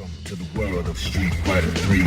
Welcome to the world of Street Fighter 3.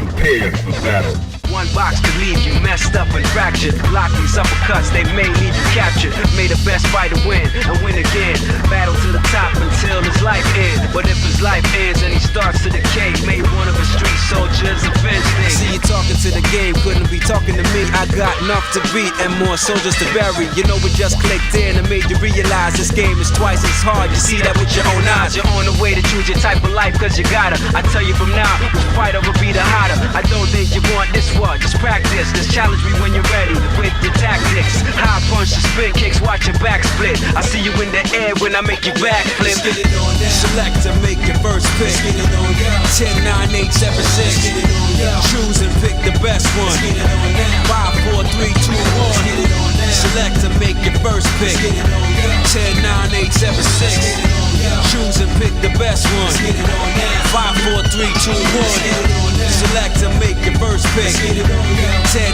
Prepare for battle. One box could leave you messed up and fractured. Block these uppercuts, they may leave you captured. May the best fighter win and win again. Battle to the top until his life ends. But if his life ends and he starts to decay, may one of his street soldiers avenge things. See you talking to the game, couldn't be talking to me. I got enough to beat and more soldiers to bury. You know we just clicked in and made you realize this game is twice as hard. You see that with your own eyes. You're on the way to choose your type of life cause you gotta. I tell you from now, which fighter will be the hotter. I don't think you want this one, just practice. Just challenge me when you're ready with your tactics. High punch, the spin kicks, watch your back split. I see you in the air when I make you back flip. Get it on down. Select to make your first pick. Get it on down. 10, 9, 8, 7, 6. Get it on down. Choose and pick the best one. Get it on down. 5, 4, 3, 2, 1. Get it on down. Select to make your first pick. Get it on down. 10, 9, 8, 7, 6. Get it on down. Choose and pick the best one. Get it on down. 5, 4, 3, 2, 1. Get it on down. Select to make your first pick. 10,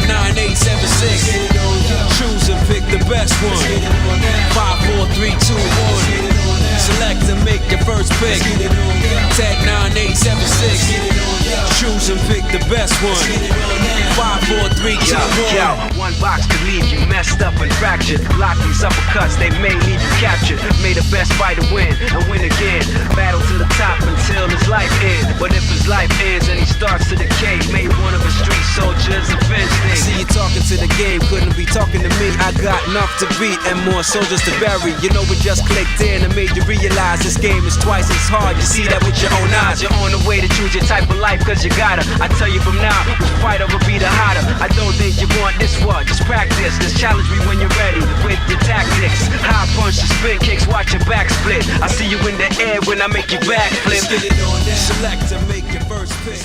9, 8, 7, 6. Choose and pick the best one. 5, 4, 3, 2, 1. Select to make your first pick. 10, 9, 8, 7, 6. Choose and pick the best one. 5, 4, 3, 2, 1. One box could leave you messed up and fractured. Block these uppercuts, they may leave you captured. May the best fighter win and win again. Battle to the top until his life ends. But if his life ends and he starts to decay, may one of his street soldiers avenge things. See you talking to the game, couldn't be talking to me. I got enough to beat and more soldiers to bury. You know we just clicked in and made you realize this game is twice as hard. You see that with your own eyes. You're on the way to choose your type of life cause you gotta. I tell you from now, which fighter will be the hotter. I don't think you want this one, just practice. Just challenge me when you're ready with your tactics. High punch, the spin kicks, watch your back split. I see you in the air when I make you back flip. Get it on down. Select to make your first pick.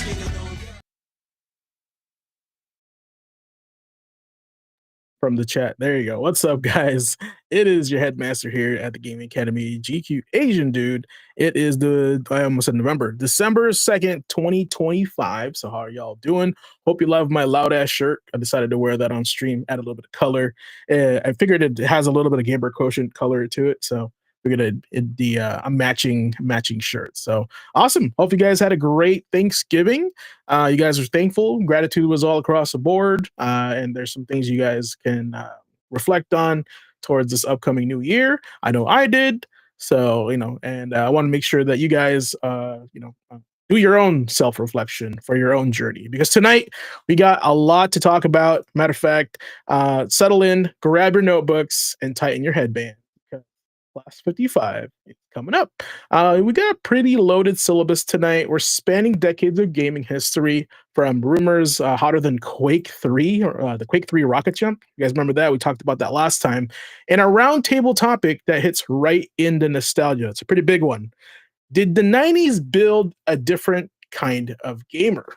From the chat. There you go. What's up, guys? It is your headmaster here at the Gaming Academy, GQ Asian Dude. It is I almost said November, December 2nd, 2025. So how are y'all doing? Hope you love my loud ass shirt. I decided to wear that on stream, add a little bit of color. I figured it has a little bit of gamer quotient color to it. So figured it'd be a matching shirt. So awesome. Hope you guys had a great Thanksgiving. You guys are thankful. Gratitude was all across the board. And there's some things you guys can reflect on towards this upcoming new year. I know I did. So, and I want to make sure that you guys, do your own self-reflection for your own journey, because tonight we got a lot to talk about. Matter of fact, settle in, grab your notebooks, and tighten your headband. Class 55 is coming up. We got a pretty loaded syllabus tonight. We're spanning decades of gaming history, from rumors hotter than Quake 3, or the Quake 3 rocket jump. You guys remember that? We talked about that last time. And a roundtable topic that hits right into nostalgia. It's a pretty big one. Did the 90s build a different kind of gamer?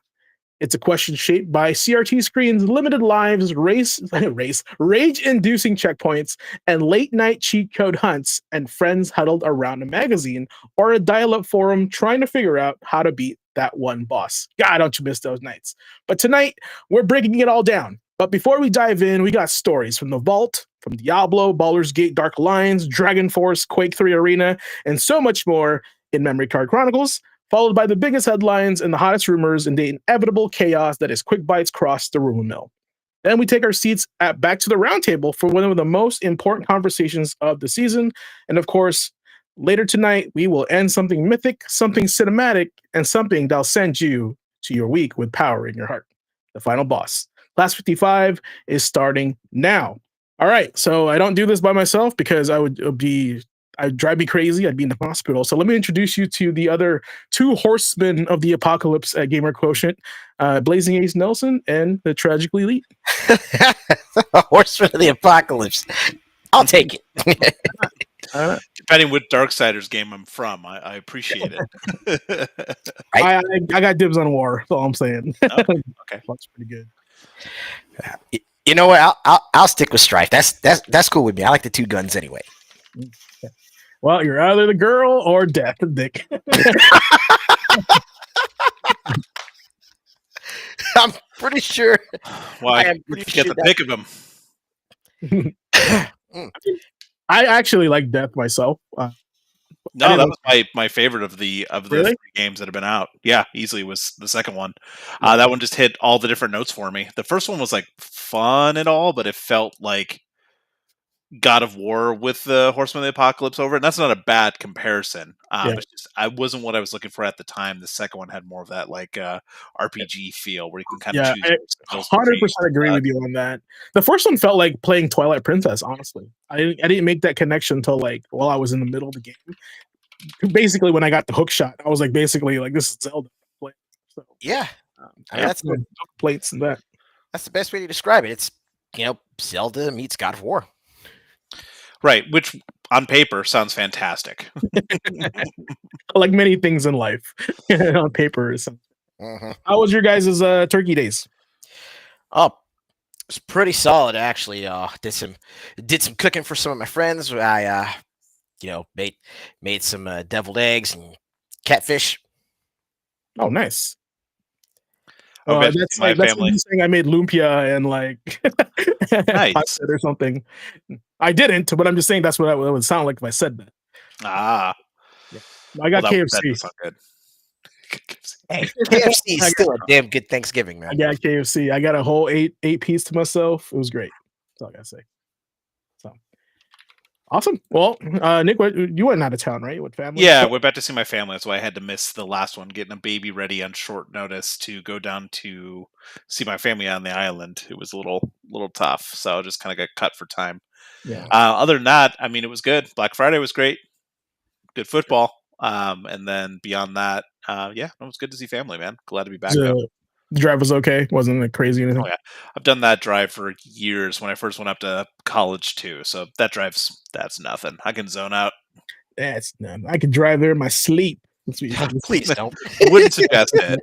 It's a question shaped by CRT screens, limited lives, rage-inducing checkpoints, and late-night cheat code hunts, and friends huddled around a magazine or a dial-up forum trying to figure out how to beat that one boss. God, don't you miss those nights. But tonight, we're breaking it all down. But before we dive in, we got stories from the Vault, from Diablo, Baldur's Gate Dark Alliance, Dragon Force, Quake III Arena, and so much more in Memory Card Chronicles, followed by the biggest headlines and the hottest rumors and the inevitable chaos that is Quick Bytes cross the rumor mill. Then we take our seats back to the roundtable for one of the most important conversations of the season. And of course, later tonight, we will end something mythic, something cinematic, and something that'll send you to your week with power in your heart. The final boss. Class 55 is starting now. All right, so I don't do this by myself because I'd drive me crazy. I'd be in the hospital. So let me introduce you to the other two horsemen of the apocalypse at Gamer Quotient, Blazing Ace Nelson and the Tragically Elite. Horsemen of the apocalypse. I'll take it. Depending what Darksiders game I'm from, I appreciate it. I got dibs on war. That's all I'm saying. Oh, okay, that's pretty good. You know what? I'll stick with Strife. That's cool with me. I like the two guns anyway. Well, you're either the girl or death, Dick. I'm pretty sure. Well, I get the pick of them. I actually like death myself. No, that was my favorite of the Really? 3 games that have been out. Yeah, easily was the second one. Yeah. That one just hit all the different notes for me. The first one was like fun and all, but it felt like God of War with the Horsemen of the Apocalypse over it. And that's not a bad comparison. Yeah. It's just I wasn't what I was looking for at the time. The second one had more of that like RPG feel where you can kind of Yeah, choose I your skills and 100% create agree with you on that. The first one felt like playing Twilight Princess, honestly. I didn't make that connection until like while I was in the middle of the game. Basically, when I got the hook shot, I was like, basically, like this is Zelda. So, Yeah, I mean, no complaints and that. that's the best way to describe it. It's Zelda meets God of War. Right, which on paper sounds fantastic. Like many things in life, on paper. How was your guys' turkey days? Oh, it's pretty solid actually. Did some cooking for some of my friends. I made some deviled eggs and catfish. Oh, nice. I bet That's my like that's family. like saying I made lumpia and like Nice. pasta or something. I didn't, but I'm just saying that's what it would sound like if I said that. Ah, I got that KFC. does sound good. Hey, KFC is still a damn good Thanksgiving, man. I got KFC. I got a whole eight piece to myself. It was great. That's all I gotta say. So awesome. Well, Nick, you went out of town, right? With family? Yeah, I went back to see my family. That's why I had to miss the last one, getting a baby ready on short notice to go down to see my family on the island. It was a little tough, so I just kind of got cut for time. Yeah. Other than that, I mean, it was good. Black Friday was great. Good football. And then beyond that, yeah, it was good to see family, man. Glad to be back. The drive was okay. Wasn't it crazy or anything? Oh yeah, I've done that drive for years. When I first went up to college too, so that's nothing. I can zone out. That's none. I could drive there in my sleep. That's what you Please don't. Wouldn't suggest it.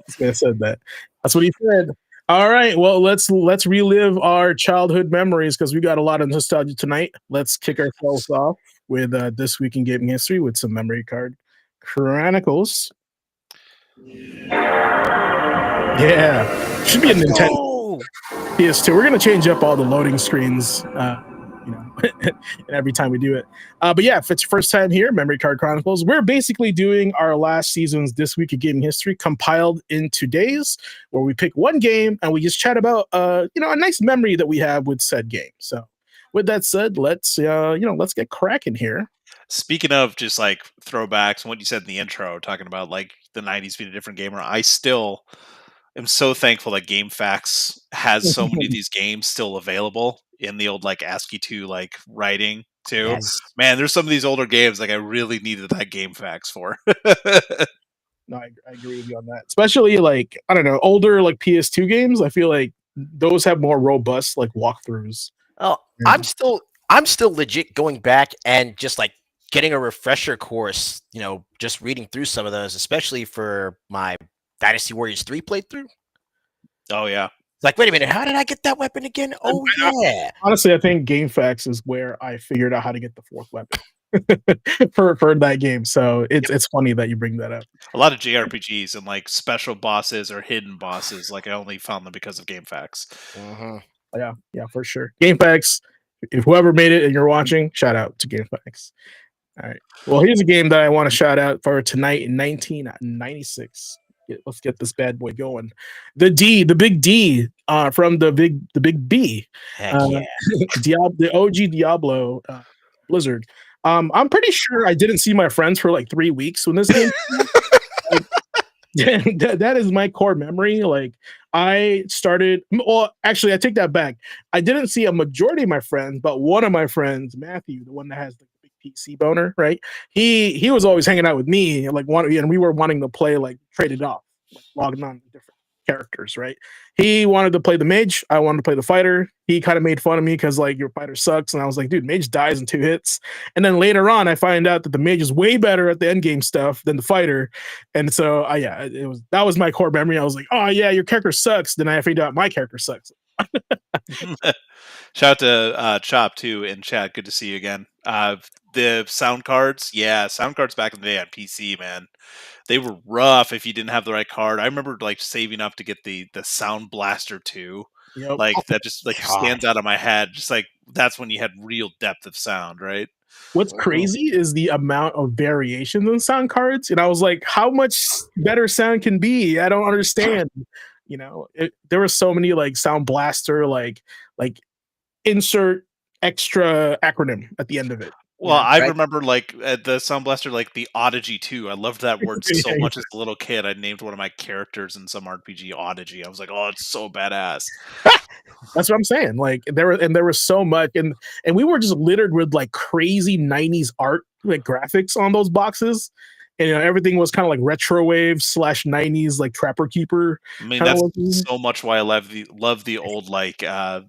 This guy said that. That's what he said. All right. Well, let's relive our childhood memories because we got a lot of nostalgia tonight. Let's kick ourselves off with This Week in Gaming History with some Memory Card Chronicles. Yeah. Should be a Nintendo PS2. We're gonna change up all the loading screens, every time we do it. But yeah, if it's your first time here, Memory Card Chronicles, we're basically doing our last season's This Week of Gaming History compiled into days, where we pick one game and we just chat about a nice memory that we have with said game. So, with that said, let's get cracking here. Speaking of just like throwbacks and what you said in the intro, talking about like the '90s being a different gamer, I still am so thankful that GameFAQs has so many of these games still available in the old like ASCII2 like writing too. Yes. Man, there's some of these older games like I really needed that GameFAQs for. No, I agree with you on that. Especially like, I don't know, older like PS2 games. I feel like those have more robust like walkthroughs. Oh, Yeah. I'm still legit going back and just like getting a refresher course, just reading through some of those, especially for my Dynasty Warriors 3 playthrough. Oh yeah. It's like, wait a minute, how did I get that weapon again? Oh yeah. Honestly, I think GameFAQs is where I figured out how to get the fourth weapon for that game. So it's funny that you bring that up. A lot of JRPGs and like special bosses or hidden bosses, like I only found them because of GameFAQs. Yeah, for sure. GameFAQs, if whoever made it and you're watching, shout out to GameFAQs. All right. Well, here's a game that I want to shout out for tonight in 1996. Let's get this bad boy going. The big D from the big B. Heck yeah. The OG Diablo Blizzard. I'm pretty sure I didn't see my friends for like 3 weeks when this game that is my core memory. Like I started, well, actually, I take that back. I didn't see a majority of my friends, but one of my friends, Matthew, the one that has the big PC boner, right? He was always hanging out with me, like and we were wanting to play like traded off, like logging on to different characters, right? He wanted to play the mage. I wanted to play the fighter. He kind of made fun of me because like your fighter sucks, and I was like, dude, mage dies in 2 hits. And then later on, I find out that the mage is way better at the end game stuff than the fighter. And so, that was my core memory. I was like, oh yeah, your character sucks. Then I figured out my character sucks. Shout out to Chop too in chat. Good to see you again. The sound cards, sound cards back in the day on PC, man. They were rough if you didn't have the right card. I remember like saving up to get the Sound Blaster 2. Yep. like that just like God. stands out of my head. Just like that's when you had real depth of sound, right? What's crazy is the amount of variations in sound cards. And I was like, how much better sound can be? I don't understand. There were so many like Sound Blaster, like insert extra acronym at the end of it. Well, I Right. remember like at the Sound Blaster, like the Odyssey 2. I loved that word so much as a little kid. I named one of my characters in some RPG Odyssey. I was like, oh, it's so badass. That's what I'm saying. Like there was so much, and we were just littered with like crazy '90s art, like graphics on those boxes, and everything was kind of like retro wave / '90s like Trapper Keeper I mean, kind of that's looking. so much why I love the old like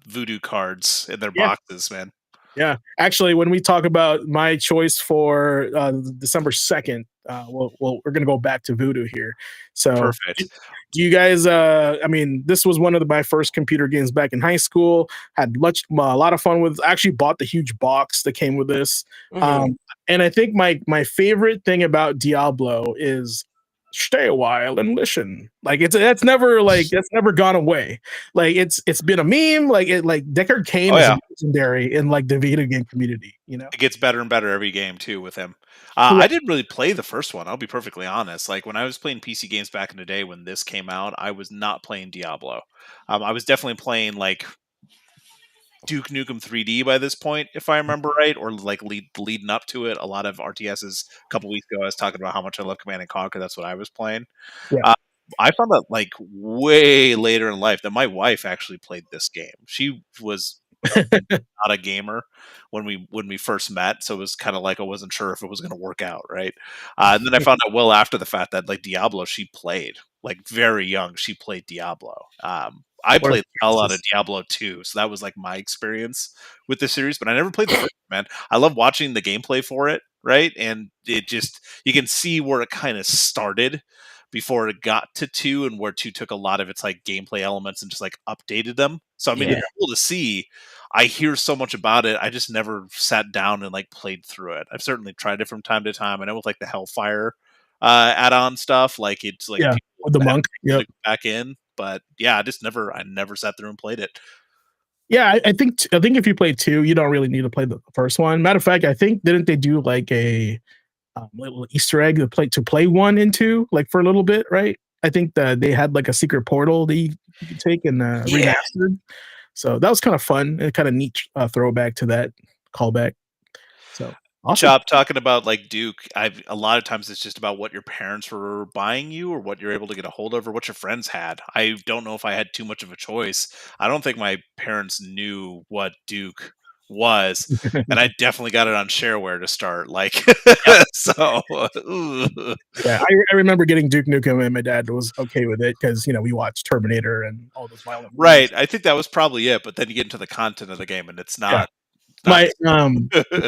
voodoo cards in their Yeah, boxes, man. yeah. Actually, when we talk about my choice for December 2nd, we're gonna go back to Voodoo here. So Perfect. do you guys I mean, this was one of my first computer games back in high school. Had a lot of fun with. I actually bought the huge box that came with this. Mhm. And I think my favorite thing about Diablo is stay a while and listen. Like that's never gone away. Like it's been a meme. Like Deckard Cain Oh is yeah, legendary in like the video game community, you know? it gets better and better every game too with him. Yeah. I didn't really play the first one. I'll be perfectly honest. Like when I was playing PC games back in the day when this came out, I was not playing Diablo. I was definitely playing like Duke Nukem 3D by this point, if I remember right, or like leading up to it. A lot of RTSs. A couple weeks ago, I was talking about how much I love Command and Conquer. That's what I was playing. Yeah. Uh, I found out like way later in life that my wife actually played this game. She was not a gamer when we first met, so it was kind of like I wasn't sure if it was going to work out, right? And then I found out well after the fact that like Diablo, she played like very young. She played Diablo. I Or played the hell out of Diablo 2, so that was like my experience with the series. But I never played the first one, man. I love watching the gameplay for it, right? And it just you can see where it kind of started before it got to 2, and where 2 took a lot of its like gameplay elements and just like updated them. So I mean, Yeah. it's cool to see. I hear so much about it. I just never sat down and like played through it. I've certainly tried it from time to time. I know with like the Hellfire add-on stuff, like it's like yeah, people with the have monk. to Yep. go back in. But yeah, I never sat through and played it. Yeah, I think if you play two, you don't really need to play the first one. Matter of fact, I think didn't they do like a little Easter egg to play one and two like for a little bit, right? I think that they had like a secret portal that you could take and Yeah. remastered. So that was kind of fun and kind of neat throwback to that callback. So awesome. Chop talking about like Duke. I've a lot of times it's just about what your parents were buying you or what you're able to get a hold of or what your friends had. I don't know if I had too much of a choice. I don't think my parents knew what Duke was, and I definitely got it on shareware to start. Like so ooh. Yeah, I remember getting Duke Nukem, and my dad was okay with it because we watched Terminator and all those violent movies. Right. I think that was probably it, but then you get into the content of the game and it's Yeah, not my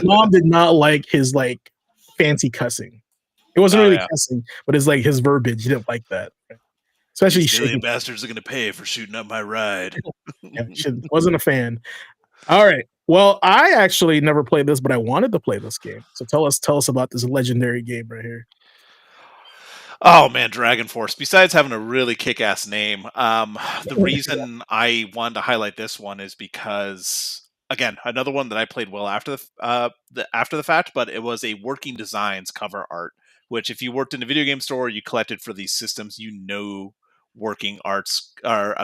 mom did not like his like fancy cussing. It wasn't Oh really yeah. cussing, but it's like his verbiage. He didn't like that, especially These alien shaking. bastards are gonna pay for shooting up my ride. Yeah, she wasn't a fan. All right. Well, I actually never played this, but I wanted to play this game. So tell us about this legendary game right here. Oh man, Dragon Force. Besides having a really kick-ass name, the reason I wanted to highlight this one is because, again, another one that I played well after after the fact, but it was a Working Designs cover art. Which, if you worked in a video game store, you collected for these systems, working arts or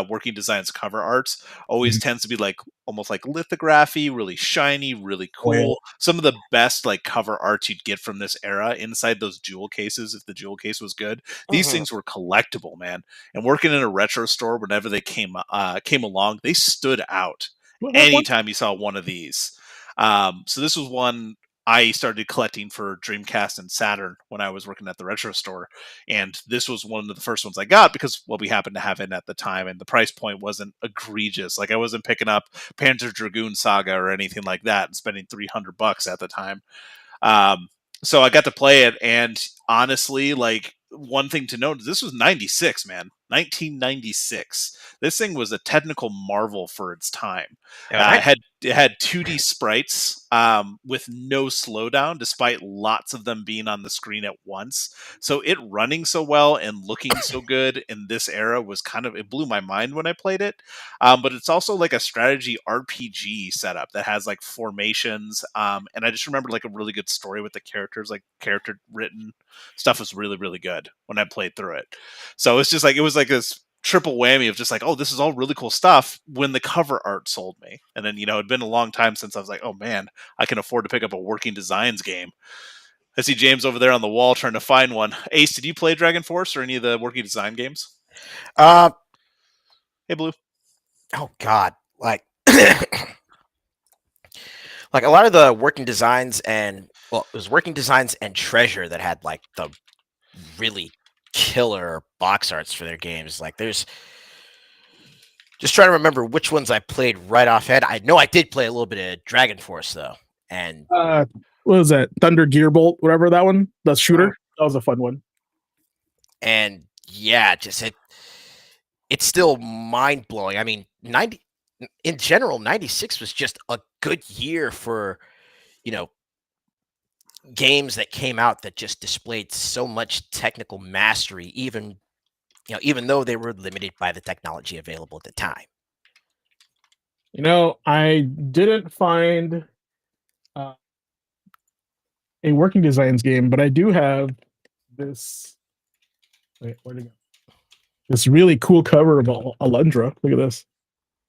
working designs cover arts always Mhm. tends to be like almost like lithography, really shiny, really Oh, yeah. cool. Some of the best like cover arts you'd get from this era inside those jewel cases, if the jewel case was good. These Mhm. things were collectible, man. And working in a retro store, whenever they came along, they stood out What? anytime you saw one of these. So this was one I started collecting for Dreamcast and Saturn when I was working at the retro store, and this was one of the first ones I got because we happened to have it at the time, and the price point wasn't egregious. Like I wasn't picking up Panzer Dragoon Saga or anything like that and spending $300 at the time. So I got to play it, and honestly, like one thing to note, this was '96, man. 1996. This thing was a technical marvel for its time. Yeah, It had 2D sprites with no slowdown, despite lots of them being on the screen at once. So it running so well and looking so good in this era was it blew my mind when I played it. But it's also like a strategy RPG setup that has like formations. And I just remember like a really good story with the characters, like character written stuff was really, really good when I played through it. So it's just like, it was like this triple whammy of just like, oh, this is all really cool stuff when the cover art sold me. And then, it'd been a long time since I was like, oh man, I can afford to pick up a Working Designs game. I see James over there on the wall trying to find one. Ace, did you play Dragon Force or any of the Working Design games? Hey, Blue. Oh God, like like a lot of the Working Designs it was Working Designs and Treasure that had like the really killer box arts for their games. Like there's just trying to remember which ones I played right offhand. I know I did play a little bit of Dragon Force though, and What was that? Thunder Gearbolt, whatever that one, the shooter. That was a fun one. And yeah, just it's still mind blowing. I mean, 96 was just a good year for games that came out that just displayed so much technical mastery, even though they were limited by the technology available at the time. I didn't find a Working Designs game, but I do have this. Wait, where'd it go? This really cool cover of Alundra. Look at this.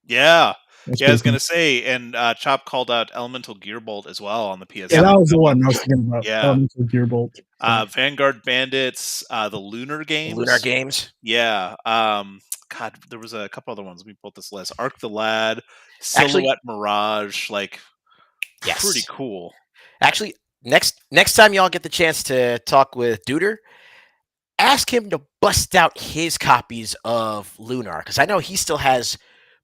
Yeah. That's I was cool. going to say, and Chop called out Elemental Gearbolt as well on the PS. Yeah, that was the one I was thinking about. Yeah. Elemental Gearbolt. Vanguard Bandits, the Lunar games. Lunar games. Yeah. God, there was a couple other ones. Let me pull up this list. Arc the Lad, Silhouette Mirage, like pretty cool. Actually, next time y'all get the chance to talk with Duder, ask him to bust out his copies of Lunar, because I know he still has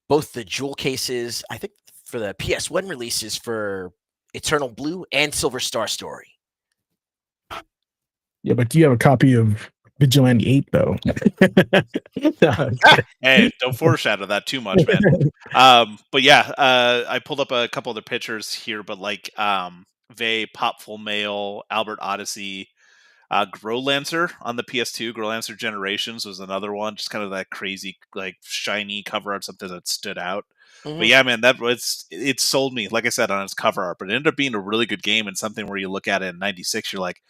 both the jewel cases, I think for the PS1 releases for Eternal Blue and Silver Star Story. Yeah, but do you have a copy of Vigilante 8 though? Hey, don't foreshadow that too much, man. But yeah, I pulled up a couple other pictures here, but like Vey, Popful Mail, Albert Odyssey, Growlancer on the PS2. Growlancer Generations was another one, just kind of that crazy, like shiny cover art, something that stood out. Mm-hmm. But yeah, man, it sold me, like I said, on its cover art, but it ended up being a really good game and something where you look at it in 96, you're like,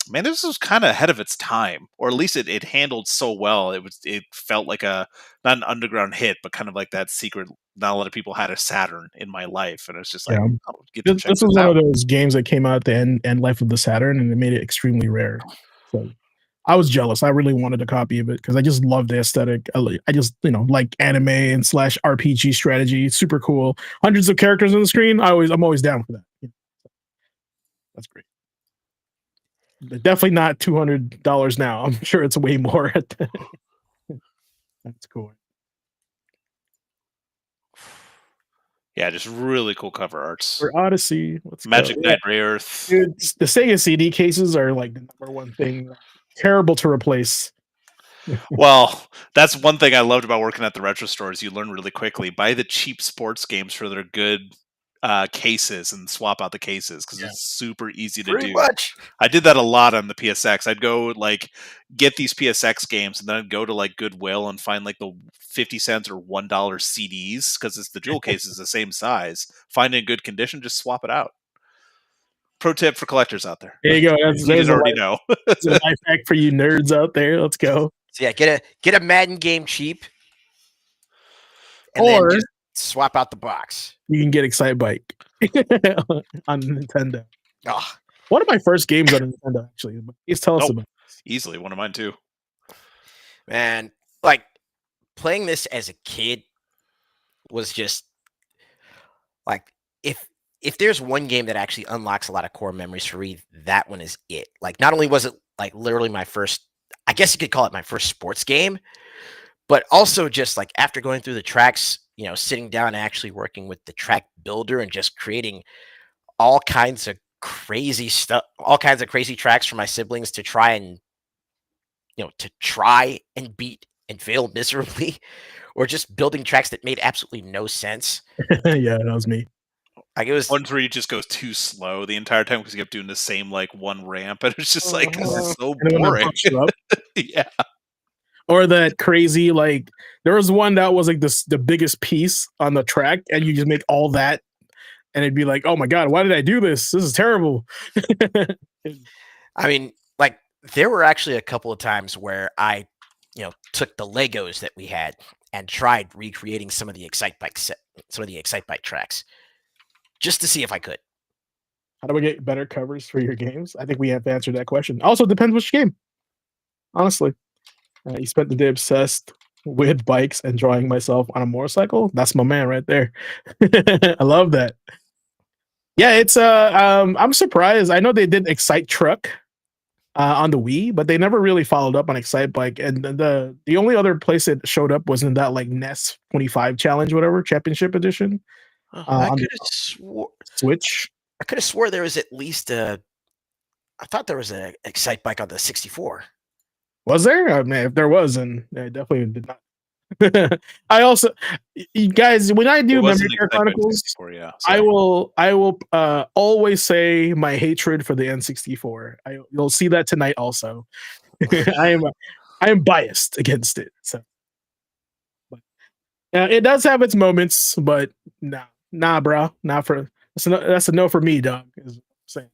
man, this was kind of ahead of its time, or at least it handled so well. It felt like not an underground hit, but kind of like that secret. Not a lot of people had a Saturn in my life, and it's just like, this was one of those games that came out at the end life of the Saturn, and it made it extremely rare. So I was jealous. I really wanted a copy of it because I just love the aesthetic. I just like anime and / RPG strategy. It's super cool. Hundreds of characters on the screen. I'm always down for that. That's great. Definitely not $200 now. I'm sure it's way more. That's cool. Yeah, just really cool cover arts. For Odyssey, Magic Knight Rayearth. Dude, the Sega CD cases are like the number one thing. Terrible to replace. Well, that's one thing I loved about working at the retro stores. You learn really quickly. Buy the cheap sports games for their good cases and swap out the cases because it's super easy to do. Much. I did that a lot on the PSX. I'd go like get these PSX games and then I'd go to like Goodwill and find like the 50 cents or $1 CDs because it's the jewel case is the same size. Find it in good condition, just swap it out. Pro tip for collectors out there. There you go. You already know. It's a life hack for you nerds out there. Let's go. So yeah, get a Madden game cheap, and or then just swap out the box. You can get Excitebike on Nintendo. Oh. One of my first games on Nintendo, actually. Please tell us about it. Easily one of mine too. Man, like playing this as a kid was just like if there's one game that actually unlocks a lot of core memories for me, that one is it. Like not only was it like literally my first, I guess you could call it my first sports game, but also just like after going through the tracks, sitting down and actually working with the track builder and just creating all kinds of crazy stuff, all kinds of crazy tracks for my siblings to try and beat and failed miserably, or just building tracks that made absolutely no sense. Yeah, that was me. Like it was Ones where you just go too slow the entire time because you kept doing the same like one ramp, and it's just like this is so And when it boring. bumps you up, Yeah. or that crazy like there was one that was like the biggest piece on the track, and you just make all that, and it'd be like, oh my god, why did I do this? This is terrible. I mean, like there were actually a couple of times where I, took the Legos that we had and tried recreating some of the some of the Excite Bike tracks, just to see if I could. How do I get better covers for your games? I think we have to answer that question. Also, depends which game. Honestly, you spent the day obsessed with bikes and drawing myself on a motorcycle. That's my man right there. I love that. Yeah, it's I'm surprised. I know they did Excite Truck on the Wii, but they never really followed up on Excite Bike. And the only other place it showed up was in that like NES 25 challenge, whatever championship edition I on could the have swore. Switch. I could have swore there was at least a. I thought there was an Excite Bike on the 64. Was there? I mean, if there was, then I definitely did not. I also, you guys, when I do Memory Card Chronicles, Yeah, I will always say my hatred for the N64. You'll see that tonight also. I am biased against it. So, but, it does have its moments, but nah, bro, not for that's a no for me, dog. Is what I'm saying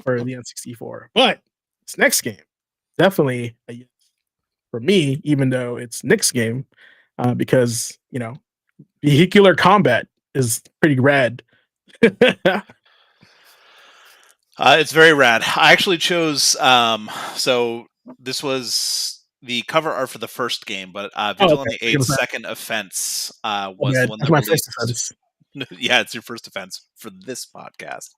for the N64. But this next game, definitely a yes for me, even though it's Nick's game, because vehicular combat is pretty rad. It's very rad. I actually chose so this was the cover art for the first game, but Vigilante Okay. 8's second offense was Yeah, the one that's that my released. first offense. Yeah, it's your first offense for this podcast.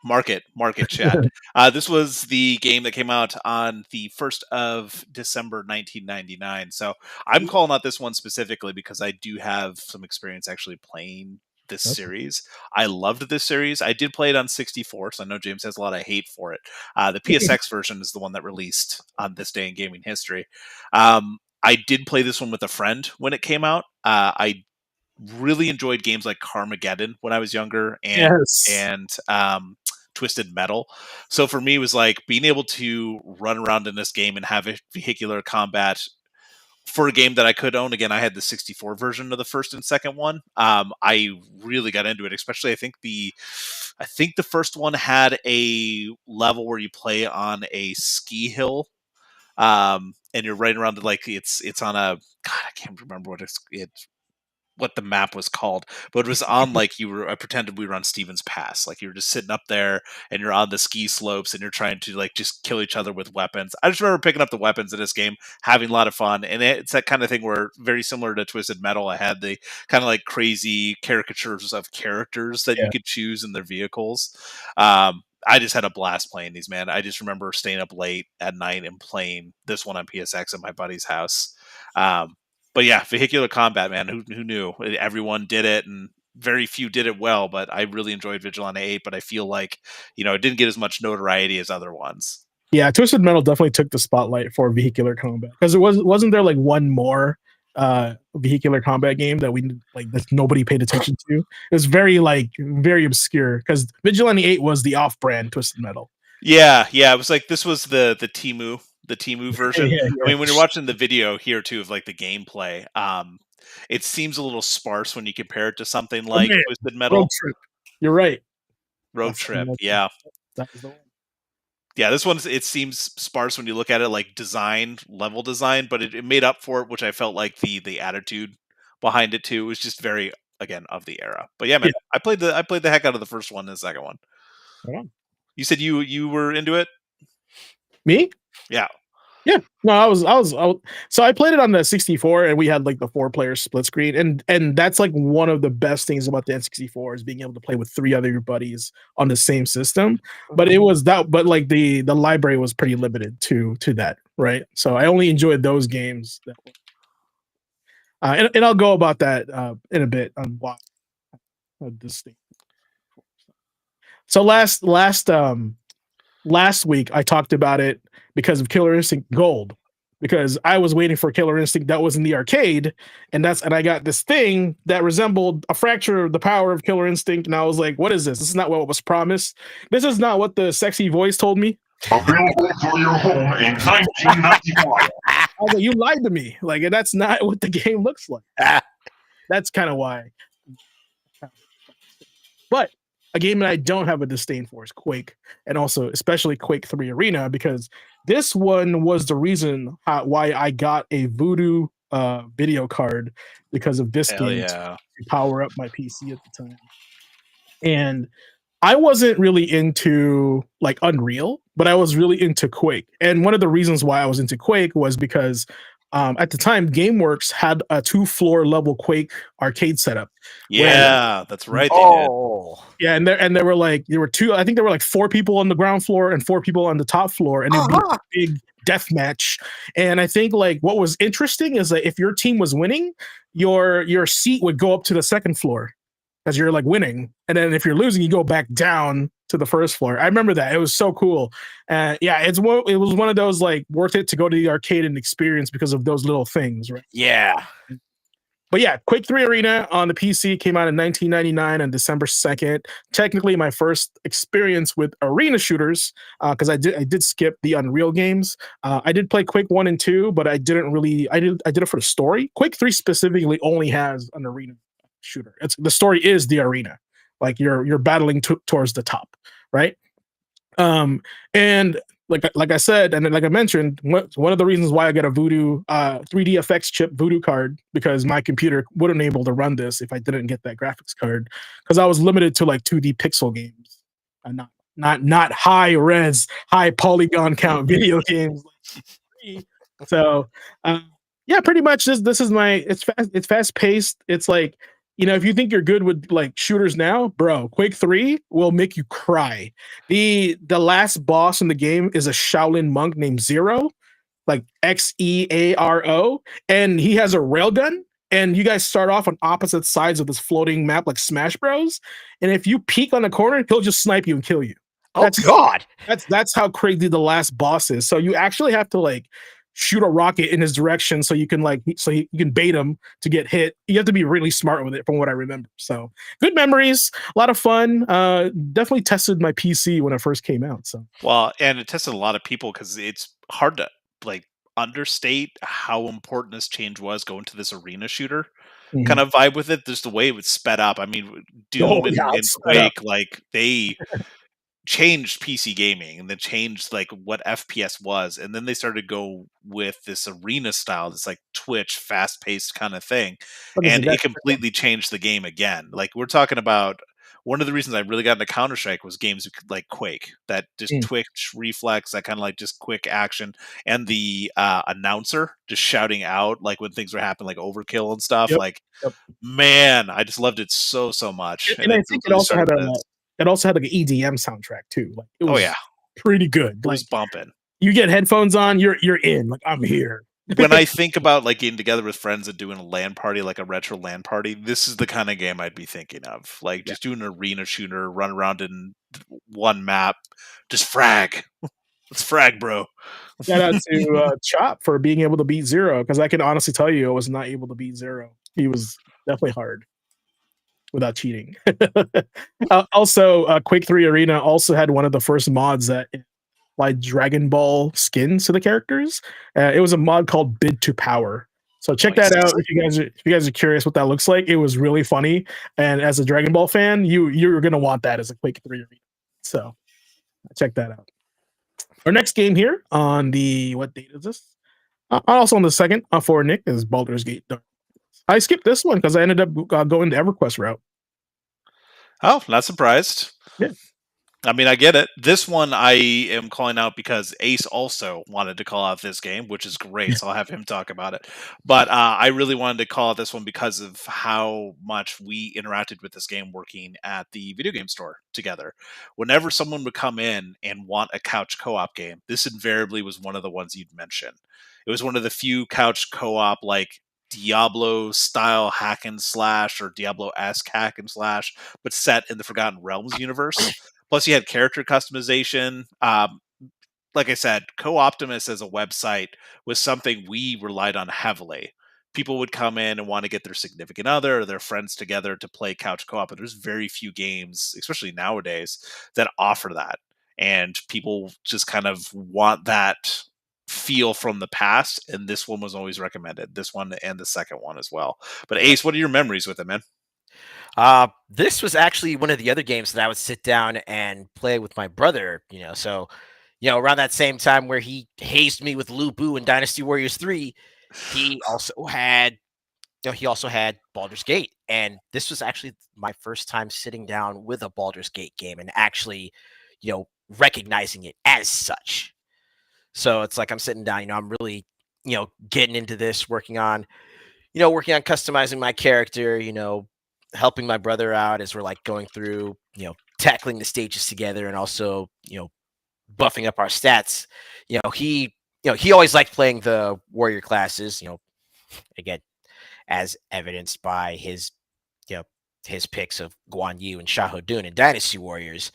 Mark it, chat. This was the game that came out on the 1st of December 1999. So I'm calling out this one specifically because I do have some experience actually playing this series. I loved this series. I did play it on 64, so I know James has a lot of hate for it. The PSX version is the one that released on this day in gaming history. I did play this one with a friend when it came out. I really enjoyed games like Carmageddon when I was younger, and Twisted Metal. So for me, it was like being able to run around in this game and have vehicular combat for a game that I could own. Again, I had the 64 version of the first and second one. I really got into it, especially I think the first one had a level where you play on a ski hill. And you're riding around like it's on a God, I can't remember what the map was called, but it was on like I pretended we were on Stevens Pass. Like you were just sitting up there and you're on the ski slopes and you're trying to like just kill each other with weapons. I just remember picking up the weapons in this game, having a lot of fun. And it's that kind of thing where very similar to Twisted Metal, I had the kind of like crazy caricatures of characters that you could choose in their vehicles. I just had a blast playing these, man. I just remember staying up late at night and playing this one on PSX at my buddy's house. But yeah, vehicular combat, man. Who knew? Everyone did it, and very few did it well. But I really enjoyed Vigilante 8. But I feel like it didn't get as much notoriety as other ones. Yeah, Twisted Metal definitely took the spotlight for vehicular combat because wasn't there like one more vehicular combat game that that nobody paid attention to? It was very obscure because Vigilante 8 was the off-brand Twisted Metal. Yeah. It was like this was the Temu version. Yeah. I mean, when you're watching the video here too of like the gameplay, it seems a little sparse when you compare it to something like Twisted Metal. Road Trip. You're right. Road Trip. Yeah. That was the one. Yeah, this one it seems sparse when you look at it like level design, but it made up for it, which I felt like the attitude behind it too was just very again of the era. But yeah, man, I played the heck out of the first one and the second one. Yeah. You said you were into it? Me? Yeah. Yeah. No, I was so I played it on the 64 and we had like the 4-player split screen and that's like one of the best things about the N64 is being able to play with 3 other your buddies on the same system. But like the library was pretty limited to that, right? So I only enjoyed those games and I'll go about that in a bit on why this thing. So last week I talked about it because of Killer Instinct Gold, because I was waiting for Killer Instinct that was in the arcade, and I got this thing that resembled a fracture of the power of Killer Instinct, and I was like, "What is this? This is not what was promised. This is not what the sexy voice told me." Available for your home in 1995. I was like, "You lied to me. Like, that's not what the game looks like." That's kind of why. But a game that I don't have a disdain for is Quake, and also especially Quake III Arena, because this one was the reason why I got a Voodoo video card, because of this Hell game yeah. to power up my PC at the time. And I wasn't really into like Unreal, but I was really into Quake. And one of the reasons why I was into Quake was because at the time, GameWorks had a 2-floor level Quake arcade setup. Yeah, that's right. They did. Oh, Yeah, and there were like I think there were like 4 people on the ground floor and 4 people on the top floor, and it'd be a big death match. And I think like what was interesting is that if your team was winning, your seat would go up to the second floor because you're like winning, and then if you're losing, you go back down to the first floor. I remember that. It was so cool. Yeah, it was one of those like worth it to go to the arcade and experience because of those little things, right? yeah. But yeah, Quake 3 Arena on the PC came out in 1999 on December 2nd. Technically, my first experience with arena shooters, because I did skip the Unreal games. I did play Quake 1 and 2, but I didn't really. I did it for the story. Quake 3 specifically only has an arena shooter. The story is the arena, like you're battling towards the top, right? And like I said, and like I mentioned, one of the reasons why I got a Voodoo 3D FX chip Voodoo card, because my computer wouldn't be able to run this if I didn't get that graphics card, because I was limited to like 2D pixel games, and not high res, high polygon count video games. So yeah, pretty much this is my it's fast paced. It's like, if you think you're good with like shooters now, bro, Quake 3 will make you cry. The last boss in the game is a Shaolin monk named Zero, like Xearo, and he has a railgun. And you guys start off on opposite sides of this floating map, like Smash Bros. And if you peek on the corner, he'll just snipe you and kill you. Oh God. That's how crazy the last boss is. So you actually have to like shoot a rocket in his direction so you can you can bait him to get hit. You have to be really smart with it, from what I remember. So good memories, a lot of fun. Definitely tested my PC when it first came out. So Well, and it tested a lot of people because it's hard to like understate how important this change was going to this arena shooter kind of vibe with it. Just the way it was sped up. I mean, Doom and Quake, like they changed PC gaming and then changed like what FPS was, and then they started to go with this arena style, this like Twitch fast paced kind of thing, and it completely changed the game again. Like we're talking about one of the reasons I really got into Counter Strike was games like Quake, that just Twitch reflex, that kind of like just quick action, and the announcer just shouting out like when things were happening, like overkill and stuff. Man, I just loved it so much. And I think it also had like an EDM soundtrack too. Like it was pretty good. It was bumping. You get headphones on, you're in. Like, I'm here. When I think about like getting together with friends and doing a LAN party, like a retro LAN party, this is the kind of game I'd be thinking of. Like just doing an arena shooter, run around in one map, just frag. Let's frag, bro. Shout out to Chop for being able to beat Zero, because I can honestly tell you I was not able to beat Zero. He was definitely hard without cheating. Also, Quake 3 Arena also had one of the first mods that applied Dragon Ball skins to the characters. It was a mod called Bid to Power. So check that out if you guys are curious what that looks like. It was really funny, and as a Dragon Ball fan, you're gonna want that as a Quake 3 Arena. So check that out. Our next game here on the, what date is this? Also on the 2nd for Nick is Baldur's Gate. I skipped this one because I ended up going the EverQuest route. Oh, not surprised. Yeah. I mean, I get it. This one I am calling out because Ace also wanted to call out this game, which is great. So I'll have him talk about it. But I really wanted to call out this one because of how much we interacted with this game working at the video game store together. Whenever someone would come in and want a couch co-op game, this invariably was one of the ones you'd mention. It was one of the few couch co-op like Diablo style hack and slash, or Diablo-esque hack and slash, but set in the Forgotten Realms universe. Plus, you had character customization. like I said, Co-Optimus as a website was something we relied on heavily. People would come in and want to get their significant other or their friends together to play couch co-op, but there's very few games, especially nowadays, that offer that. And people just kind of want that feel from the past, and this one was always recommended. This one and the second one as well. But Ace, what are your memories with it, man? This was actually one of the other games that I would sit down and play with my brother. So around that same time where he hazed me with Lu Bu and Dynasty Warriors 3, he also had Baldur's Gate, and this was actually my first time sitting down with a Baldur's Gate game and actually, recognizing it as such. So it's like I'm sitting down, I'm really, getting into this, working on customizing my character, helping my brother out as we're like going through, tackling the stages together and also, buffing up our stats. He always liked playing the warrior classes, again, as evidenced by his picks of Guan Yu and Xiahou Dun and Dynasty Warriors.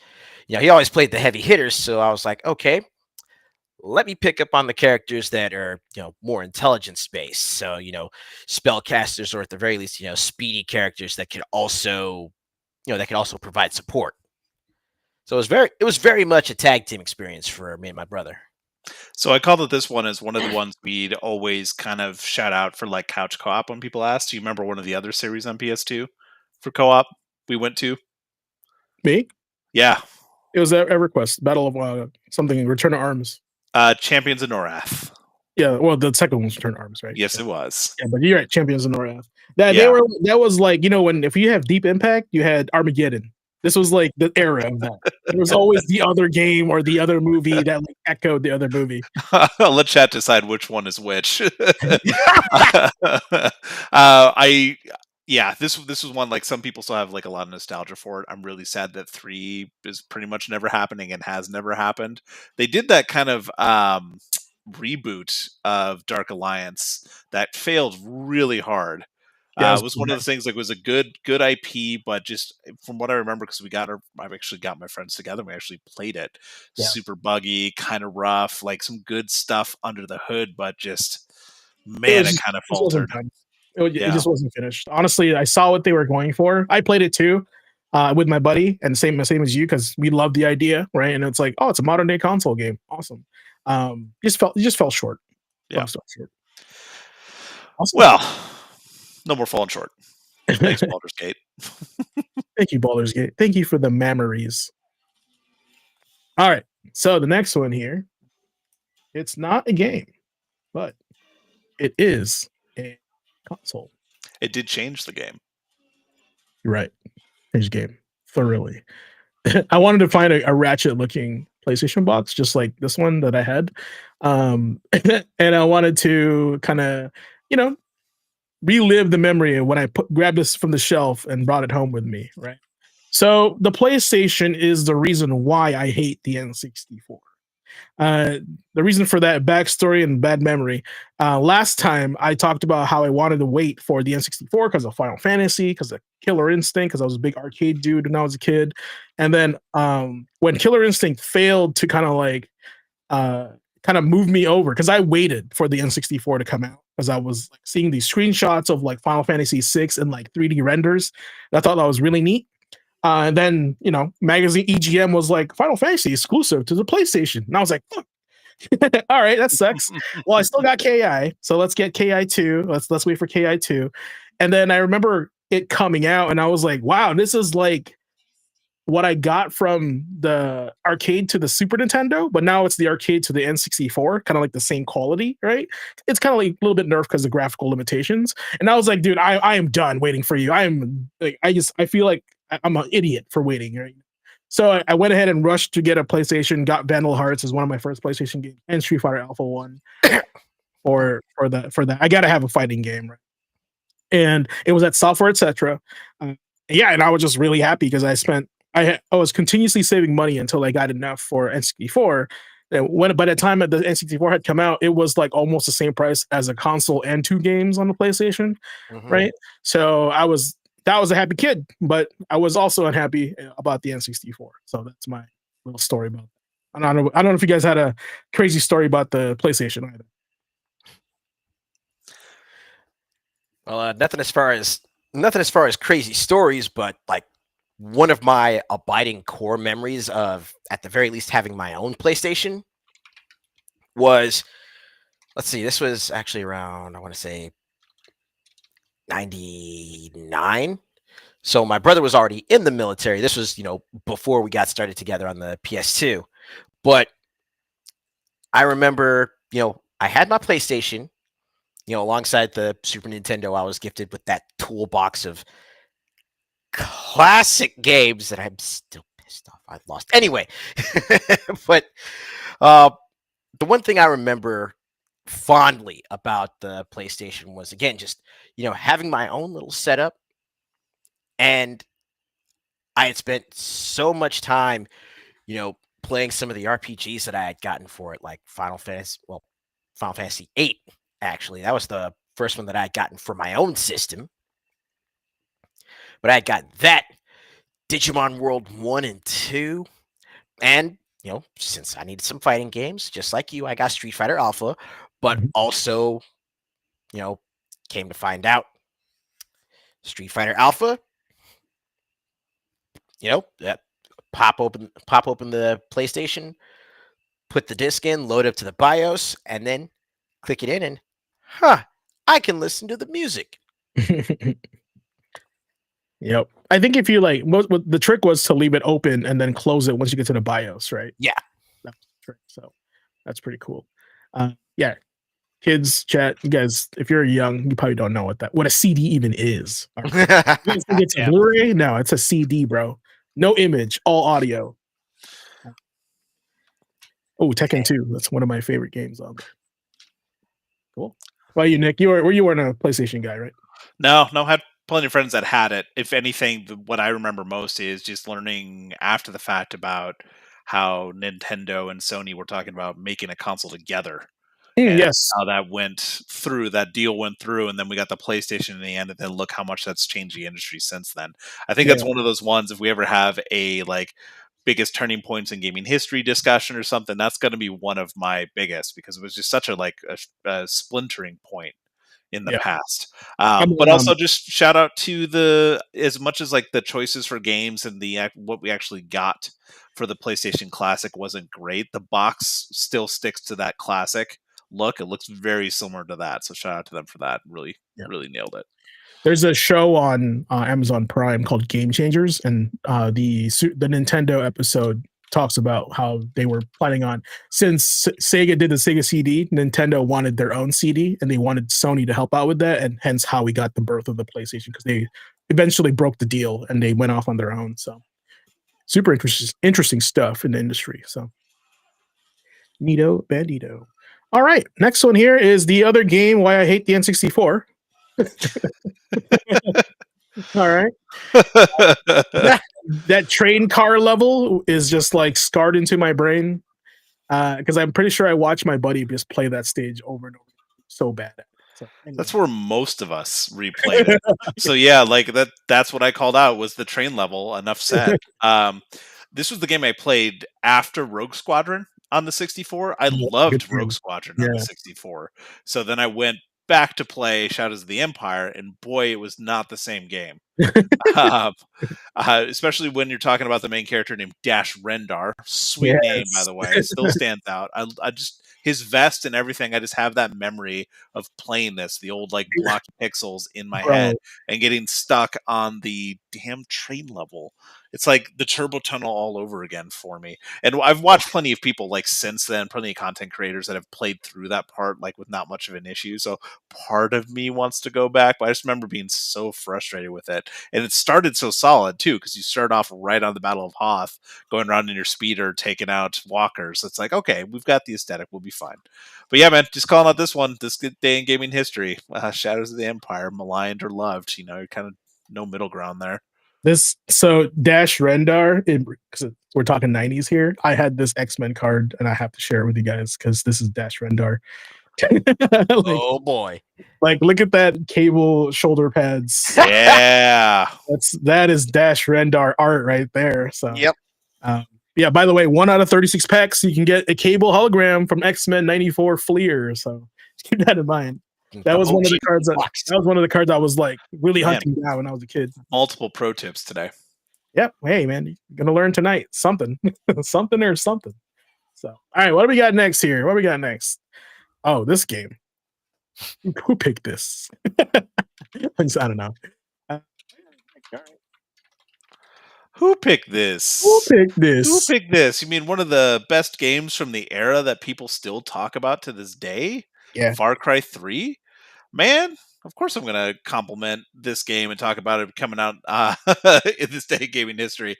He always played the heavy hitters, so I was like, okay, let me pick up on the characters that are more intelligence based. So spellcasters, or at the very least speedy characters that can also provide support. So it was very much a tag team experience for me and my brother. So I call that this one as one of the ones we'd always kind of shout out for like couch co-op when people ask. Do you remember one of the other series on PS2 for co-op we went to? Me? Yeah. It was EverQuest, Battle of something, Return to Arms. Champions of Norath. Yeah, well, the second one was Return to Arms, right? Yes, it was. Yeah, but you're right, Champions of Norath. That was like, when if you have Deep Impact, you had Armageddon. This was like the era of that. There was always the other game or the other movie that like echoed the other movie. I'll let chat decide which one is which. This was one like some people still have like a lot of nostalgia for it. I'm really sad that 3 is pretty much never happening and has never happened. They did that kind of reboot of Dark Alliance that failed really hard. It was one of the things, like, it was a good IP, but just from what I remember, because I've actually got my friends together, we actually played it. Yeah. Super buggy, kind of rough, like some good stuff under the hood, but just, man, it kind of faltered. It just wasn't finished. Honestly, I saw what they were going for. I played it too with my buddy, and same as you, because we loved the idea, right? And it's like, oh, it's a modern day console game. Awesome. Just fell short. Yeah. Short. Awesome. Well, no more falling short. Thanks, Baldur's Gate. Thank you, Baldur's Gate. Thank you for the memories. All right. So the next one here, it's not a game, but it is a console. It did change the game. You're right. Change the game thoroughly. I wanted to find a Ratchet-looking PlayStation box, just like this one that I had. And I wanted to kind of, relive the memory of when I grabbed this from the shelf and brought it home with me, right? So the PlayStation is the reason why I hate the N64. The reason for that, backstory and bad memory. Last time I talked about how I wanted to wait for the N64 because of Final Fantasy, because of Killer Instinct, because I was a big arcade dude when I was a kid. And then when Killer Instinct failed to kind of move me over, because I waited for the N64 to come out, because I was like seeing these screenshots of like Final Fantasy VI and like 3D renders. I thought that was really neat. And then, magazine EGM was like, Final Fantasy exclusive to the PlayStation. And I was like, all right, that sucks. Well, I still got KI, so let's get KI2. Let's wait for KI2. And then I remember it coming out, and I was like, wow, this is like what I got from the arcade to the Super Nintendo, but now it's the arcade to the N64, kind of like the same quality, right? It's kind of like a little bit nerfed because of graphical limitations. And I was like, dude, I am done waiting for you. I feel like I'm an idiot for waiting, right? So I went ahead and rushed to get a PlayStation, got Vandal Hearts as one of my first PlayStation games, and Street Fighter Alpha 1 for that. I got to have a fighting game, right? And it was at Software Etc. And I was just really happy because I was continuously saving money until I got enough for N64. And by the time that the N64 had come out, it was like almost the same price as a console and 2 games on the PlayStation, right? So that was a happy kid, but I was also unhappy about the N64. So that's my little story about that. I don't know if you guys had a crazy story about the PlayStation either. Well, nothing as far as crazy stories, but like one of my abiding core memories of, at the very least, having my own PlayStation was, let's see, this was actually around, I want to say 99. So my brother was already in the military. This was, before we got started together on the PS2. But I remember, I had my PlayStation, alongside the Super Nintendo. I was gifted with that toolbox of classic games that I'm still pissed off I've lost. Anyway, but the one thing I remember fondly about the PlayStation was, again, just, having my own little setup. And I had spent so much time, playing some of the RPGs that I had gotten for it, like Final Fantasy VIII, actually. That was the first one that I had gotten for my own system. But I had got that, Digimon World 1 and 2, and, since I needed some fighting games, just like you, I got Street Fighter Alpha, but also, came to find out, Street Fighter Alpha, that pop open the PlayStation, put the disc in, load up to the BIOS, and then click it in, and I can listen to the music. Yep. I think if you the trick was to leave it open and then close it once you get to the BIOS, right? Yeah. That's the trick. So that's pretty cool. Yeah. Kids, chat, you guys, if you're young, you probably don't know what a CD even is. You guys think it's a Blu-ray? No, it's a CD, bro. No image, all audio. Oh, Tekken 2. That's one of my favorite games on there. Cool. Well, you, Nick, you weren't a PlayStation guy, right? No, had plenty of friends that had it. If anything, what I remember most is just learning after the fact about how Nintendo and Sony were talking about making a console together. And yes. how that deal went through, and then we got the PlayStation in the end, and then look how much that's changed the industry since then. I think that's one of those ones, if we ever have a biggest turning points in gaming history discussion or something, that's going to be one of my biggest, because it was just such a splintering point in the past. But also just shout out to as much as the choices for games and what we actually got for the PlayStation Classic wasn't great, the box still sticks to that classic look. It looks very similar to that, so shout out to them for that. Really nailed it. There's a show on Amazon Prime called Game Changers, and the Nintendo episode talks about how they were planning on, since Sega did the Sega CD, Nintendo wanted their own CD, and they wanted Sony to help out with that, and hence how we got the birth of the PlayStation, because they eventually broke the deal and they went off on their own. So super interesting stuff in the industry. So neato bandito. All right, next one here is the other game why I hate the N64. All right. That train car level is just scarred into my brain, because I'm pretty sure I watched my buddy just play that stage over and over. So bad at it. So, anyway. That's where most of us replayed it. So yeah, that's what I called out, was the train level. Enough said. This was the game I played after Rogue Squadron on the 64. I loved Rogue Squadron on the 64. So then I went back to play Shadows of the Empire, and boy, it was not the same game. Especially when you're talking about the main character named Dash Rendar. Sweet name, by the way. It still stands out. I just, his vest and everything, I just have that memory of playing this, the old blocky pixels in my head, and getting stuck on the damn train level. It's like the turbo tunnel all over again for me. And I've watched plenty of people since then, plenty of content creators that have played through that part with not much of an issue. So part of me wants to go back, but I just remember being so frustrated with it. And it started so solid too, because you start off right on the Battle of Hoth, going around in your speeder, taking out walkers. It's okay, we've got the aesthetic, we'll be fine. But yeah, man, just calling out this one, this good day in gaming history. Shadows of the Empire, maligned or loved. You're kind of no middle ground there. So Dash Rendar, because we're talking 90s here, I had this X-Men card, and I have to share it with you guys because this is Dash Rendar. Oh boy. Look at that cable shoulder pads. Yeah. That is Dash Rendar art right there. So yep. Yeah, by the way, 1 out of 36 packs, you can get a cable hologram from X-Men 94 Fleer. So keep that in mind. That was one of the cards that was one of the cards I was like really hunting down when I was a kid. Multiple pro tips today. Yep. Hey man, you're gonna learn tonight something. Something or something. So all right, what do we got next here? What do we got next? Oh, this game. Who picked this? I don't know. All right. Who picked this? Who picked this? Who picked this? You mean one of the best games from the era that people still talk about to this day? Yeah. Far Cry 3? Man, of course I'm going to compliment this game and talk about it coming out in this day of gaming history.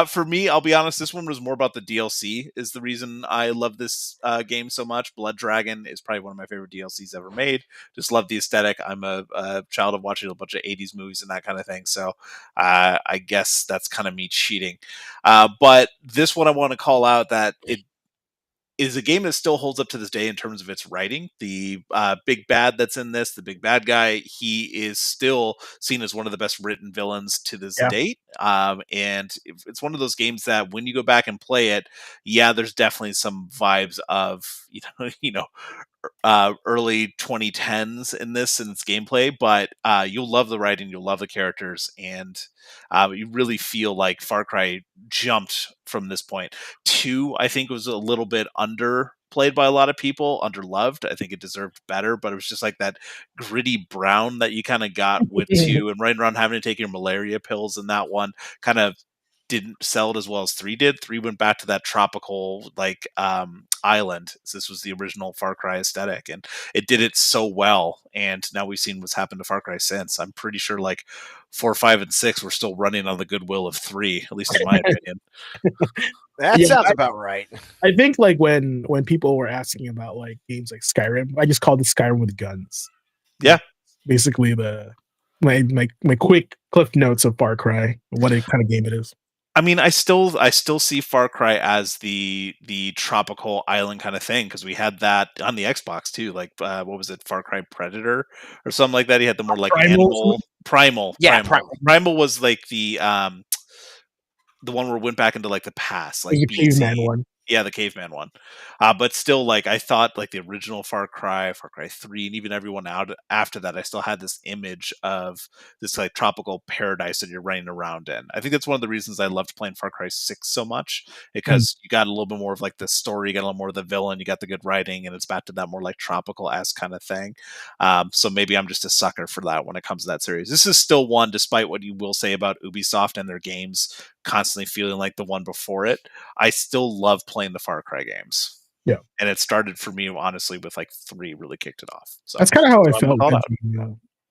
For me, I'll be honest, this one was more about the DLC is the reason I love this game so much. Blood Dragon is probably one of my favorite DLCs ever made. Just love the aesthetic. I'm a child of watching a bunch of 80s movies and that kind of thing. So I guess that's kind of me cheating. But this one I want to call out that it is a game that still holds up to this day in terms of its writing. The big bad that's in this, the big bad guy, he is still seen as one of the best written villains to this date. And it's one of those games that when you go back and play it, yeah, there's definitely some vibes of, early 2010s in this in its gameplay, but you'll love the writing, you'll love the characters, and you really feel like Far Cry jumped from this point. 2, I think, was a little bit underplayed by a lot of people, underloved. I think it deserved better, but it was just like that gritty brown that you kind of got with 2, and right around having to take your malaria pills in that one kind of didn't sell it as well as 3 did. 3 went back to that tropical island. So this was the original Far Cry aesthetic, and it did it so well. And now we've seen what's happened to Far Cry since. I'm pretty sure 4, 5, and 6 were still running on the goodwill of 3, at least in my opinion. That sounds about right. I think when people were asking about games like Skyrim, I just called it Skyrim with guns. Yeah, basically my quick cliff notes of Far Cry, what kind of game it is. I mean, I still see Far Cry as the tropical island kind of thing, because we had that on the Xbox too. What was it, Far Cry Predator or something like that? He had the more Primal. Primal was the one where it went back into the past, the caveman one. Yeah, the caveman one. But still, I thought the original Far Cry 3, and even everyone out after that, I still had this image of this tropical paradise that you're running around in. I think that's one of the reasons I loved playing Far Cry 6 so much, because you got a little bit more of the story, you got a little more of the villain, you got the good writing, and it's back to that more tropical-esque kind of thing. So maybe I'm just a sucker for that when it comes to that series. This is still one, despite what you will say about Ubisoft and their games constantly feeling like the one before it, I still love playing the Far Cry games. Yeah. And it started for me, honestly, with 3 really kicked it off. So that's kind of how I felt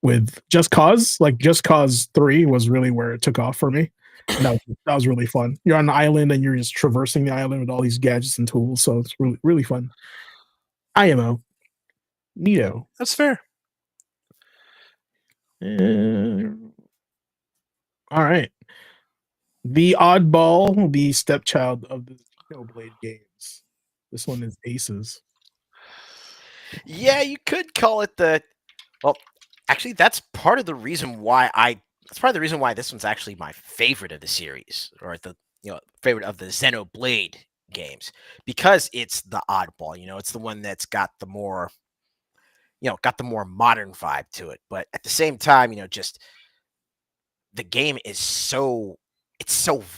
with Just Cause. Just Cause 3 was really where it took off for me. And that was really fun. You're on an island and you're just traversing the island with all these gadgets and tools. So it's really, really fun. IMO. Neato. That's fair. All right. The oddball, the stepchild of the Blade games. This one is Aces. Yeah, you could call it actually, that's part of the reason why this one's actually my favorite of the series, or the favorite of the Xenoblade games, because it's the oddball. It's the one that's got the more modern vibe to it, but at the same time, just the game is so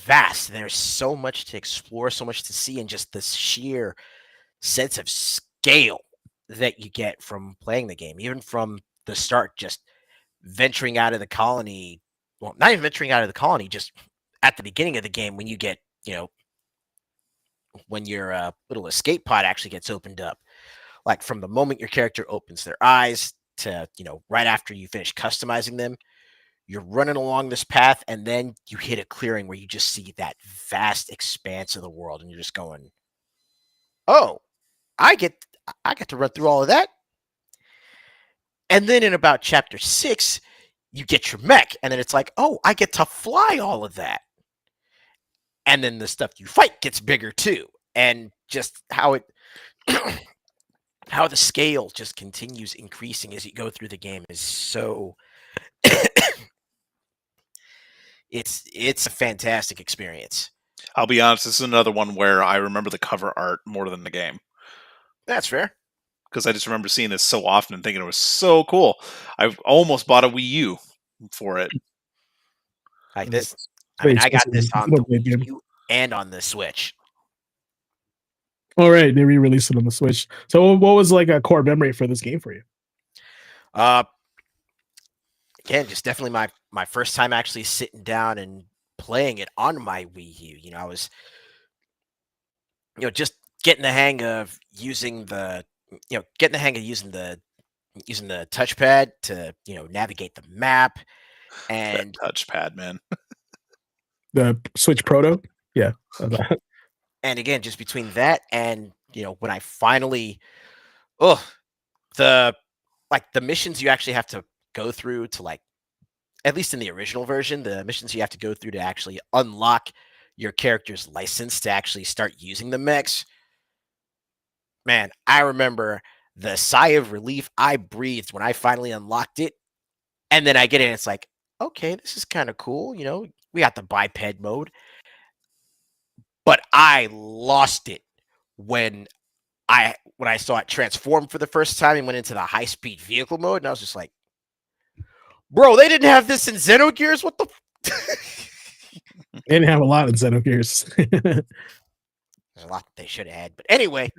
vast, and there's so much to explore, so much to see, and just this sheer sense of scale that you get from playing the game, even from the start, just venturing out of the colony. Well, not even venturing out of the colony, just at the beginning of the game, when you get, when your little escape pod actually gets opened up, from the moment your character opens their eyes to, right after you finish customizing them, you're running along this path, and then you hit a clearing where you just see that vast expanse of the world, and you're just going, "Oh, I get to run through all of that." And then in about chapter 6, you get your mech, and then it's like, "Oh, I get to fly all of that." And then the stuff you fight gets bigger too, and just how how the scale just continues increasing as you go through the game is so. It's a fantastic experience. I'll be honest, this is another one where I remember the cover art more than the game. That's fair. Because I just remember seeing this so often and thinking it was so cool. I almost bought a Wii U for it. Like this, I Very mean, I got expensive this on the little Wii game. U and on the Switch. All right, they re-released it on the Switch. So, what was like a core memory for this game for you? Again, just definitely my first time actually sitting down and playing it on my Wii U. You know, I was, just getting the hang of using the, using the touchpad to, navigate the map. That And touchpad, man. The Switch Proto, yeah. and again, just between that and, when I finally, oh, the the missions you actually have to go through to, like, at least in the original version, the missions you have to go through to actually unlock your character's license to actually start using the mechs. Man, I remember the sigh of relief I breathed when I finally unlocked it. And then I get in, it's like, okay, this is kind of cool. We got the biped mode, but I lost it when I saw it transform for the first time and went into the high speed vehicle mode, and I was just like, bro, they didn't have this in Xenogears. What the? They didn't have a lot of Xenogears. There's a lot they should have had, but anyway,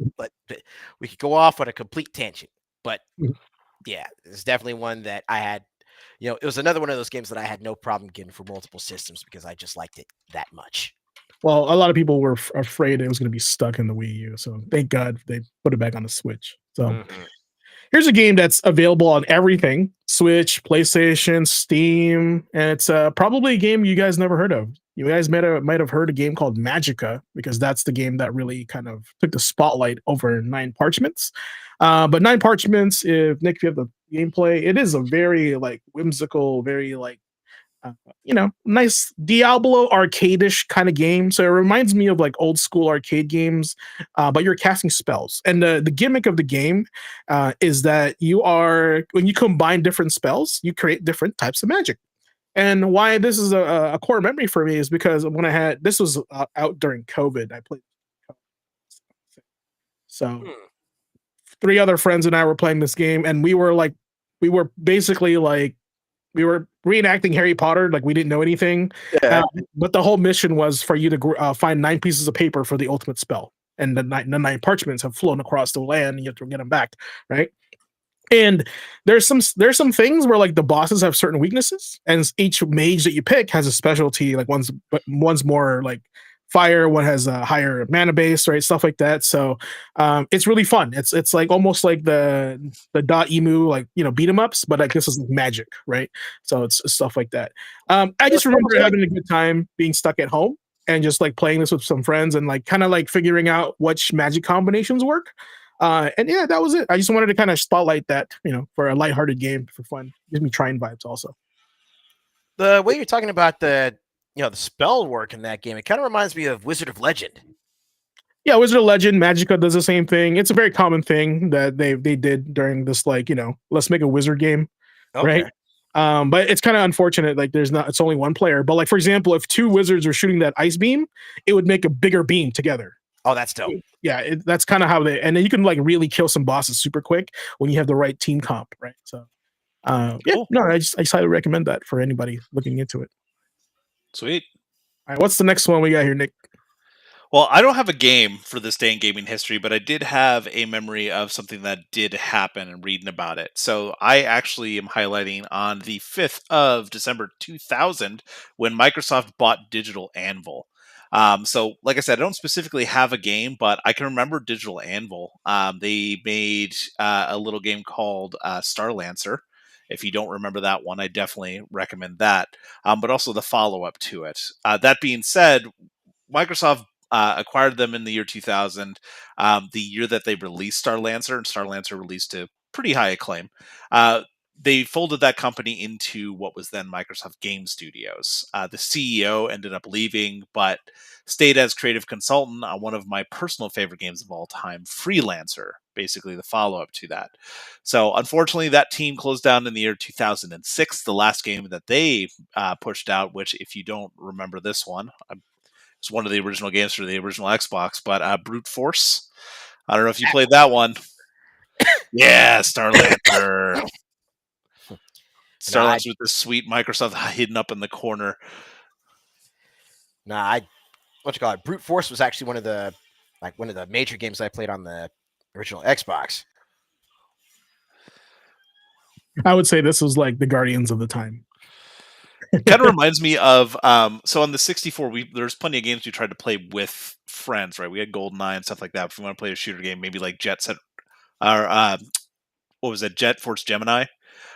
we could go off on a complete tangent. But yeah, it's definitely one that I had. It was another one of those games that I had no problem getting for multiple systems because I just liked it that much. Well, a lot of people were afraid it was going to be stuck in the Wii U, so thank God they put it back on the Switch. So here's a game that's available on everything: Switch, PlayStation, Steam, and it's probably a game you guys never heard of. You guys might have heard a game called Magica, because that's the game that really kind of took the spotlight over Nine Parchments. But Nine Parchments, if you have the gameplay, it is a very like whimsical, very like nice Diablo arcade-ish kind of game. So it reminds me of like old school arcade games, but you're casting spells. And the gimmick of the game is that when you combine different spells, you create different types of magic. And why this is a core memory for me is because when this was out during COVID, I played. So 3 other friends and I were playing this game, and we were basically like, we were reenacting Harry Potter, like we didn't know anything. Yeah. But the whole mission was for you to find 9 pieces of paper for the ultimate spell, and the nine parchments have flown across the land, and you have to get them back, right? And there's some things where like the bosses have certain weaknesses, and each mage that you pick has a specialty. Like one's more like fire, one has a higher mana base, right? Stuff like that. So it's really fun. It's like almost like the .emu, like beat 'em ups, but like this is magic, right? So it's stuff like that. I just remember having a good time being stuck at home and just like playing this with some friends and like kind of like figuring out which magic combinations work. And yeah, that was it. I just wanted to kind of spotlight that, for a lighthearted game for fun. Gives me trying vibes also. The way you're talking about the spell work in that game, it kind of reminds me of Wizard of Legend. Yeah, Wizard of Legend, Magica does the same thing. It's a very common thing that they did during this, like, let's make a wizard game, Okay. right? But it's kind of unfortunate, like it's only one player. But like, for example, if 2 wizards are shooting that ice beam, it would make a bigger beam together. Oh, that's dope. Yeah, that's kind of how and then you can like really kill some bosses super quick when you have the right team comp, right? So Cool. no, I highly recommend that for anybody looking into it. Sweet. All right, what's the next one we got here, Nick? Well, I don't have a game for this day in gaming history, but I did have a memory of something that did happen and reading about it. So I actually am highlighting on the 5th of December 2000 when Microsoft bought Digital Anvil. So, like I said, I don't specifically have a game, but I can remember Digital Anvil. They made a little game called Starlancer. If you don't remember that one, I definitely recommend that. But also the follow-up to it. That being said, Microsoft acquired them in the year 2000, the year that they released Starlancer, and Starlancer released to pretty high acclaim. They folded that company into what was then Microsoft Game Studios. The CEO ended up leaving, but stayed as creative consultant on one of my personal favorite games of all time, Freelancer, basically the follow-up to that. So unfortunately, that team closed down in the year 2006, the last game that they pushed out, which if you don't remember this one, It's one of the original games for the original Xbox, but Brute Force. I don't know if you played that one. Yeah, Starlancer. Starlancer with this sweet Microsoft hidden up in the corner. Brute Force was actually one of the major games I played on the original Xbox. I would say this was like the Guardians of the time. Kind of reminds me of so on the 64 there's plenty of games we tried to play with friends, right? We had GoldenEye and stuff like that. If we want to play a shooter game, maybe like Jet Set or what was it, Jet Force Gemini.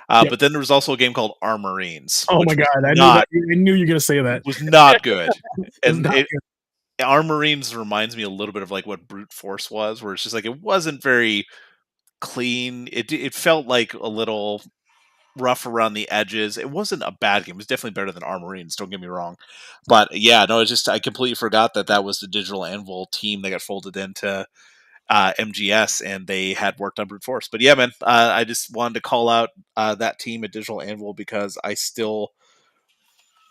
Yep. But then there was also a game called Armorines. Oh my god, I knew you were gonna say that. It was not good. And Armorines reminds me a little bit of like what Brute Force was, where it's just like it wasn't very clean. It felt like a little rough around the edges. It wasn't a bad game. It was definitely better than Armorines, don't get me wrong. But yeah, no, it's just I completely forgot that was the Digital Anvil team that got folded into MGS, and they had worked on Brute Force. But yeah, man, I just wanted to call out that team at Digital Anvil because I still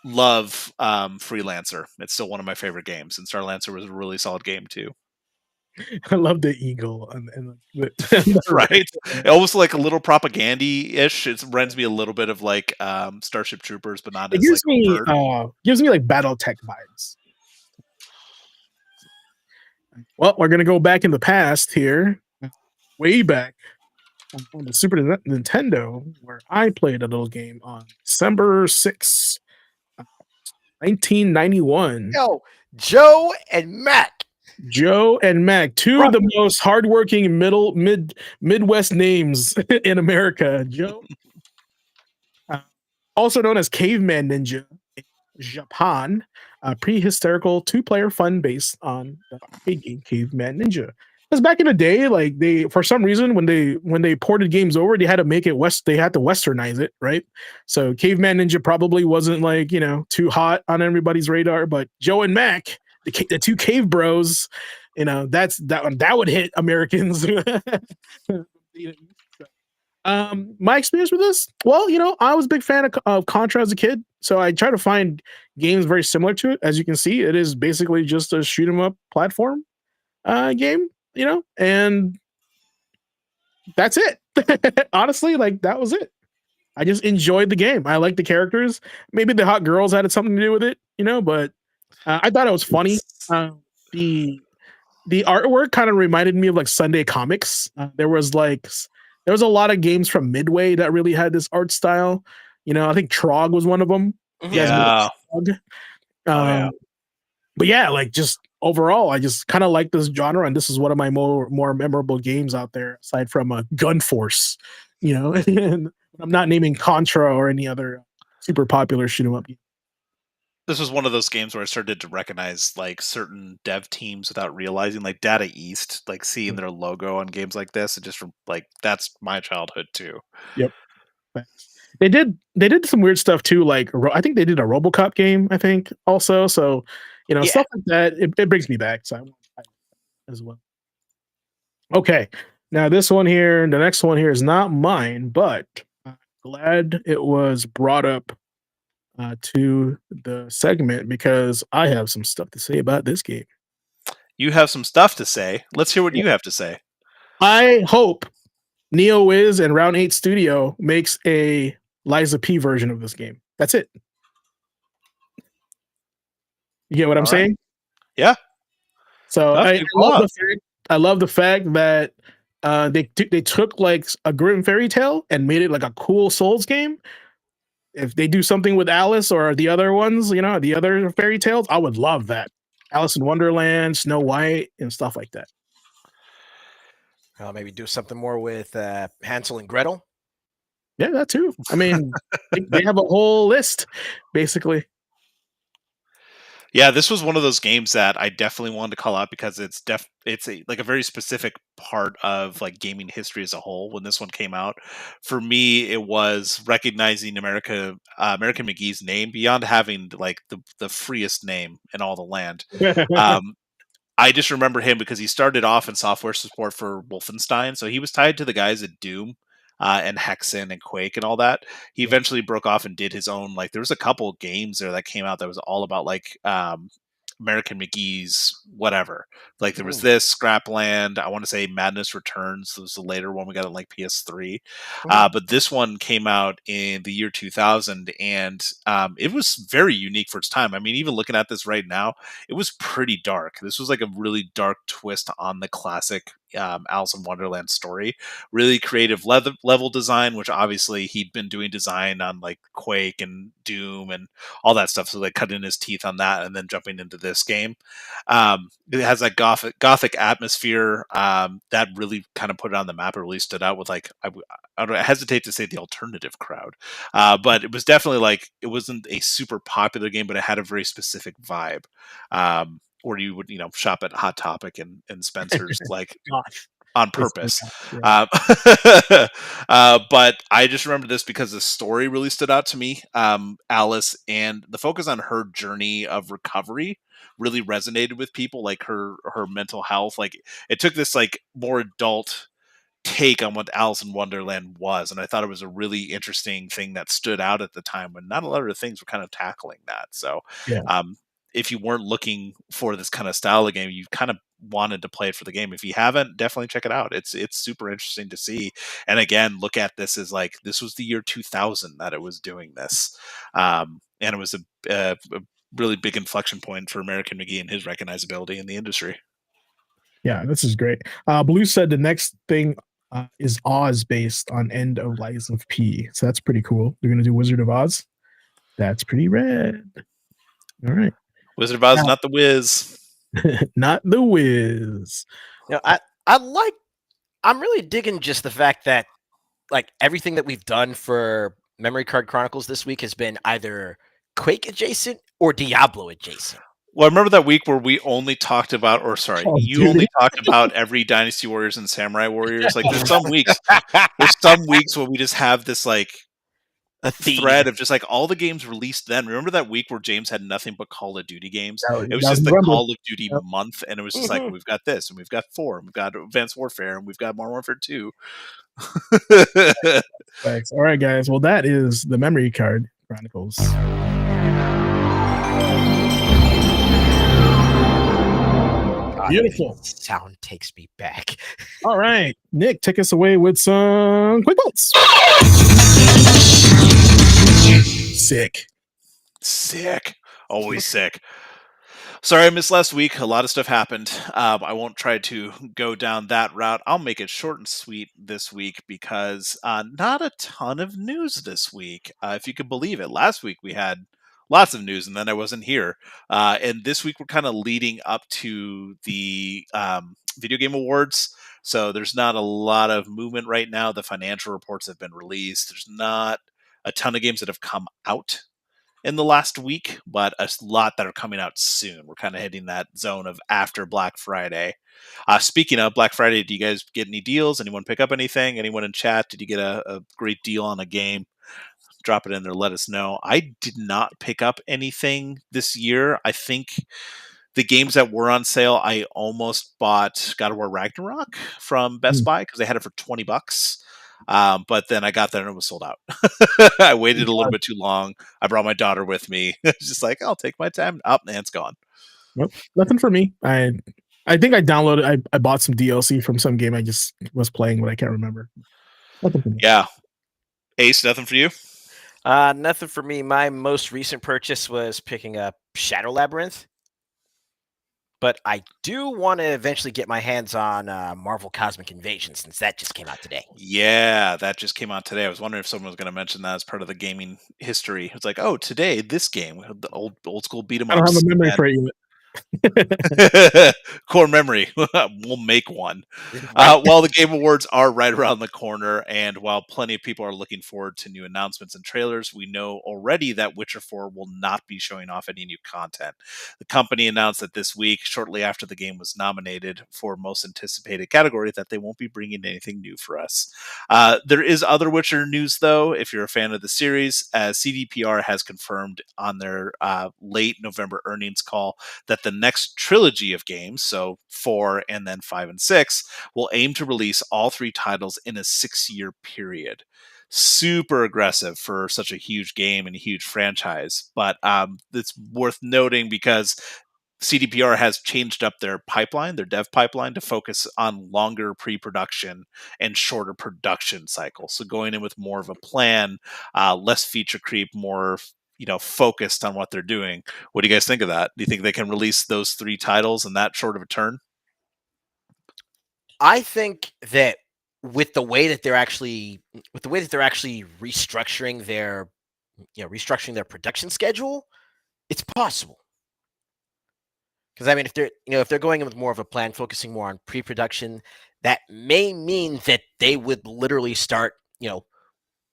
love Freelancer. It's still one of my favorite games, and Starlancer was a really solid game too. I love the eagle and right, almost like a little propaganda-ish. It reminds me a little bit of like Starship Troopers, but not it as gives like gives me like BattleTech vibes. Well, we're gonna go back in the past here, way back on the Super Nintendo, where I played a little game on December 6th, 1991. Yo, Joe and Mac. Joe and Mac, two of the most hardworking Midwest names in America. Joe, also known as Caveman Ninja in Japan, a prehistorical two-player fun based on the arcade game Caveman Ninja. Because back in the day, like for some reason when they ported games over, they had to make it they had to westernize it, right? So Caveman Ninja probably wasn't like too hot on everybody's radar, but Joe and Mac, the two cave bros, that would hit Americans. My experience with this, well, I was a big fan of Contra as a kid, so I try to find games very similar to it. As you can see, it is basically just a shoot 'em up platform game, and that's it. Honestly, like that was it. I just enjoyed the game. I liked the characters. Maybe the hot girls had something to do with it, but I thought it was funny. The artwork kind of reminded me of like Sunday Comics. There was a lot of games from Midway that really had this art style. I think Trog was one of them. Yeah. But yeah, like just overall, I just kind of like this genre, and this is one of my more memorable games out there, aside from Gun Force. And I'm not naming Contra or any other super popular shoot 'em up game. This was one of those games where I started to recognize like certain dev teams without realizing, like Data East, like seeing their logo on games like this, and just like that's my childhood too. Yep. They did some weird stuff too. Like I think they did a RoboCop game. I think also. So stuff like that. It brings me back. So I want as well. Okay. Now this one here, the next one here is not mine, but I'm glad it was brought up to the segment because I have some stuff to say about this game. You have some stuff to say. Let's hear what you have to say. I hope NeoWiz and Round 8 Studio makes a Liza P version of this game. That's it. You get what I'm saying? Yeah. So I love the fact that they took like a Grim Fairy Tale and made it like a cool Souls game. If they do something with Alice or the other ones, the other fairy tales, I would love that. Alice in Wonderland, Snow White, and stuff like that. Maybe do something more with Hansel and Gretel. Yeah, that too. I mean, they have a whole list, basically. Yeah, this was one of those games that I definitely wanted to call out because it's a very specific part of like gaming history as a whole. When this one came out, for me, it was recognizing American McGee's name beyond having like the freest name in all the land. I just remember him because he started off in software support for Wolfenstein, so he was tied to the guys at Doom. And Hexen and Quake and all that. He eventually broke off and did his own, like there was a couple games there that came out that was all about like American McGee's whatever. Like there was Ooh. this Scrapland. I want to say Madness Returns. This was the later one we got on like PS3. Mhm. But this one came out in the year 2000, and it was very unique for its time. I mean, even looking at this right now, it was pretty dark. This was like a really dark twist on the classic Alice in Wonderland story. Really creative level design, which obviously he'd been doing design on like Quake and Doom and all that stuff. So like cutting his teeth on that and then jumping into this game. It has that gothic atmosphere that really kind of put it on the map. It really stood out with like I hesitate to say the alternative crowd, but it was definitely like it wasn't a super popular game, but it had a very specific vibe. Or you would shop at Hot Topic and Spencer's like Gosh. on It's purpose. yeah. But I just remember this because the story really stood out to me. Alice and the focus on her journey of recovery really resonated with people, like her mental health. Like it took this like more adult take on what Alice in Wonderland was, and I thought it was a really interesting thing that stood out at the time when not a lot of things were kind of tackling that. So Yeah. if you weren't looking for this kind of style of game, you kind of wanted to play it for the game. If you haven't, definitely check it out. It's super interesting to see. And again, look at this as like this was the year 2000 that it was doing this, and it was a really big inflection point for American McGee and his recognizability in the industry. Yeah, this is great. Blue said the next thing is Oz based on End of Lives of P. So that's pretty cool. They're gonna do Wizard of Oz. That's pretty rad. All right. Wizard of Oz, Now- not the Wiz. Not the Wiz. I'm really digging just the fact that like everything that we've done for Memory Card Chronicles this week has been either Quake adjacent or Diablo adjacent. Well, I remember that week where we only talked about, or sorry, Oh, you dude. only talked about every Dynasty Warriors and Samurai Warriors. Like there's some weeks where we just have this like A theme. thread of just like all the games released then. Remember that week where James had nothing but Call of Duty games? It was That just the November. Call of Duty Yep. month, and it was just like Mhm. we've got this, and we've got 4, and we've got Advanced Warfare, and we've got Modern Warfare 2. Thanks. All right, guys. Well, that is the Memory Card Chronicles. God, Beautiful. Sound takes me back. All right, Nick, take us away with some quick quotes. Sick. Sick. Always sick. Sorry I missed last week. A lot of stuff happened. I won't try to go down that route. I'll make it short and sweet this week because not a ton of news this week. If you could believe it. Last week we had lots of news and then I wasn't here. And this week we're kind of leading up to the Video Game Awards. So there's not a lot of movement right now. The financial reports have been released. There's not a ton of games that have come out in the last week, but a lot that are coming out soon. We're kind of hitting that zone of after Black Friday. Speaking of Black Friday, do you guys get any deals? Anyone pick up anything? Anyone in chat? Did you get a great deal on a game? Drop it in there. Let us know. I did not pick up anything this year. I think the games that were on sale, I almost bought God of War Ragnarok from Best Buy because they had it for $20. But then I got there and it was sold out. I waited a little bit too long. I brought my daughter with me. It's just like, I'll take my time. Up and it's gone. Nope, nothing for me. I think I downloaded. I bought some DLC from some game I just was playing, but I can't remember. Nothing for me. Yeah. Ace, nothing for you? Nothing for me. My most recent purchase was picking up Shadow Labyrinth. But I do want to eventually get my hands on Marvel Cosmic Invasion since that just came out today. Yeah, that just came out today. I was wondering if someone was going to mention that as part of the gaming history. It's like, oh, today, this game, the old school beat 'em I don't ups. have a memory for it yet. Core memory. We'll make one. While the Game Awards are right around the corner, and while plenty of people are looking forward to new announcements and trailers, we know already that Witcher 4 will not be showing off any new content. The company announced that this week, shortly after the game was nominated for most anticipated category, that they won't be bringing anything new for us. There is other Witcher news, though, if you're a fan of the series, as CDPR has confirmed on their late November earnings call that the next trilogy of games, so 4 and then 5 and 6, will aim to release all 3 titles in a 6-year period. Super aggressive for such a huge game and a huge franchise, but it's worth noting because CDPR has changed up their pipeline, their dev pipeline, to focus on longer pre-production and shorter production cycles. So going in with more of a plan, less feature creep, more focused on what they're doing. What do you guys think of that? Do you think they can release those 3 titles in that short of a turn? I think that with the way that they're actually restructuring their production schedule, it's possible. Because I mean, if they're going in with more of a plan, focusing more on pre-production, that may mean that they would literally start,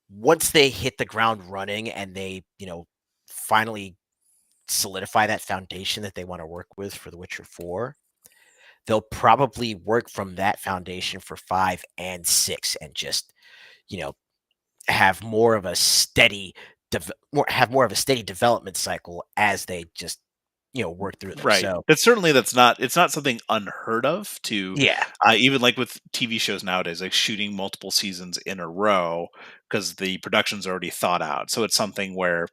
once they hit the ground running and they, finally solidify that foundation that they want to work with for The Witcher 4, they'll probably work from that foundation for 5 and 6 and just, have more of a steady development cycle as they just work through them. Right. So It's not something unheard of to yeah, even like with TV shows nowadays, like shooting multiple seasons in a row because the production's already thought out. So it's something where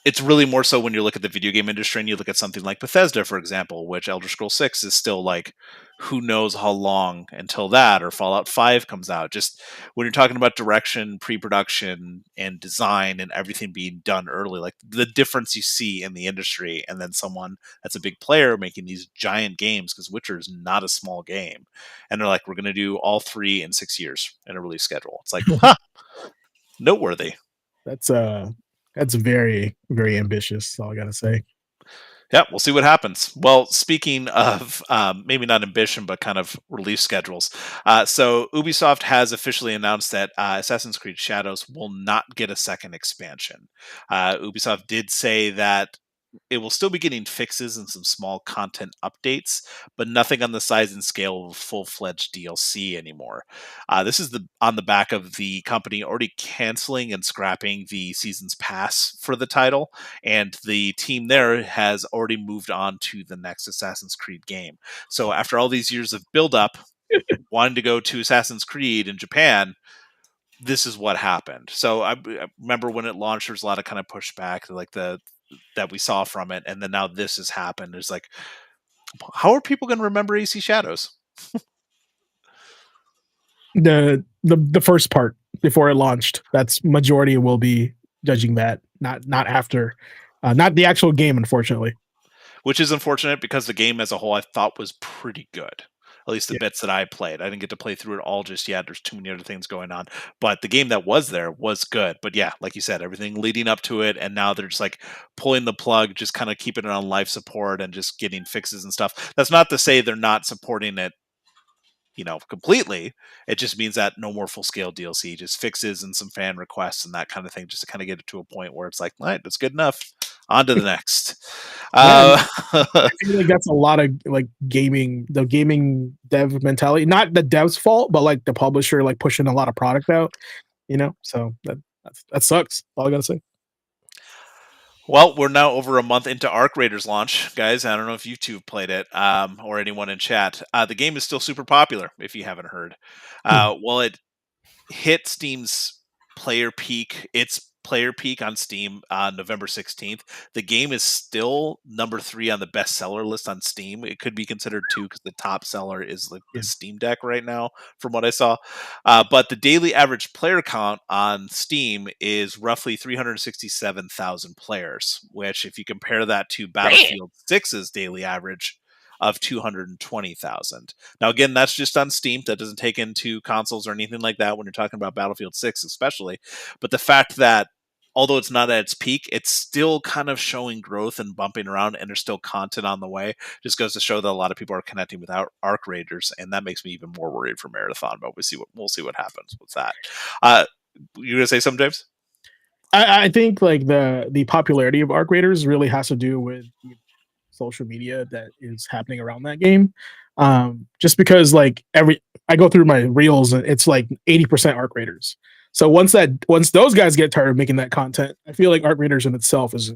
it's really more so when you look at the video game industry and you look at something like Bethesda, for example, which Elder Scrolls 6 is still like, who knows how long until that, or Fallout 5 comes out. Just when you're talking about direction, pre-production, and design and everything being done early, like the difference you see in the industry, and then someone that's a big player making these giant games, because Witcher is not a small game. And they're like, we're going to do all 3 in 6 years in a release schedule. It's like, noteworthy. That's very, very ambitious. That's all I gotta say. Yeah, we'll see what happens. Well, speaking of maybe not ambition, but kind of release schedules. So Ubisoft has officially announced that Assassin's Creed Shadows will not get a second expansion. Ubisoft did say that it will still be getting fixes and some small content updates, but nothing on the size and scale of full-fledged DLC anymore. This is on the back of the company already canceling and scrapping the season's pass for the title, and the team there has already moved on to the next Assassin's Creed game. So after all these years of build-up, wanting to go to Assassin's Creed in Japan, this is what happened. So I remember when it launched, there was a lot of kind of pushback, like that we saw from it, and then now this has happened. It's like, how are people going to remember AC Shadows? The first part before it launched. That's majority will be judging that, not after, not the actual game, unfortunately. Which is unfortunate because the game as a whole I thought was pretty good. At least the bits that I played. I didn't get to play through it all just yet. There's too many other things going on. But the game that was there was good. But yeah, like you said, everything leading up to it, and now they're just like pulling the plug, just kind of keeping it on life support and just getting fixes and stuff. That's not to say they're not supporting it, completely. It just means that no more full scale DLC, just fixes and some fan requests and that kind of thing, just to kind of get it to a point where it's like, all right, that's good enough. On to the next. I feel like that's a lot of like the gaming dev mentality. Not the dev's fault, but like the publisher like pushing a lot of product out. So that sucks. All I gotta say. Well, we're now over a month into Arc Raiders launch, guys. I don't know if you two have played it or anyone in chat. The game is still super popular, if you haven't heard. Well, it hit Steam's its player peak on Steam on November 16th. The game is still number 3 on the bestseller list on Steam. It could be considered 2 because the top seller is the Steam Deck right now, from what I saw. But the daily average player count on Steam is roughly 367,000 players, which if you compare that to Battlefield 6's daily average of 220,000. Now, again, that's just on Steam. That doesn't take into consoles or anything like that when you're talking about Battlefield 6 especially. But the fact that although it's not at its peak, it's still kind of showing growth and bumping around, and there's still content on the way. Just goes to show that a lot of people are connecting with Arc Raiders, and that makes me even more worried for Marathon. But we'll see what happens with that. You gonna say something, James? I think like the popularity of Arc Raiders really has to do with social media that is happening around that game. Just because like I go through my reels and it's like 80% Arc Raiders. So once those guys get tired of making that content, I feel like Arc Raiders in itself is.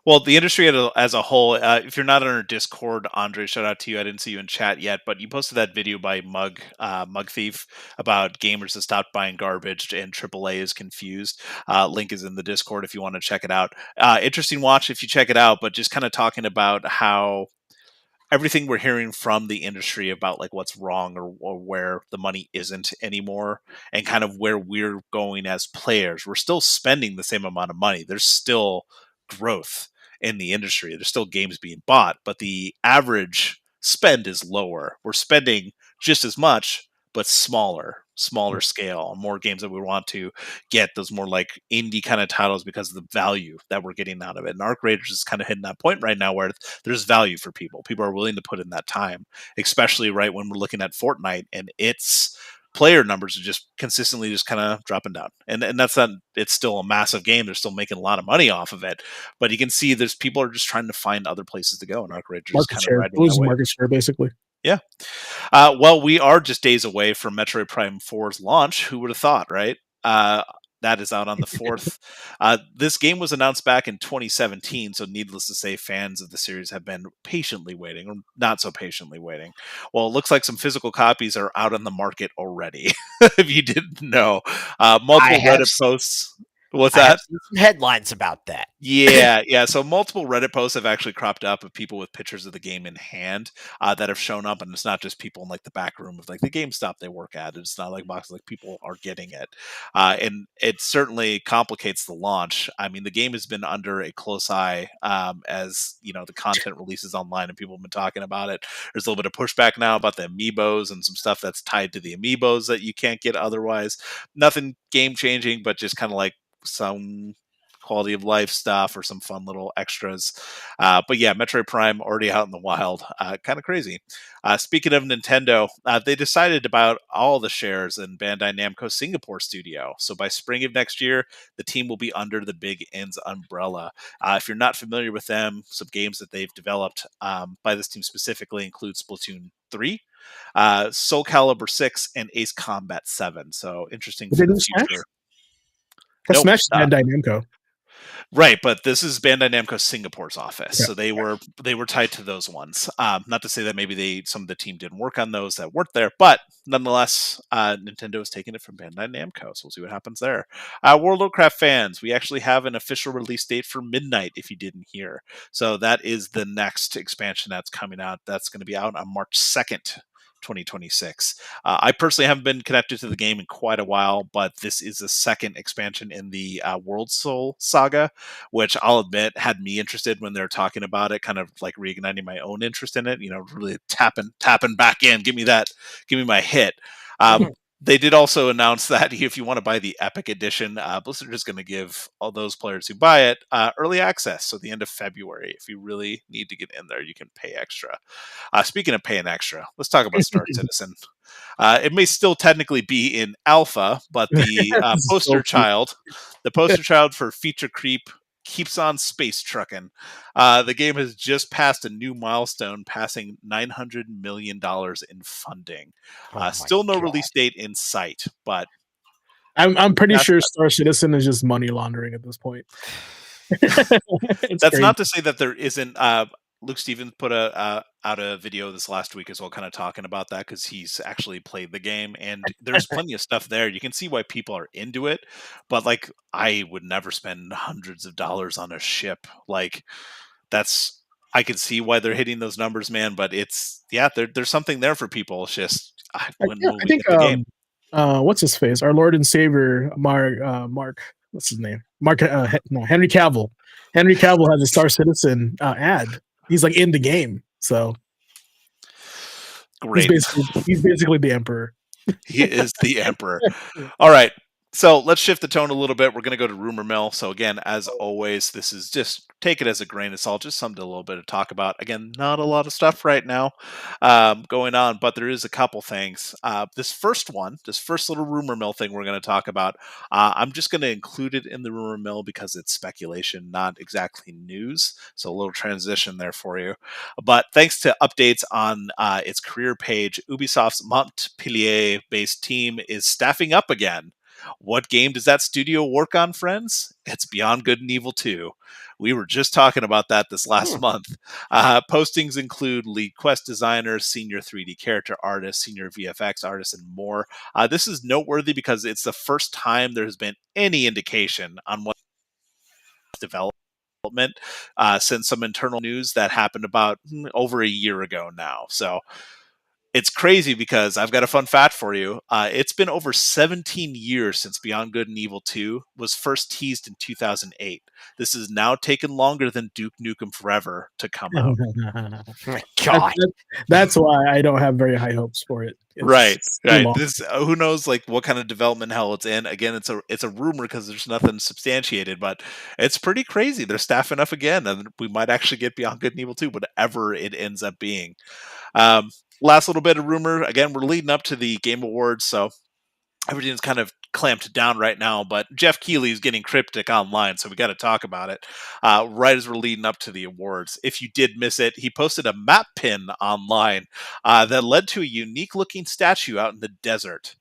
Well, the industry as a whole, if you're not on our Discord, Andre, shout out to you. I didn't see you in chat yet, but you posted that video by Mug Thief, about gamers that stopped buying garbage and AAA is confused. Link is in the Discord if you want to check it out. Interesting watch if you check it out, but just kind of talking about how everything we're hearing from the industry about like what's wrong, or where the money isn't anymore, and kind of where we're going as players. We're still spending the same amount of money. There's still growth in the industry. There's still games being bought, but the average spend is lower. We're spending just as much, but smaller scale, more games that we want to get, those more like indie kind of titles, because of the value that we're getting out of it. And Arc Raiders is kind of hitting that point right now where there's value for people. People are willing to put in that time, especially right when we're looking at Fortnite and its player numbers are just consistently just kind of dropping down. And that's not, it's still a massive game. They're still making a lot of money off of it, but you can see there's people are just trying to find other places to go, and Arc Raiders is Market kind of share, riding that losing wave. market share, basically. Yeah. Well, we are just days away from Metroid Prime 4's launch. Who would have thought, right? That is out on the 4th. This game was announced back in 2017, so needless to say, fans of the series have been patiently waiting, or not so patiently waiting. Well, it looks like some physical copies are out on the market already, if you didn't know. Multiple Reddit posts. What's I that? have seen some headlines about that. Yeah. So multiple Reddit posts have actually cropped up of people with pictures of the game in hand that have shown up, and it's not just people in like the back room of like the GameStop they work at. It's not like boxes; like people are getting it, and it certainly complicates the launch. I mean, the game has been under a close eye as you know the content releases online, and people have been talking about it. There's a little bit of pushback now about the amiibos and some stuff that's tied to the amiibos that you can't get otherwise. Nothing game changing, but just kind of like some quality of life stuff or some fun little extras. But yeah, Metroid Prime already out in the wild. Kind of crazy. Speaking of Nintendo, they decided about all the shares in Bandai Namco Singapore studio. So by spring of next year, the team will be under the Big N's umbrella. If you're not familiar with them, some games that they've developed by this team specifically include Splatoon 3, Soul Calibur 6, and Ace Combat 7. So interesting Did for they the do Smash? future. Because Nope. Smash is Bandai Namco. Right, but this is Bandai Namco Singapore's office, Yeah. so they were tied to those ones. Not to say that maybe some of the team didn't work on those that weren't there, but nonetheless, Nintendo is taking it from Bandai Namco, so we'll see what happens there. World of Warcraft fans, we actually have an official release date for Midnight. If you didn't hear, so that is the next expansion that's coming out. That's going to be out on March 2nd. 2026. I personally haven't been connected to the game in quite a while, but this is the second expansion in the World Soul saga, which I'll admit had me interested when they're talking about it, kind of like reigniting my own interest in it. You know, really tapping back in. Give me my hit. They did also announce that if you want to buy the Epic Edition, Blizzard is going to give all those players who buy it early access. So the end of February. If you really need to get in there, you can pay extra. Speaking of paying extra, let's talk about Star Citizen. It may still technically be in alpha, but the poster child for feature creep keeps on space trucking. The game has just passed a new milestone, passing $900 million in funding. Still no release date in sight, but I'm pretty sure Star Citizen is just money laundering at this point. That's crazy. not to say that there isn't. Luke Stevens put out a video this last week as well, kind of talking about that, because he's actually played the game, and there's plenty of stuff there. You can see why people are into it, but like I would never spend hundreds of dollars on a ship. Like that's, I can see why they're hitting those numbers, man. But it's there's something there for people. It's just I we think get the game. What's his face? Our Lord and Savior, Mark. What's his name? Henry Cavill. Henry Cavill has a Star Citizen ad. He's like in the game, so great. He's basically the emperor. He is the emperor. All right. So let's shift the tone a little bit. We're going to go to Rumor Mill. So again, as always, this is just take it as a grain of salt, just something a little bit to talk about. Again, not a lot of stuff right now going on, but there is a couple things. This first little Rumor Mill thing we're going to talk about, I'm just going to include it in the Rumor Mill because it's speculation, not exactly news. So a little transition there for you. But thanks to updates on its career page, Ubisoft's Montpellier-based team is staffing up again. What game does that studio work on, friends? It's Beyond Good and Evil 2. We were just talking about that this last month. Postings include lead quest designers, senior 3D character artists, senior VFX artists, and more. This is noteworthy because it's the first time there has been any indication on what development since some internal news that happened about over a year ago now. So it's crazy because I've got a fun fact for you. It's been over 17 years since Beyond Good and Evil 2 was first teased in 2008. This has now taken longer than Duke Nukem Forever to come out. God. That's why I don't have very high hopes for it. Right. Too long. This who knows like what kind of development hell it's in. Again, it's a rumor because there's nothing substantiated, but it's pretty crazy. They're staffing up again, and we might actually get Beyond Good and Evil 2, whatever it ends up being. Last little bit of rumor. Again, we're leading up to the Game Awards, so everything's kind of clamped down right now, but Jeff Keighley is getting cryptic online, so we got to talk about it right as we're leading up to the awards. If you did miss it, he posted a map pin online that led to a unique looking statue out in the desert.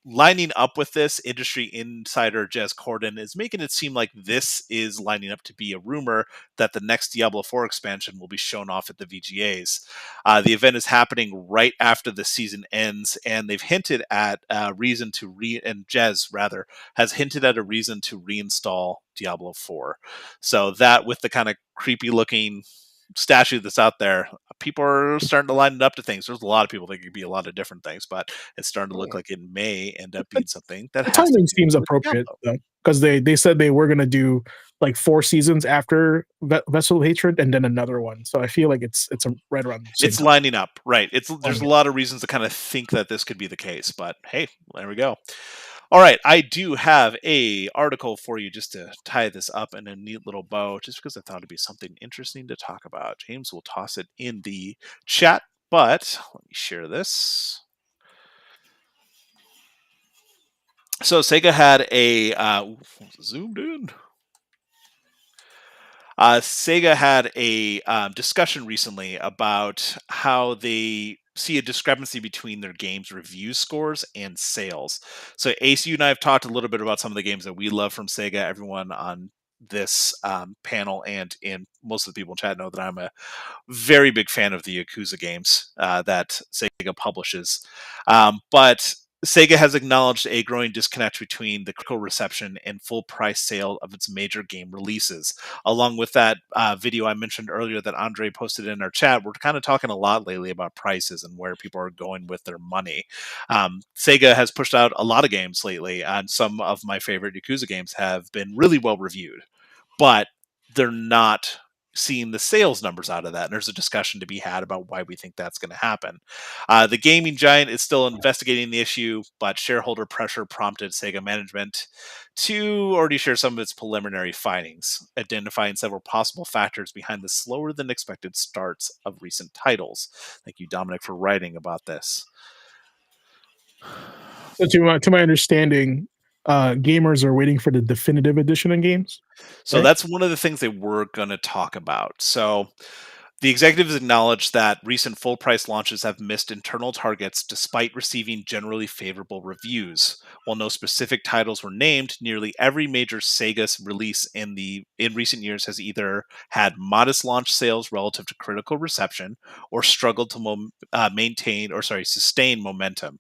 Lining up with this, industry insider Jez Corden is making it seem like this is lining up to be a rumor that the next Diablo 4 expansion will be shown off at the VGAs. The event is happening right after the season ends, and they've hinted at a reason to Jez rather has hinted at a reason to reinstall Diablo 4. So that with the kind of creepy looking statue that's out there, people are starting to line it up to things. There's a lot of people think it could be a lot of different things, but it's starting to look like it may end up being something that The has to timing do seems with appropriate Diablo. though, because they said they were gonna do like 4 seasons after Vessel of Hatred and then another one. So I feel like it's right around the same It's time. lining up, right? There's Lining a up. lot of reasons to kind of think that this could be the case, but hey, there we go. All right, I do have a article for you just to tie this up in a neat little bow, just because I thought it'd be something interesting to talk about. James will toss it in the chat, but let me share this. So Sega had a zoomed in. Sega had a discussion recently about how they see a discrepancy between their games' review scores and sales. So, Ace, you and I have talked a little bit about some of the games that we love from Sega. Everyone on this panel and in most of the people in chat know that I'm a very big fan of the Yakuza games that Sega publishes. But Sega has acknowledged a growing disconnect between the critical reception and full price sale of its major game releases. Along with that video I mentioned earlier that Andre posted in our chat, we're kind of talking a lot lately about prices and where people are going with their money. Sega has pushed out a lot of games lately, and some of my favorite Yakuza games have been really well reviewed, but they're not seeing the sales numbers out of that. And there's a discussion to be had about why we think that's going to happen. The gaming giant is still investigating the issue, but shareholder pressure prompted Sega management to already share some of its preliminary findings, identifying several possible factors behind the slower than expected starts of recent titles. Thank you, Dominic, for writing about this. So to my understanding, gamers are waiting for the definitive edition in games. So right? that's one of the things they were going to talk about. So the executives acknowledged that recent full price launches have missed internal targets despite receiving generally favorable reviews. While no specific titles were named, nearly every major Sega release in recent years has either had modest launch sales relative to critical reception or struggled to sustain momentum.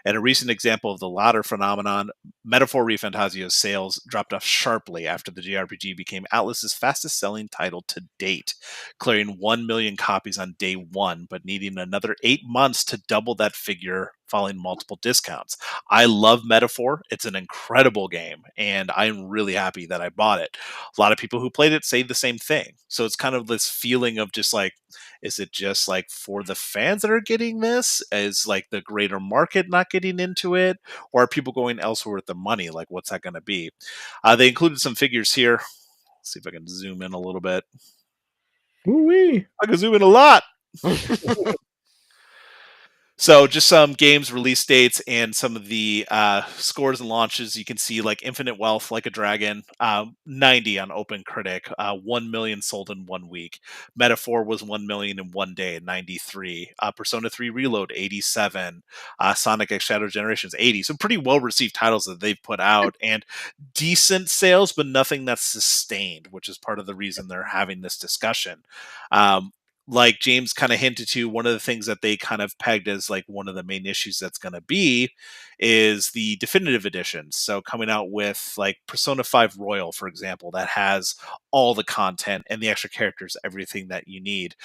And a recent example of the latter phenomenon, Metaphor ReFantasio's sales dropped off sharply after the JRPG became Atlas's fastest selling title to date, clearing 1 million copies on day one, but needing another 8 months to double that figure following multiple discounts. I love Metaphor. It's an incredible game, and I'm really happy that I bought it. A lot of people who played it say the same thing. So it's kind of this feeling of just like, is it just like for the fans that are getting this? Is like the greater market not getting into it? Or are people going elsewhere with the money? Like, what's that going to be? They included some figures here. Let's see if I can zoom in a little bit. Ooh-wee. I can zoom in a lot. So just some games release dates and some of the scores and launches. You can see like Infinite Wealth, Like a Dragon, 90 on Open Critic, 1 million sold in 1 week. Metaphor was 1 million in 1 day, 93. Persona 3 Reload, 87. Sonic X Shadow Generations, 80. So pretty well received titles that they've put out and decent sales, but nothing that's sustained, which is part of the reason they're having this discussion. Like James kind of hinted to, one of the things that they kind of pegged as like one of the main issues that's going to be is the definitive editions. So coming out with like Persona 5 Royal, for example, that has all the content and the extra characters, everything that you need.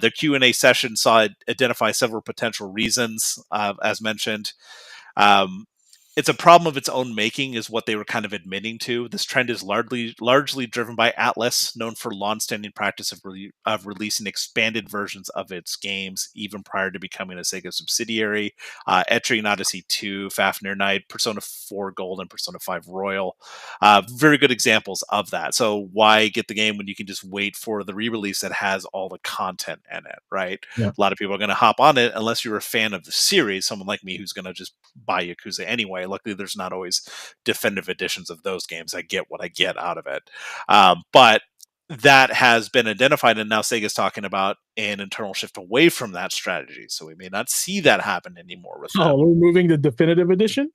Their Q&A session saw it identify several potential reasons, as mentioned. It's a problem of its own making, is what they were kind of admitting to. This trend is largely driven by Atlas, known for long-standing practice of releasing expanded versions of its games, even prior to becoming a Sega subsidiary. Etrian Odyssey 2, Fafnir Night, Persona 4 Gold, and Persona 5 Royal. Very good examples of that. So why get the game when you can just wait for the re-release that has all the content in it, right? Yeah. A lot of people are going to hop on it unless you're a fan of the series, someone like me who's going to just buy Yakuza anyway. Luckily, there's not always definitive editions of those games. I get what I get out of it. But that has been identified, and now Sega's talking about an internal shift away from that strategy. So we may not see that happen anymore with them. Oh, we're moving the definitive edition?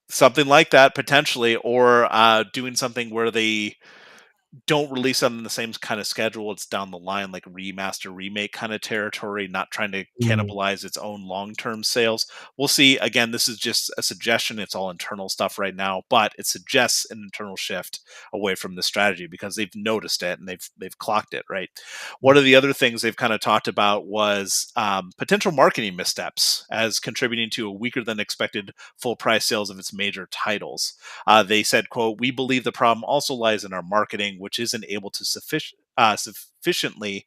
Something like that, potentially, or doing something where they don't release them in the same kind of schedule. It's down the line, like remaster, remake kind of territory, not trying to cannibalize its own long-term sales. We'll see. Again, this is just a suggestion. It's all internal stuff right now, but it suggests an internal shift away from the strategy because they've noticed it and they've clocked it, right? One of the other things they've kind of talked about was potential marketing missteps as contributing to a weaker than expected full price sales of its major titles. They said, quote, "We believe the problem also lies in our marketing, which isn't able to sufficiently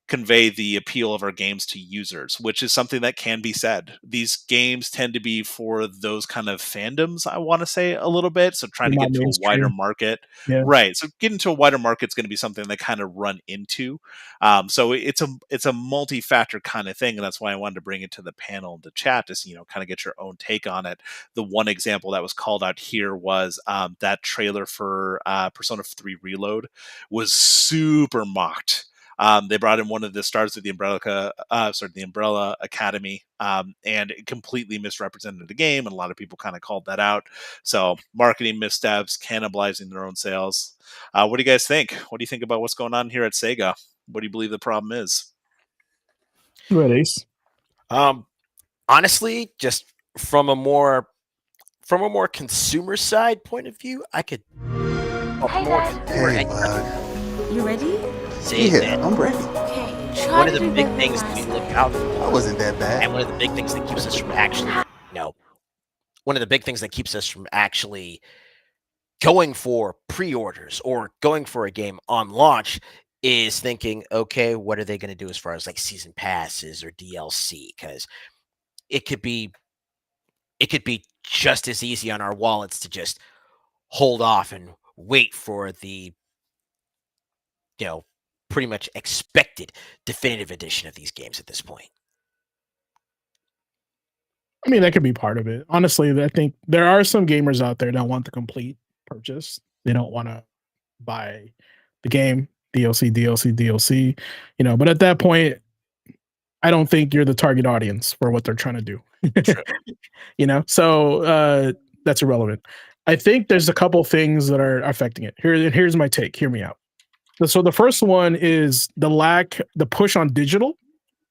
convey the appeal of our games to users," which is something that can be said. These games tend to be for those kind of fandoms, I want to say, a little bit. So trying to Not get to a wider mainstream. market. Yeah. Right. So getting to a wider market is going to be something they kind of run into. So it's a multi-factor kind of thing. And that's why I wanted to bring it to the panel and the chat to, kind of get your own take on it. The one example that was called out here was that trailer for Persona 3 Reload was super mocked. They brought in one of the stars of the Umbrella Academy, and it completely misrepresented the game, and a lot of people kind of called that out. So marketing missteps, cannibalizing their own sales. What do you guys think? What do you think about what's going on here at Sega? What do you believe the problem is? Go ahead, Ace. Honestly, just from a more consumer side point of view, I could. Hey, Dad. You ready? Yeah, I'm ready. Okay. One of the big things that we look out for, I wasn't that bad. and one of the big things that keeps us from actually, one of the big things that keeps us from actually going for pre-orders or going for a game on launch is thinking, okay, what are they going to do as far as like season passes or DLC? Because it could be just as easy on our wallets to just hold off and wait for the pretty much expected definitive edition of these games at this point. I mean, that could be part of it. Honestly, I think there are some gamers out there that want the complete purchase. They don't want to buy the game, DLC. But at that point, I don't think you're the target audience for what they're trying to do. So that's irrelevant. I think there's a couple things that are affecting it. Here's my take. Hear me out. So the first one is the push on digital.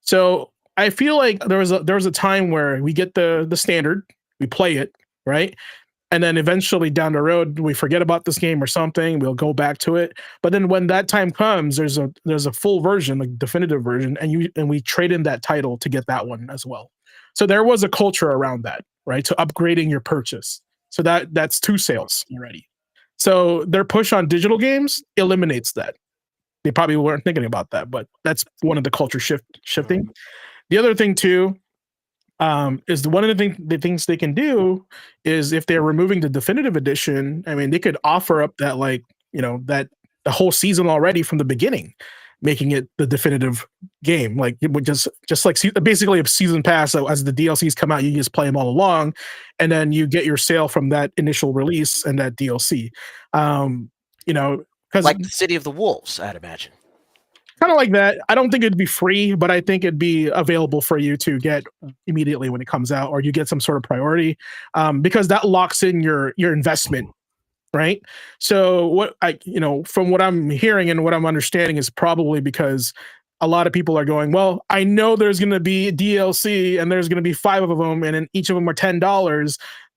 So I feel like there was a time where we get the standard, we play it, right? And then eventually down the road, we forget about this game or something, we'll go back to it. But then when that time comes, there's a full version, like definitive version, and we trade in that title to get that one as well. So there was a culture around that, right? To upgrading your purchase. So that's 2 sales already. So their push on digital games eliminates that. They probably weren't thinking about that, but that's one of the culture shifting. The other thing too is one of the things they can do is if they're removing the definitive edition, I mean, they could offer up that that the whole season already from the beginning. making it the definitive game. Like it would just like basically a season pass. So as the DLCs come out, you just play them all along, and then you get your sale from that initial release and that DLC. Because like the City of the Wolves, I'd imagine. Kind of like that. I don't think it'd be free, but I think it'd be available for you to get immediately when it comes out, or you get some sort of priority, because that locks in your investment, right? So what from what I'm hearing and what I'm understanding is probably because a lot of people are going, well, I know there's going to be DLC and there's going to be 5 of them, and then each of them are $10.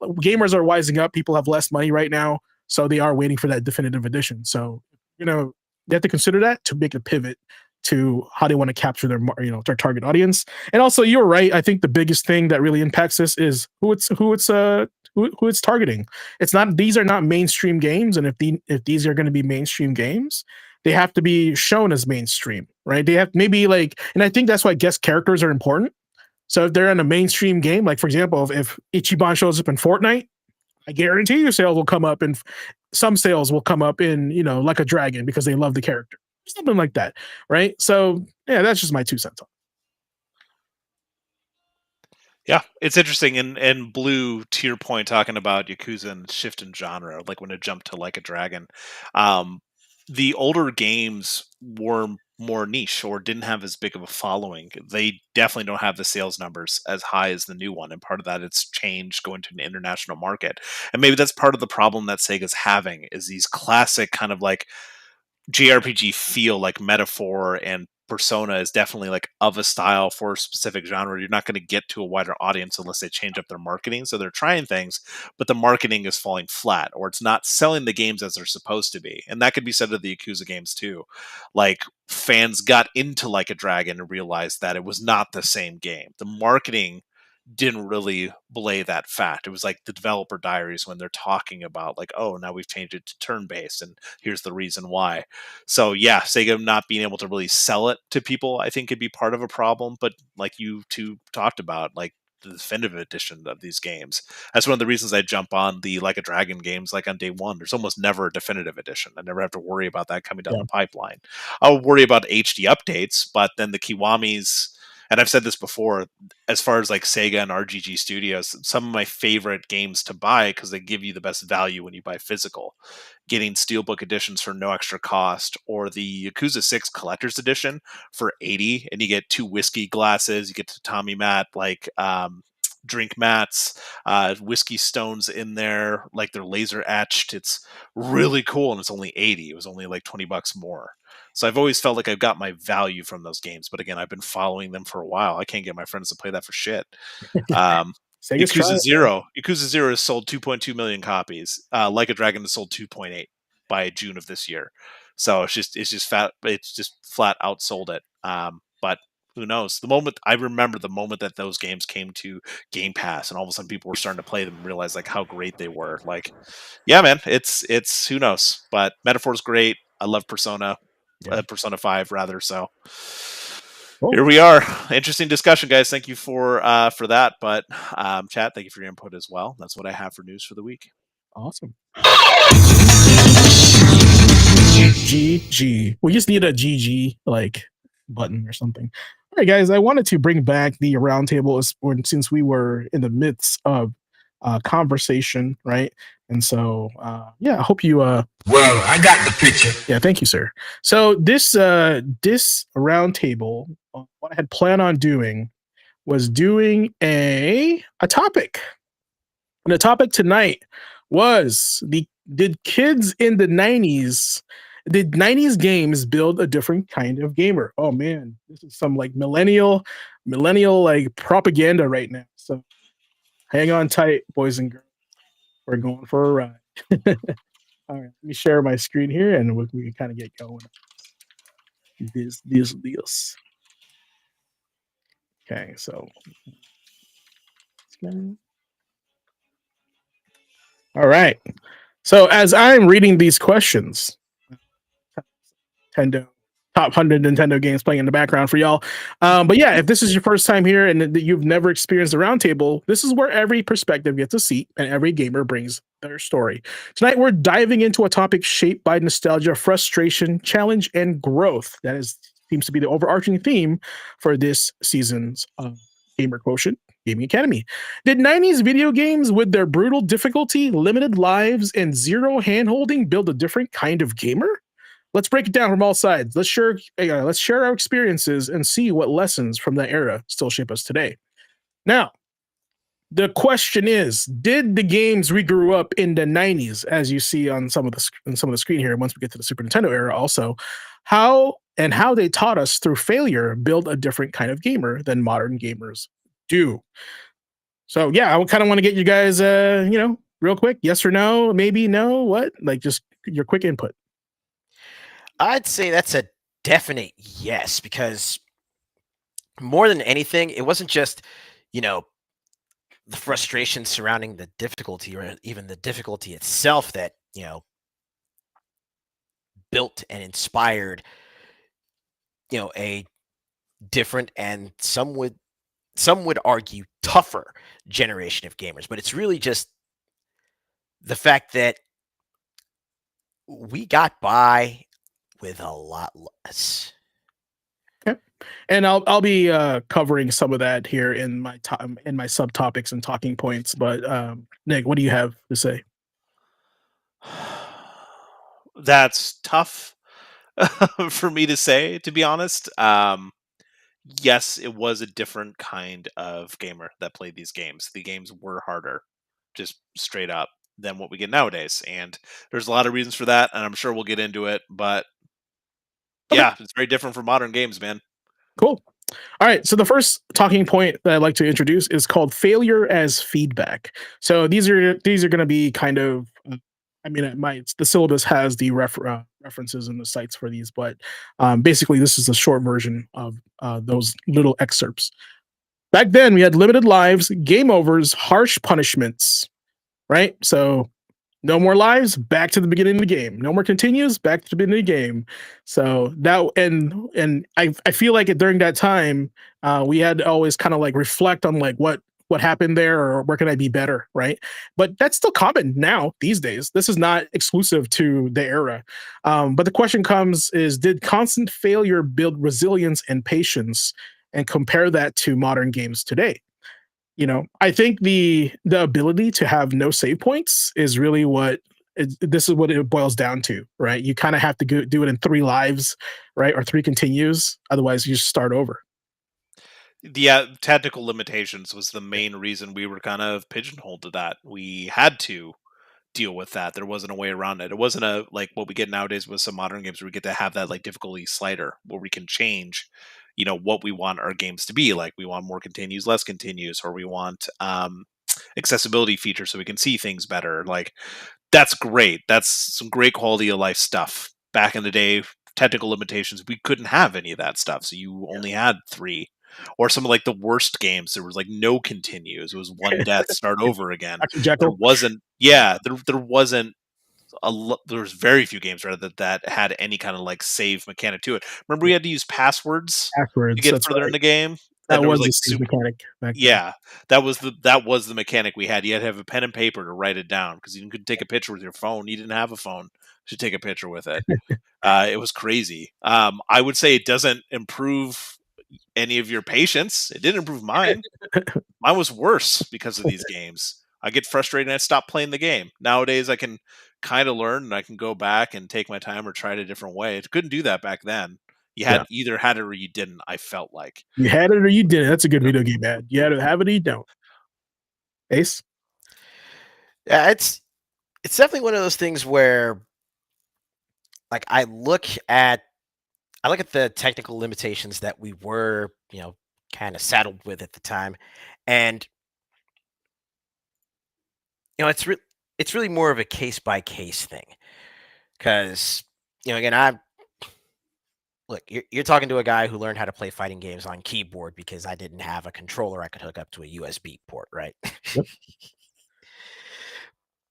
Gamers are wising up. People have less money right now, so they are waiting for that definitive edition. So you have to consider that to make a pivot to how they want to capture their target audience. And also, you're right. I think the biggest thing that really impacts this is who it's targeting. These are not mainstream games, and if these are going to be mainstream games, they have to be shown as mainstream, right? They have maybe and I think that's why guest characters are important. So if they're in a mainstream game, like for example, if Ichiban shows up in Fortnite, I guarantee you sales will come up, and some sales will come up in, like a dragon because they love the character, something like that. Right. So yeah, that's just my 2 cents. Yeah, it's interesting. And Blue, to your point, talking about Yakuza and shift in genre, like when it jumped to Like a Dragon, the older games were more niche or didn't have as big of a following. They definitely don't have the sales numbers as high as the new one. And part of that, it's changed going to an international market. And maybe that's part of the problem that Sega's having is these classic kind of like JRPG feel, like Metaphor and Persona is definitely like of a style for a specific genre. You're not going to get to a wider audience unless they change up their marketing. So they're trying things, but the marketing is falling flat, or it's not selling the games as they're supposed to be. And that could be said of the Yakuza games too. Like fans got into Like a Dragon and realized that it was not the same game. The marketing didn't really belay that fact. It was like the developer diaries when they're talking about like, oh, now we've changed it to turn-based and here's the reason why. So yeah, Sega not being able to really sell it to people, I think could be part of a problem. But like you two talked about, like the definitive edition of these games, that's one of the reasons I jump on the Like a Dragon games like on day one. There's almost never a definitive edition. I never have to worry about that coming down the pipeline. I'll worry about HD updates, but then the Kiwamis, and I've said this before, as far as like Sega and RGG Studios, some of my favorite games to buy because they give you the best value when you buy physical. Getting Steelbook editions for no extra cost, or the Yakuza 6 Collector's Edition for $80, and you get 2 whiskey glasses, you get tatami mat, like drink mats, whiskey stones in there, like they're laser etched. It's really cool, and it's only $80. It was only like $20 more. So I've always felt like I've got my value from those games. But again, I've been following them for a while. I can't get my friends to play that for shit. Yakuza Zero has sold 2.2 million copies. Like a Dragon has sold 2.8 by June of this year. So it's just flat outsold it. But who knows? I remember the moment that those games came to Game Pass, and all of a sudden people were starting to play them and realize like how great they were. Like, yeah, man, it's who knows? But Metaphor's great. I love Persona. Persona 5 rather. So here we are. Interesting discussion, guys. Thank you for that. But chat, thank you for your input as well. That's what I have for news for the week. Awesome. GG. We just need a GG like button or something. All right, guys. I wanted to bring back the roundtable since we were in the midst of conversation, right? And so, I hope you. Well, I got the picture. Yeah, thank you, sir. So this roundtable, what I had planned on doing was doing a topic, and the topic tonight was did kids in the 90s, did 90s games build a different kind of gamer? Oh man, this is some like millennial like propaganda right now. So hang on tight, boys and girls. We're going for a ride. All right, let me share my screen here, and we can kind of get going. This. Okay, so. All right. So as I'm reading these questions, top 100 Nintendo games playing in the background for y'all. But yeah, if this is your first time here and you've never experienced a roundtable, this is where every perspective gets a seat and every gamer brings their story. Tonight, we're diving into a topic shaped by nostalgia, frustration, challenge, and growth. That is seems to be the overarching theme for this season's Gamer Quotient Gaming Academy. Did 90s video games with their brutal difficulty, limited lives, and zero handholding build a different kind of gamer? Let's break it down from all sides. Let's share our experiences and see what lessons from that era still shape us today. Now, the question is, did the games we grew up in the 90s, as you see on some of the screen here, once we get to the Super Nintendo era also, how they taught us through failure build a different kind of gamer than modern gamers do? So yeah, I kind of want to get you guys, real quick, yes or no, maybe no, what? Like just your quick input. I'd say that's a definite yes, because more than anything, it wasn't just, the frustration surrounding the difficulty or even the difficulty itself that, built and inspired, a different and some would argue tougher generation of gamers. But it's really just the fact that we got by with a lot less. Okay. And I'll be covering some of that here in my subtopics and talking points. But Nick, what do you have to say? That's tough for me to say, to be honest. Yes, it was a different kind of gamer that played these games. The games were harder, just straight up, than what we get nowadays. And there's a lot of reasons for that, and I'm sure we'll get into it. But yeah, it's very different from modern games, man. Cool. All right. So the first talking point that I'd like to introduce is called failure as feedback. So these are going to be kind of, the syllabus has the references and the sites for these, but basically this is a short version of those little excerpts. Back then we had limited lives, game overs, harsh punishments, right? So no more lives, back to the beginning of the game. No more continues, back to the beginning of the game. So that, and I feel like during that time, we had to always kind of like reflect on like what happened there or where can I be better, right? But that's still common now these days. This is not exclusive to the era. But the question comes is, did constant failure build resilience and patience? And compare that to modern games today. I think the ability to have no save points is really this is what it boils down to, right? You kind of have to do it in 3 lives, right? Or 3 continues. Otherwise you just start over. The technical limitations was the main reason we were kind of pigeonholed to that. We had to deal with that. There wasn't a way around it. It wasn't like what we get nowadays with some modern games where we get to have that like difficulty slider where we can change what we want our games to be. Like we want more continues, less continues, or we want accessibility features so we can see things better. Like that's great. That's some great quality of life stuff. Back in the day, technical limitations, we couldn't have any of that stuff. So you only had 3. Or some of like the worst games, there was like no continues. It was one death, start over again. There wasn't. Yeah, there wasn't. There was very few games rather that had any kind of like save mechanic to it. Remember, we had to use passwords to get further in the game. That was like the mechanic. Yeah, that was the mechanic we had. You had to have a pen and paper to write it down because you couldn't take a picture with your phone. You didn't have a phone to take a picture with it. It was crazy. I would say it doesn't improve any of your patience. It didn't improve mine. Mine was worse because of these games. I get frustrated and I stop playing the game. Nowadays, I can kind of learn and I can go back and take my time or try it a different way. I couldn't do that back then. You had either had it or you didn't. I felt like you had it or you didn't. That's a good video game ad. You had to have it or you don't. Ace. Yeah, it's definitely one of those things where, like, I look at the technical limitations that we were, kind of saddled with at the time, and it's really more of a case by case thing, because again, you're talking to a guy who learned how to play fighting games on keyboard because I didn't have a controller I could hook up to a USB port, right? Yep.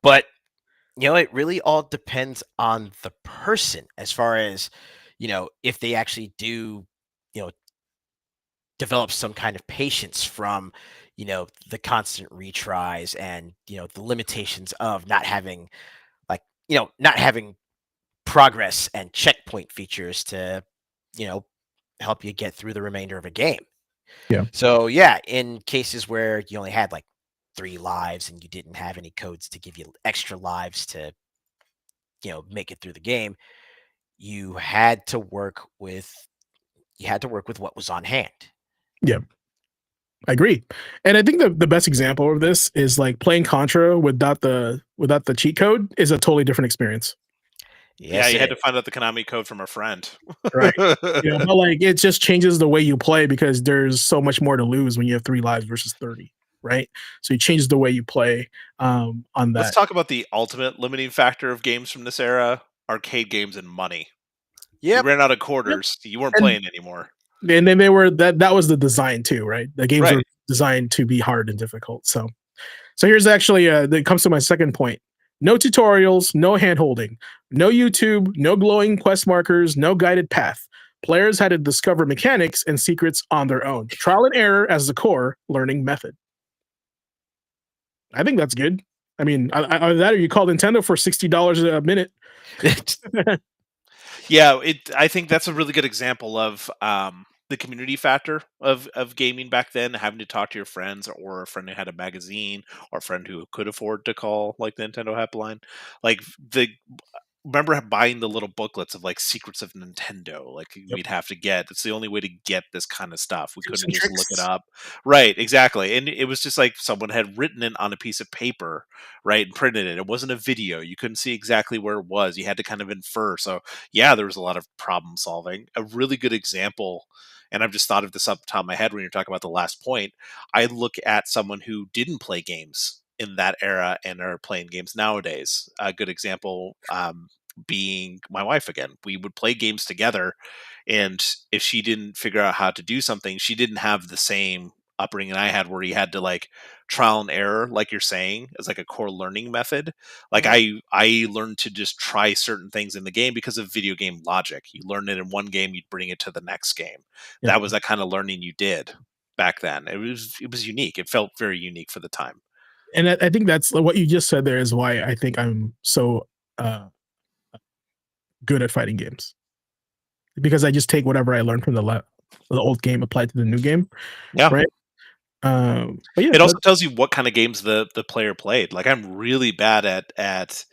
But it really all depends on the person as far as if they actually do develop some kind of patience from the constant retries and the limitations of not having progress and checkpoint features to help you get through the remainder of a game. Yeah. So yeah, in cases where you only had like 3 lives and you didn't have any codes to give you extra lives to, make it through the game, you had to work with what was on hand. Yeah. I agree. And I think the best example of this is like playing Contra without the cheat code is a totally different experience. Yeah, Yes, you it had to is. find out the Konami code from a friend. Right. But like it just changes the way you play because there's so much more to lose when you have 3 lives versus 30, right? So it changes the way you play on Let's that. talk about the ultimate limiting factor of games from this era: arcade games and money. You Yep. ran out of quarters, you weren't And playing anymore. and then they were that was the design too, right? The games Right. were designed to be hard and difficult. So here's actually that comes to my second point. No tutorials, no hand-holding, no YouTube, no glowing quest markers, no guided path. Players had to discover mechanics and secrets on their own. Trial and error as the core learning method. I think that's good. I mean, either that or you call Nintendo for $60 a minute. Yeah, I think that's a really good example of the community factor of gaming back then, having to talk to your friends or a friend who had a magazine or a friend who could afford to call like the Nintendo helpline. Like the remember buying the little booklets of like secrets of Nintendo, like we'd have to get. It's the only way to get this kind of stuff. We Tips couldn't and just look it tricks. up. Right, exactly. And it was just like someone had written it on a piece of paper, right, and printed it. It wasn't a video. You couldn't see exactly where it was. You had to kind of infer. So yeah, there was a lot of problem solving. A really good example, and I've just thought of this up the top of my head when you're talking about the last point. I look at someone who didn't play games in that era and are playing games nowadays. A good example being my wife again. We would play games together, and if she didn't figure out how to do something, she didn't have the same upbringing I had where you had to like trial and error, like you're saying, as like a core learning method. Like I learned to just try certain things in the game because of video game logic. You learn it in one game, you'd bring it to the next game. Yeah. That was that kind of learning you did back then. It was unique. It felt very unique for the time. And I think that's what you just said there is why I think I'm so good at fighting games. Because I just take whatever I learned from the old game applied to the new game. Yeah. Right. But yeah, it also tells you what kind of games the player played. Like I'm really bad at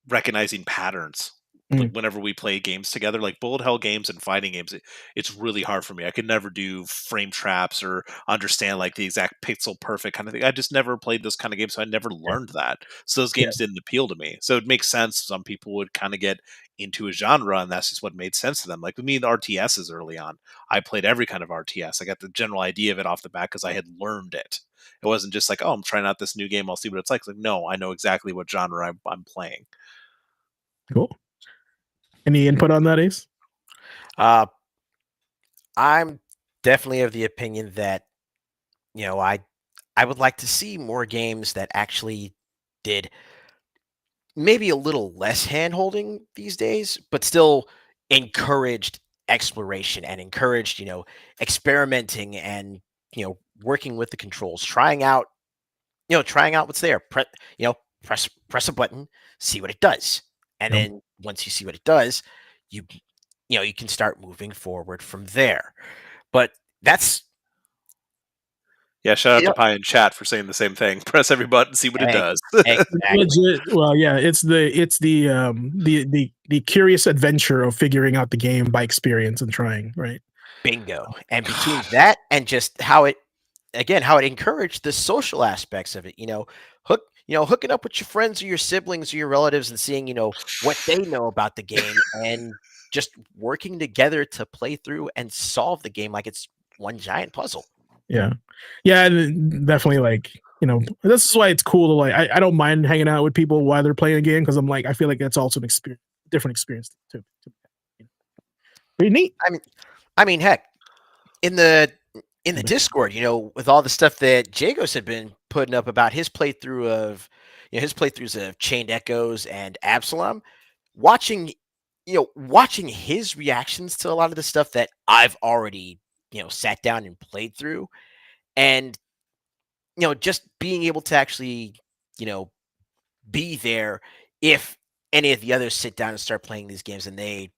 recognizing patterns. Like whenever we play games together, like bullet hell games and fighting games, it's really hard for me. I could never do frame traps or understand like the exact pixel perfect kind of thing. I just never played those kind of games, so I never learned that. So those games didn't appeal to me. So it makes sense. Some people would kind of get into a genre, and that's just what made sense to them. Like with me, the RTSs early on, I played every kind of RTS. I got the general idea of it off the bat because I had learned it. It wasn't just like, oh, I'm trying out this new game. I'll see what it's like. Like, no, I know exactly what genre I'm playing. Cool. Any input on that, Ace? I'm definitely of the opinion that I would like to see more games that actually did maybe a little less hand-holding these days, but still encouraged exploration and encouraged, experimenting and, working with the controls, trying out what's there. Press a button, see what it does. And then once you see what it does, you you can start moving forward from there. But that's Yeah, shout out to Pi in chat for saying the same thing. Press every button, see what it does. Exactly. Legit. Well, yeah, it's the curious adventure of figuring out the game by experience and trying, right? Bingo. And between that and just how it encouraged the social aspects of it, hooking up with your friends or your siblings or your relatives and seeing, what they know about the game and just working together to play through and solve the game like it's one giant puzzle. Yeah. Yeah, and definitely like, this is why it's cool to like I don't mind hanging out with people while they're playing a game because I'm like I feel like that's also an different experience too. Pretty neat. I mean, heck, in the Discord, with all the stuff that Jagos had been putting up about his playthrough of, his playthroughs of Chained Echoes and Absalom, watching his reactions to a lot of the stuff that I've already, sat down and played through, and just being able to actually, be there if any of the others sit down and start playing these games and they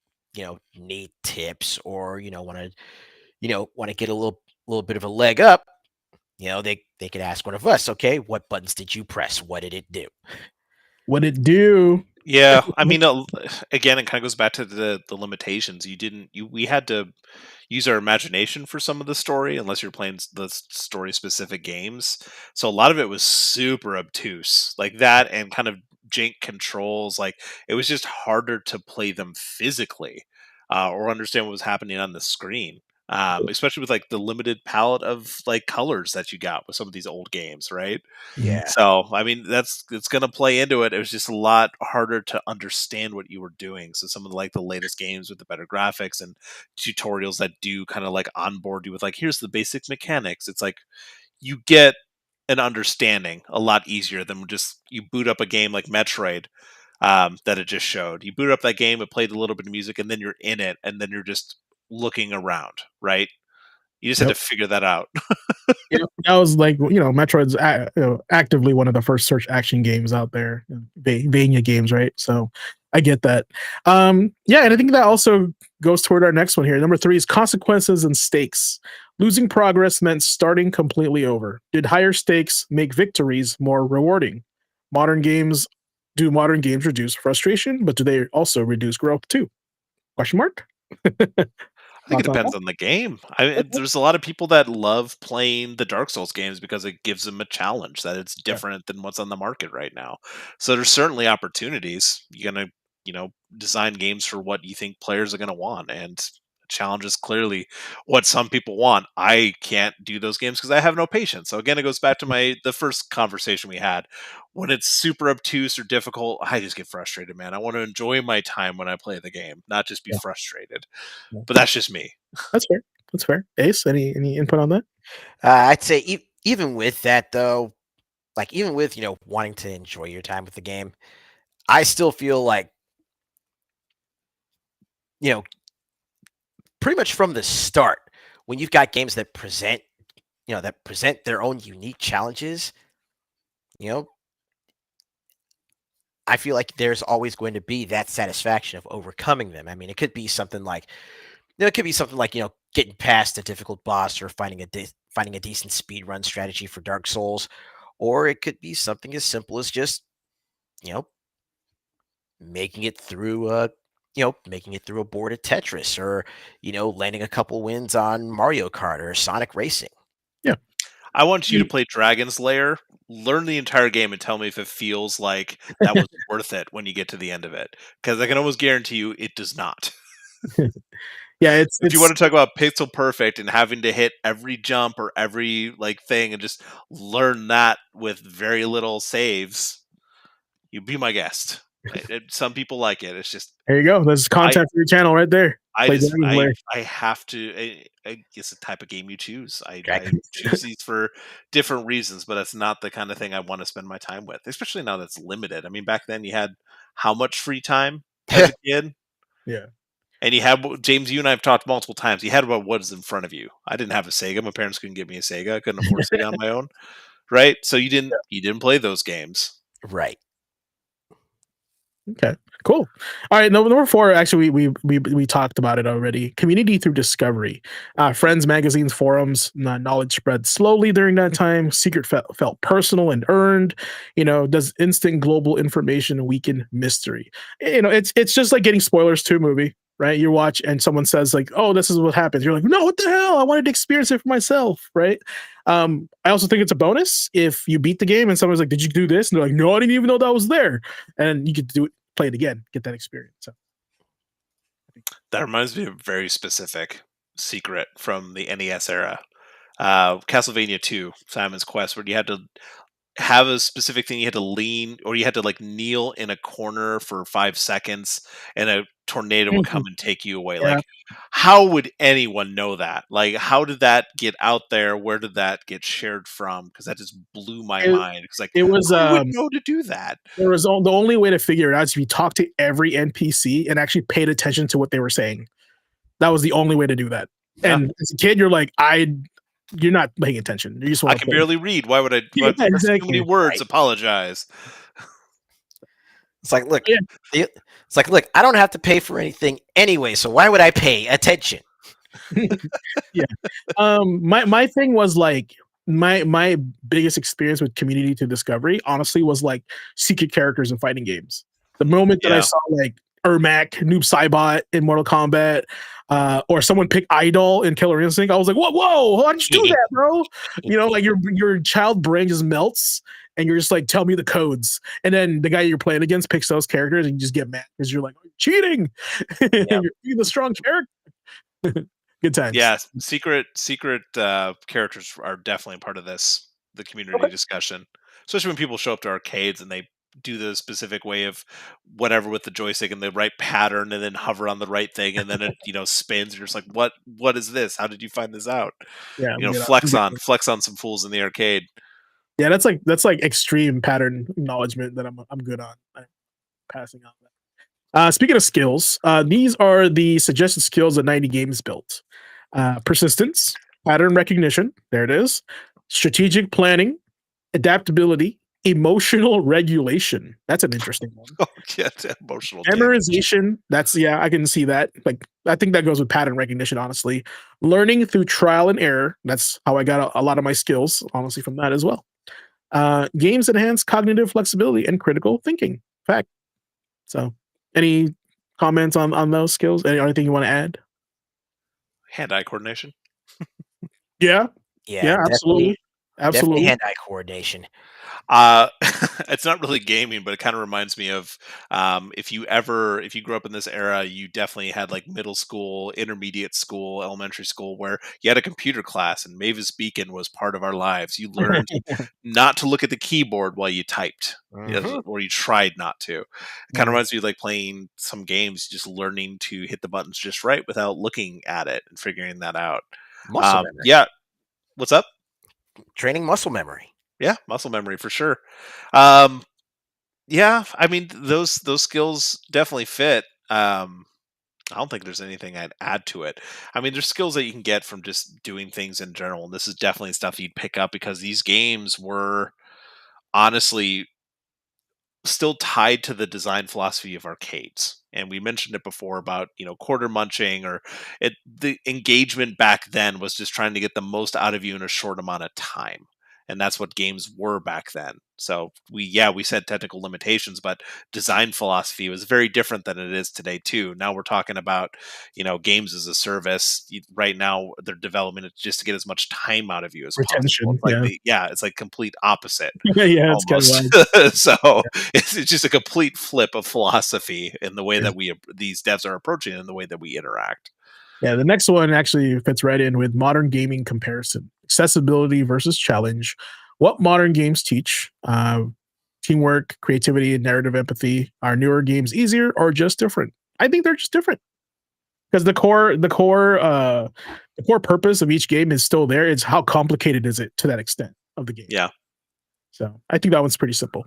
need tips or want to get a little bit of a leg up, they could ask one of us. Okay, what buttons did you press? What did it do? What it do? Yeah, I mean, again, it kind of goes back to the limitations. We had to use our imagination for some of the story, unless you're playing the story specific games. So a lot of it was super obtuse, like that, and kind of jank controls. Like it was just harder to play them physically, or understand what was happening on the screen. Especially with like the limited palette of like colors that you got with some of these old games, right? Yeah. So, I mean, it's going to play into it. It was just a lot harder to understand what you were doing. So, some of the latest games with the better graphics and tutorials that do kind of like onboard you with like, here's the basic mechanics. It's like you get an understanding a lot easier than just you boot up a game like Metroid that it just showed. You boot up that game, it played a little bit of music, and then you're in it, and then you're just looking around, right? You just had to figure that out. Yeah, that was like Metroid's actively one of the first search action games out there, Vania games, right? So I get that. Yeah, and I think that also goes toward our next one here. Number 3 is consequences and stakes. Losing progress meant starting completely over. Did higher stakes make victories more rewarding? Do modern games reduce frustration, but do they also reduce growth too? Question mark. I think it depends on the game. There's a lot of people that love playing the Dark Souls games because it gives them a challenge that it's different than what's on the market right now. So there's certainly opportunities. You're gonna, design games for what you think players are gonna want, and challenge is clearly what some people want. I can't do those games because I have no patience. So again, it goes back to the first conversation we had. When it's super obtuse or difficult, I just get frustrated, man. I want to enjoy my time when I play the game, not just be frustrated. But that's just me. That's fair. That's fair. Ace, any input on that? I'd say even with that though, like even with wanting to enjoy your time with the game, I still feel like pretty much from the start, when you've got games that present their own unique challenges, I feel like there's always going to be that satisfaction of overcoming them. I mean, it could be something like getting past a difficult boss or finding a decent speed run strategy for Dark Souls, or it could be something as simple as just making it through a board of Tetris, or landing a couple wins on Mario Kart or Sonic Racing. Yeah, I want you to play Dragon's Lair, learn the entire game, and tell me if it feels like that was worth it when you get to the end of it. Because I can almost guarantee you it does not. Yeah, if you want to talk about pixel perfect and having to hit every jump or every thing and just learn that with very little saves, you be my guest. Some people like it. It's just there you go. There's content for your channel right there. I have to. It's the type of game you choose. I choose these for different reasons, but that's not the kind of thing I want to spend my time with, especially now that's limited. I mean, back then you had how much free time as a kid? Yeah. And you had, James, you and I have talked multiple times. You had about what is in front of you. I didn't have a Sega. My parents couldn't give me a Sega. I couldn't afford a Sega on my own. Right? So you didn't play those games. Right. Okay, cool. All right, number 4. Actually, we talked about it already. Community through discovery. Friends, magazines, forums. Knowledge spread slowly during that time. Secret felt personal and earned. Does instant global information weaken mystery? It's just like getting spoilers to a movie, right? You watch and someone says like, "Oh, this is what happens." You're like, "No, what the hell? I wanted to experience it for myself," right? I also think it's a bonus if you beat the game and someone's like, "Did you do this?" And they're like, "No, I didn't even know that was there," and you get to play it again, get that experience. So that reminds me of a very specific secret from the NES era. Castlevania 2, Simon's Quest, where you had to have a specific thing. You had to lean, or you had to kneel in a corner for 5 seconds, and a tornado would come and take you away. Yeah. How would anyone know that? How did that get out there? Where did that get shared from? Because that just blew my mind. Because it was who would know to do that? There was the only way to figure it out is if you talk to every NPC and actually paid attention to what they were saying. That was the only way to do that. Yeah. And as a kid, you're like, you're not paying attention. You just I can barely read. Why would I? Exactly. Too many words. Right. Apologize. It's like, look, It's like, look, I don't have to pay for anything anyway, so why would I pay attention? Yeah. My thing was like my biggest experience with Community to Discovery, honestly, was like secret characters in fighting games. The moment that I Yeah. saw like Ermac, Noob Saibot in Mortal Kombat, or someone pick Idol in Killer Instinct, I was like, whoa, how did you do that, bro? You know, like your child brain just melts, and you're just like, tell me the codes. And then the guy you're playing against picks those characters, and you just get mad because you're like, cheating. You're being the strong character. Good times. Yeah, secret characters are definitely part of the community Okay. discussion, especially when people show up to arcades and they do the specific way of whatever with the joystick and the right pattern and then hover on the right thing and then it spins. You're just like, what is this? How did you find this out? Yeah, I'm good Flex on- on some fools in the arcade. Yeah, that's like extreme pattern acknowledgement that I'm good on. I'm passing on that. Speaking of skills, these are the suggested skills that 90 Games built. Persistence, pattern recognition, there it is. Strategic planning, adaptability, emotional regulation. That's an interesting one. Oh, yeah, emotional damage. Memorization, I can see that. Like, I think that goes with pattern recognition, honestly. Learning through trial and error. That's how I got a lot of my skills, honestly, from that as well. Games enhance cognitive flexibility and critical thinking. Fact. So, any comments on those skills? Anything you want to add? Hand-eye coordination. Yeah, Yeah, absolutely. Definitely hand-eye coordination. It's not really gaming, but it kind of reminds me of if you grew up in this era, you definitely had like middle school, intermediate school, elementary school, where you had a computer class, and Mavis Beacon was part of our lives. You learned not to look at the keyboard while you typed, or you tried not to. It kind of reminds me of like playing some games, just learning to hit the buttons just right without looking at it and figuring that out. Muscle memory. Yeah. What's up? Training muscle memory. Yeah, muscle memory for sure. Yeah, I mean those skills definitely fit. I don't think there's anything I'd add to it. I mean, there's skills that you can get from just doing things in general, and this is definitely stuff you'd pick up because these games were honestly still tied to the design philosophy of arcades. And we mentioned it before about, quarter munching the engagement back then was just trying to get the most out of you in a short amount of time. And that's what games were back then. So we said technical limitations, but design philosophy was very different than it is today too. Now we're talking about, games as a service. Right now they're developing it just to get as much time out of you as Retention, possible. It's like complete opposite. Yeah, it's kind of like, so it's just a complete flip of philosophy in the way that these devs are approaching it and the way that we interact. Yeah, the next one actually fits right in with modern gaming comparison. Accessibility versus challenge. What modern games teach? Teamwork, creativity, and narrative empathy. Are newer games easier or just different? I think they're just different. Because the core purpose of each game is still there. It's how complicated is it to that extent of the game. Yeah. So I think that one's pretty simple.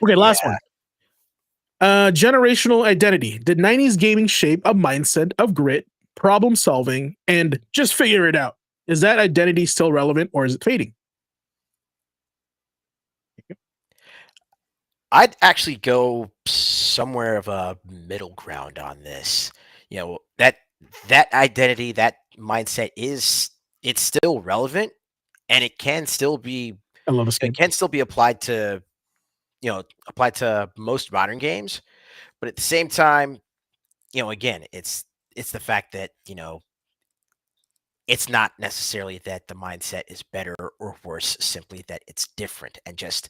Okay, last one. Generational identity. Did 90s gaming shape a mindset of grit, problem solving, and just figure it out? Is that identity still relevant or is it fading? I'd actually go somewhere of a middle ground on this. That identity, that mindset it's still relevant, and it can still be I love this game. it can still be applied to most modern games, but at the same time, again, it's the fact that it's not necessarily that the mindset is better or worse, simply that it's different, and just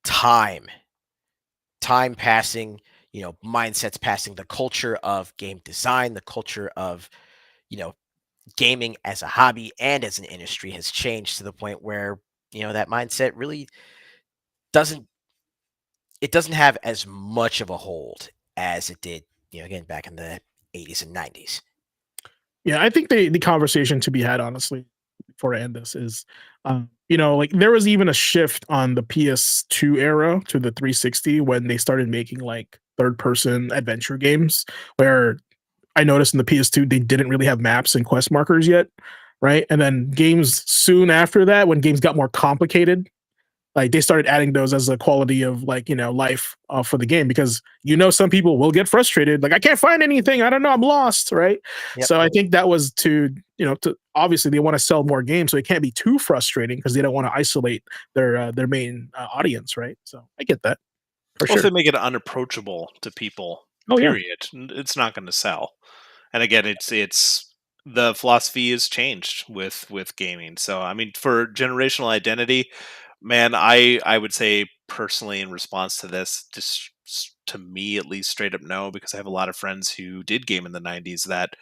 time passing, mindsets passing, the culture of game design, the culture of gaming as a hobby and as an industry has changed to the point where that mindset really doesn't have as much of a hold as it did again back in the 80s and 90s. Yeah, I think the conversation to be had, honestly, before I end this is, like there was even a shift on the PS2 era to the 360 when they started making like third-person adventure games, where I noticed in the PS2 they didn't really have maps and quest markers yet, right? And then games soon after that, when games got more complicated, like they started adding those as a quality of like life for the game, because some people will get frustrated, like I can't find anything, I don't know, I'm lost, right? Yep. So I think that was to obviously they want to sell more games, so it can't be too frustrating because they don't want to isolate their main audience, right? So I get that for Well, if sure. they make it unapproachable to people, Oh yeah. period, it's not going to sell. And again, it's the philosophy has changed with gaming. So I mean, for generational identity, man, I would say personally in response to this, just to me at least, straight up no, because I have a lot of friends who did game in the '90s that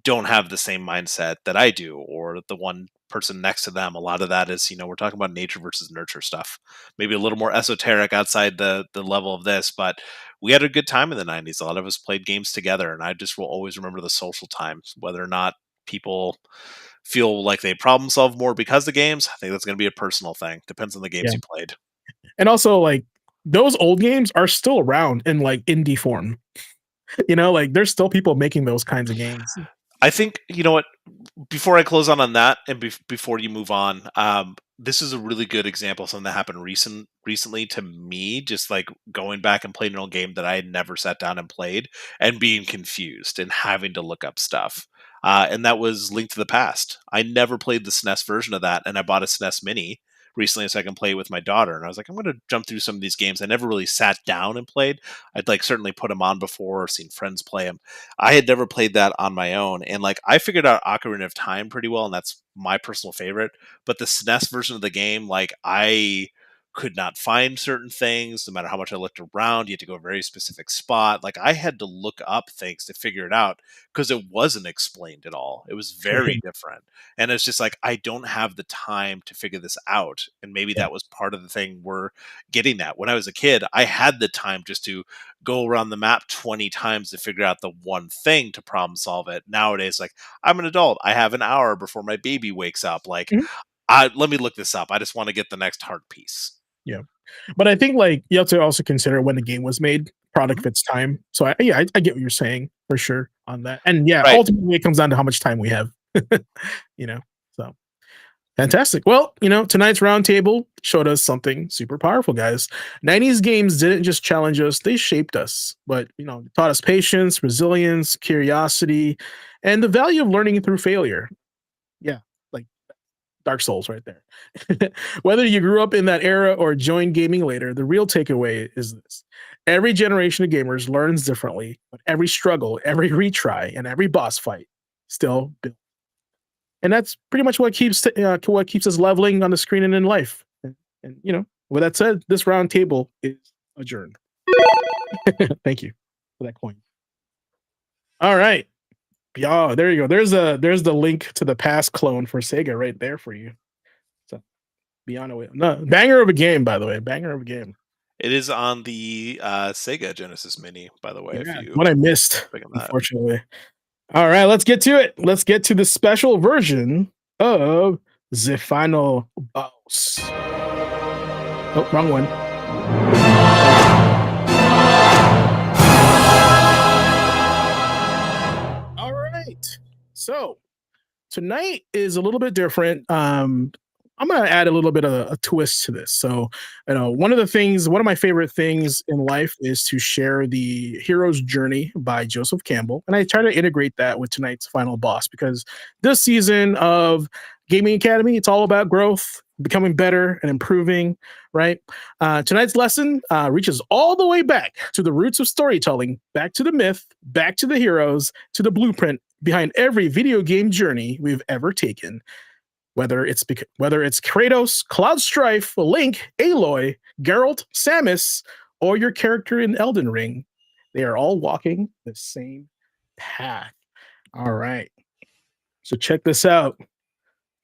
don't have the same mindset that I do, or the one person next to them. A lot of that is, we're talking about nature versus nurture stuff. Maybe a little more esoteric outside the level of this, but we had a good time in the '90s. A lot of us played games together, and I just will always remember the social times. Whether or not people feel like they problem solve more because of games, I think that's going to be a personal thing. Depends on the games Yeah. you played. And also, like, those old games are still around in like indie form. Like there's still people making those kinds of games. I think, you know what, before I close on that, and before you move on, this is a really good example of something that happened recently to me, just like going back and playing an old game that I had never sat down and played and being confused and having to look up stuff. And that was Link to the Past. I never played the SNES version of that, and I bought a SNES Mini recently so I can play it with my daughter. And I was like, I'm going to jump through some of these games. I never really sat down and played. I'd like certainly put them on before or seen friends play them. I had never played that on my own, and like I figured out Ocarina of Time pretty well, and that's my personal favorite. But the SNES version of the game, like I could not find certain things no matter how much I looked around. You had to go a very specific spot. Like I had to look up things to figure it out because it wasn't explained at all. It was very different. And it's just like I don't have the time to figure this out. And maybe that was part of the thing we're getting at. When I was a kid, I had the time just to go around the map 20 times to figure out the one thing to problem solve it. Nowadays, like I'm an adult. I have an hour before my baby wakes up. Like, let me look this up. I just want to get the next heart piece. Yeah. But I think like you have to also consider when the game was made, product of its time. So I get what you're saying for sure on that. And yeah, ultimately it comes down to how much time we have. So fantastic. Well, tonight's roundtable showed us something super powerful, guys. 90s games didn't just challenge us, they shaped us. But, taught us patience, resilience, curiosity, and the value of learning through failure. Yeah, like Dark Souls right there. Whether you grew up in that era or joined gaming later, the real takeaway is this. Every generation of gamers learns differently, but every struggle, every retry, and every boss fight still builds. And that's pretty much what keeps us leveling on the screen and in life. And with that said, this round table is adjourned. Thank you for that coin. All right. Yeah, there you go. There's the link to the past clone for Sega right there for you. So be on the way. No, banger of a game, by the way. Banger of a game. It is on the Sega Genesis Mini, by the way. Yeah, what I missed, that. Unfortunately. All right, let's get to it. Let's get to the special version of the final boss. Oh, wrong one. All right. So tonight is a little bit different. I'm going to add a little bit of a twist to this. So, one of my favorite things in life is to share the hero's journey by Joseph Campbell. And I try to integrate that with tonight's final boss, because this season of Gaming Academy, it's all about growth, becoming better and improving, right? Tonight's lesson reaches all the way back to the roots of storytelling, back to the myth, back to the heroes, to the blueprint behind every video game journey we've ever taken. Whether it's Kratos, Cloud Strife, Link, Aloy, Geralt, Samus, or your character in Elden Ring, they are all walking the same path. All right. So check this out.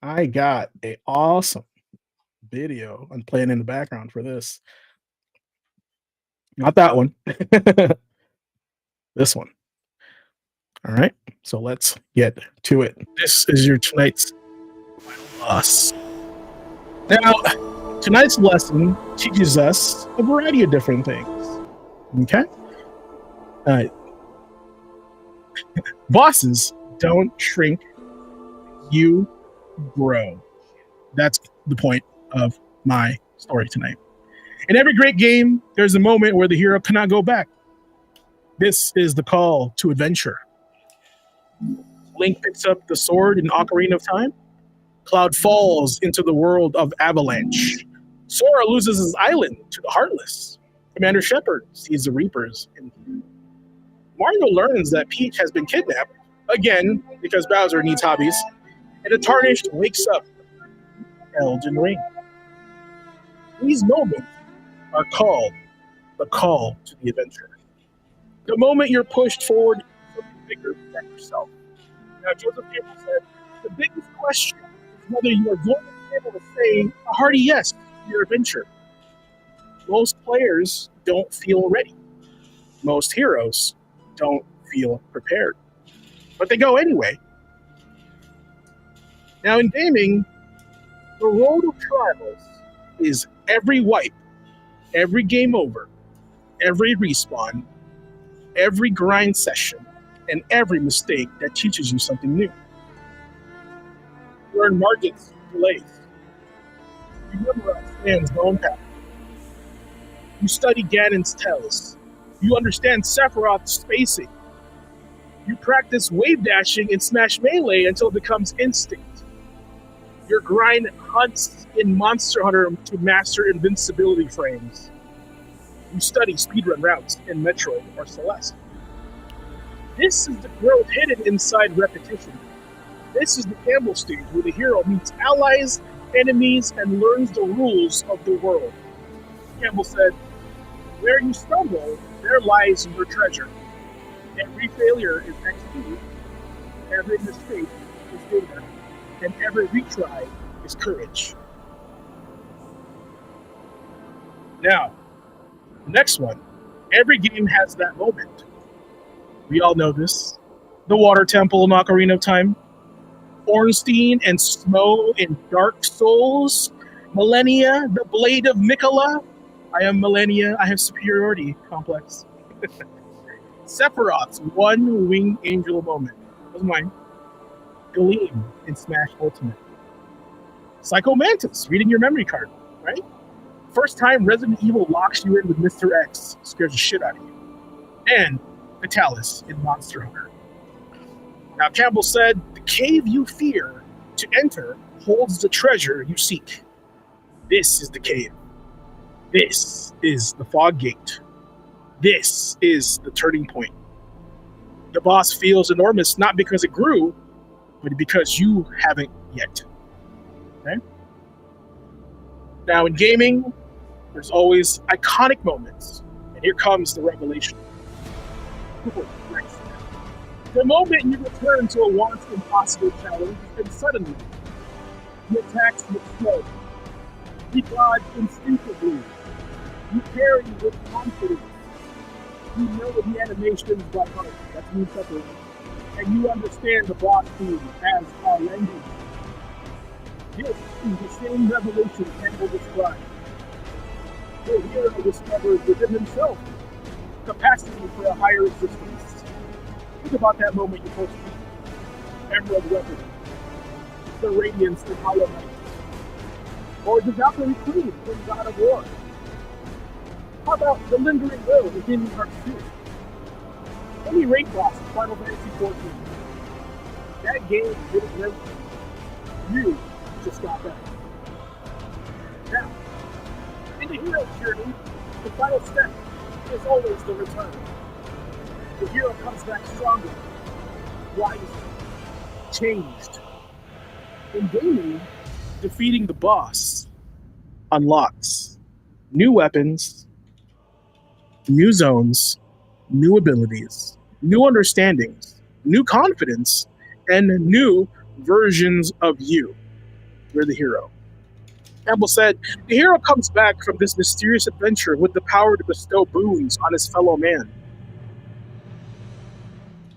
I got an awesome video I'm playing in the background for this. Not that one. This one. All right. So let's get to it. This is your tonight's boss. Now, tonight's lesson teaches us a variety of different things. Okay? All right. Bosses don't shrink, you grow. That's the point of my story tonight. In every great game, there's a moment where the hero cannot go back. This is the call to adventure. Link picks up the sword in Ocarina of Time. Cloud falls into the world of Avalanche. Sora loses his island to the Heartless. Commander Shepard sees the Reapers. And Mario learns that Peach has been kidnapped, again, because Bowser needs hobbies. And the Tarnished wakes up Elden Ring. These moments are called the call to the adventure. The moment you're pushed forward to something bigger than yourself. Now, Joseph Campbell said, the biggest question is whether you are going to be able to say a hearty yes to your adventure. Most players don't feel ready. Most heroes don't feel prepared. But they go anyway. Now, in gaming, the road of trials is every wipe, every game over, every respawn, every grind session, and every mistake that teaches you something new. You learn margins, delays. You memorize Stan's own path. You study Ganon's tells. You understand Sephiroth's spacing. You practice wave dashing in Smash Melee until it becomes instinct. Your grind hunts in Monster Hunter to master invincibility frames. You study speedrun routes in Metroid or Celeste. This is the growth hidden inside repetition. This is the Campbell stage where the hero meets allies, enemies, and learns the rules of the world. Campbell said, where you stumble, there lies your treasure. Every failure is XP, every mistake is data, and every retry is courage. Now, the next one. Every game has that moment. We all know this. The Water Temple in Ocarina of Time. Ornstein and Smo in Dark Souls. Millennia, the Blade of Miquella. I am Millennia, I have superiority complex. Sephiroth's one winged angel moment. That was mine. Gleam in Smash Ultimate. Psycho Mantis, reading your memory card, right? First time Resident Evil locks you in with Mr. X, scares the shit out of you. And Vitalis in Monster Hunter. Now, Campbell said, the cave you fear to enter holds the treasure you seek. This is the cave. This is the fog gate. This is the turning point. The boss feels enormous not because it grew, but because you haven't yet. Okay? Now, in gaming, there's always iconic moments. And here comes the revelation. The moment you return to a once impossible challenge, and suddenly, the attacks look slow. You dodge instinctively. You parry with confidence. You know the animations by heart. That's me separate. And you understand the boss theme as our language. This is the same revelation Campbell described. The hero discovers within himself capacity for a higher existence. Think about that moment you first meet Emerald Weapon, the Radiance in Hollow Knight, or the Valkyrie Queen in God of War. How about the Lingering Will in Kingdom Hearts 2? Any raid boss in Final Fantasy XIV. That game didn't live. You just got better. Now, in the hero's journey, the final step is always the return. The hero comes back stronger, wiser, changed. In gaming, defeating the boss unlocks new weapons, new zones, new abilities, new understandings, new confidence, and new versions of you. You're the hero. Campbell said, the hero comes back from this mysterious adventure with the power to bestow boons on his fellow man.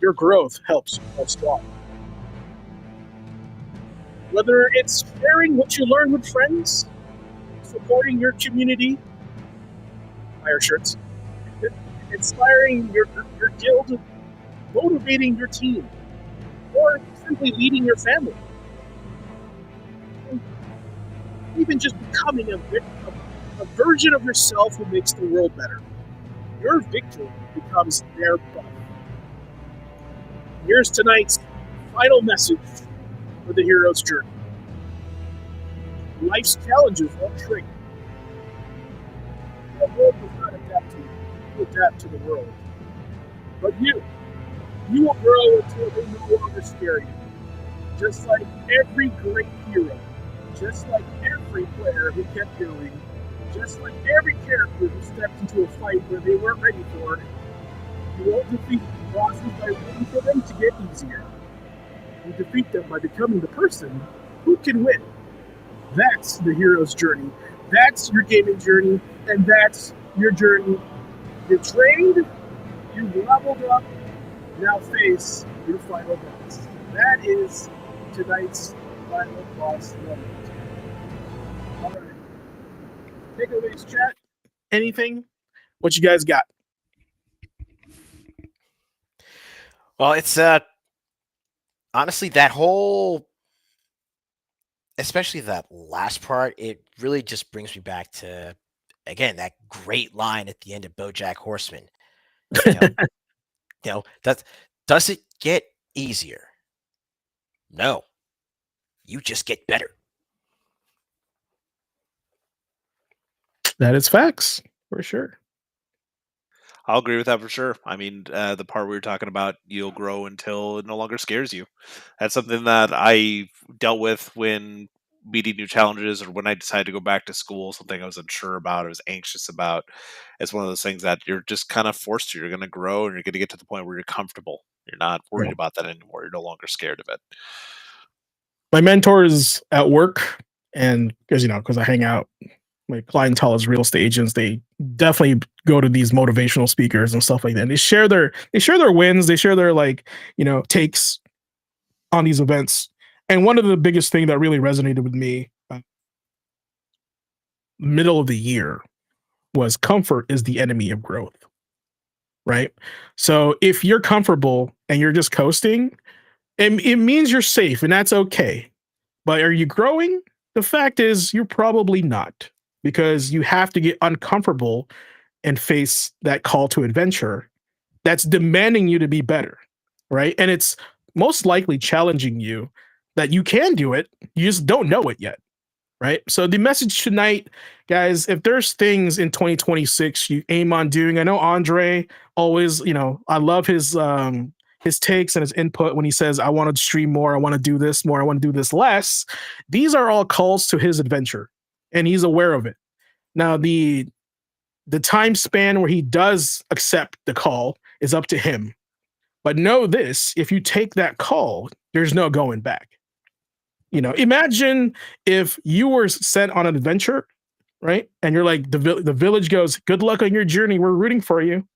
Your growth helps you grow strong. Whether it's sharing what you learn with friends, supporting your community, fire shirts, inspiring your guild, motivating your team, or simply leading your family. Even just becoming a a version of yourself who makes the world better. Your victory becomes their buff. Here's tonight's final message for the hero's journey. Life's challenges won't shrink. The world does not adapt to you. You adapt to the world. But you will grow until they no longer scare you. Just like every great hero, just like every player who kept going, just like every character who stepped into a fight where they weren't ready for it, you won't defeat bosses by waiting for them to get easier. You defeat them by becoming the person who can win. That's the hero's journey. That's your gaming journey, and that's your journey. You trained, you leveled up, now face your final boss. That is tonight's final boss level. All right. Takeaways, chat. Anything? What you guys got? Well, it's honestly that whole, especially that last part, it really just brings me back to, again, that great line at the end of BoJack Horseman. Does it get easier? No. You just get better. That is facts, for sure. I'll agree with that for sure. I mean, the part we were talking about, you'll grow until it no longer scares you. That's something that I dealt with when meeting new challenges, or when I decided to go back to school, something I was unsure about, I was anxious about. It's one of those things that you're just kind of forced to. You're going to grow, and you're going to get to the point where you're comfortable. You're not worried about that anymore. You're no longer scared of it. My mentor is at work, and because I hang out, my clientele is real estate agents. They definitely go to these motivational speakers and stuff like that. And they share their wins. They share their takes on these events. And one of the biggest thing that really resonated with me, middle of the year, was comfort is the enemy of growth. Right? So if you're comfortable and you're just coasting, it means you're safe, and that's okay. But are you growing? The fact is you're probably not, because you have to get uncomfortable and face that call to adventure that's demanding you to be better, right? And it's most likely challenging you that you can do it. You just don't know it yet, right? So the message tonight, guys, if there's things in 2026 you aim on doing, I know Andre always, I love his takes and his input when he says, I want to stream more, I want to do this more, I want to do this less. These are all calls to his adventure, and he's aware of it. Now, the time span where he does accept the call is up to him. But know this, if you take that call, there's no going back. Imagine if you were sent on an adventure, right? And you're like, the village goes, good luck on your journey, we're rooting for you.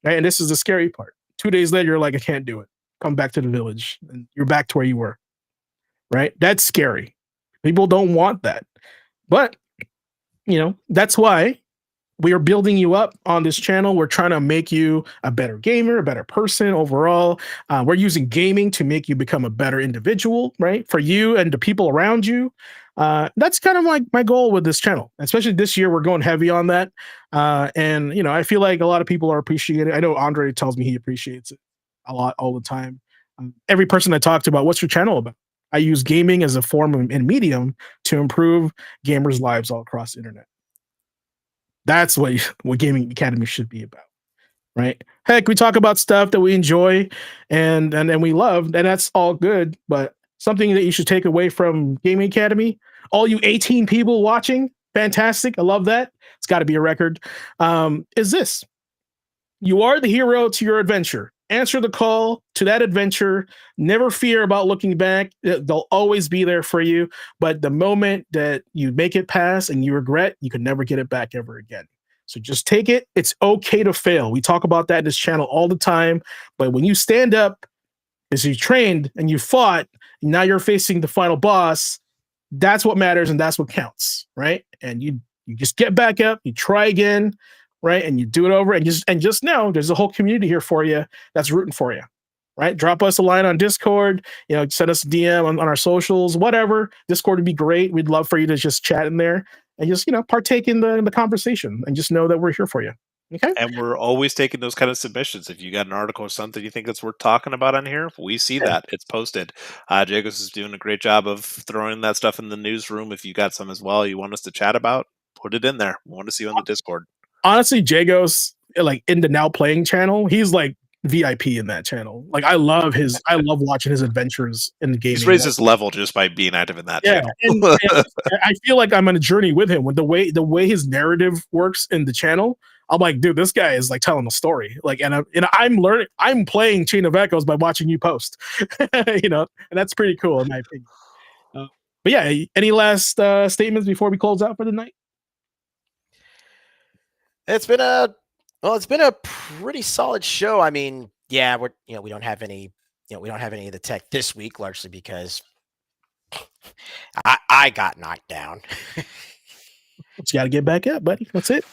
Right? And this is the scary part. 2 days later, you're like, I can't do it. Come back to the village. And you're back to where you were. Right? That's scary. People don't want that. But, that's why we are building you up on this channel. We're trying to make you a better gamer, a better person overall. We're using gaming to make you become a better individual, right? For you and the people around you. That's kind of my goal with this channel. Especially this year, we're going heavy on that. And I feel like a lot of people are appreciating it. I know Andre tells me he appreciates it a lot all the time. Every person I talked about, what's your channel about? I use gaming as a form and medium to improve gamers' lives all across the internet. That's what Gaming Academy should be about, right? Heck, we talk about stuff that we enjoy and we love, and that's all good. But something that you should take away from Gaming Academy, all you 18 people watching, fantastic. I love that. It's got to be a record. Is this: you are the hero to your adventure. Answer the call to that adventure. Never fear about looking back. They'll always be there for you. But the moment that you make it past and you regret, you can never get it back ever again. So just take it. It's okay to fail. We talk about that in this channel all the time. But when you stand up, as you trained and you fought, and now you're facing the final boss, that's what matters and that's what counts, right? And you just get back up, you try again, right? And you do it over, and just know there's a whole community here for you that's rooting for you, right? Drop us a line on Discord, send us a DM on our socials, whatever. Discord would be great. We'd love for you to just chat in there. and just partake in the conversation, and just know that we're here for you. Okay. And we're always taking those kind of submissions. If you got an article or something you think that's worth talking about on here, we see that. It's posted. Jagos is doing a great job of throwing that stuff in the newsroom. If you got some as well you want us to chat about, put it in there. We want to see you on the Discord. Honestly, Jagos, like in the Now Playing channel, he's like VIP in that channel. Like I love watching his adventures in the game. He's raised his level just by being active in that channel. And I feel like I'm on a journey with him with the way his narrative works in the channel. I'm like, dude, this guy is like telling a story. Like, and I'm learning. I'm playing Chain of Echoes by watching you post. And that's pretty cool in my opinion. But yeah, any last statements before we close out for the night? It's been a pretty solid show. I mean, yeah, we don't have any of the tech this week, largely because I got knocked down. But you got to get back up, buddy. That's it.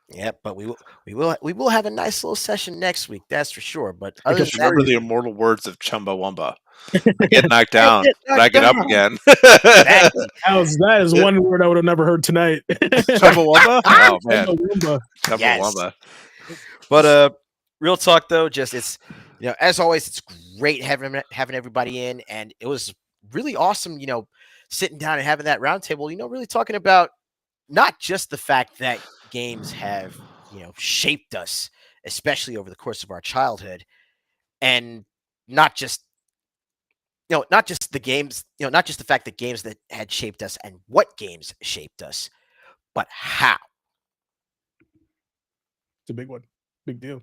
Yep, but we will have a nice little session next week, that's for sure. But Just remember the immortal words of Chumbawamba. I get knocked down, but I get up again. That is one word I would have never heard tonight. Chumbawamba? Oh man, Chumbawamba. Yes. But real talk though, just it's as always, it's great having everybody in, and it was really awesome. Sitting down and having that roundtable. Really talking about not just the fact that games have shaped us, especially over the course of our childhood, and not just the games, not just the fact that games that had shaped us and what games shaped us, but how. It's a big one. Big deal.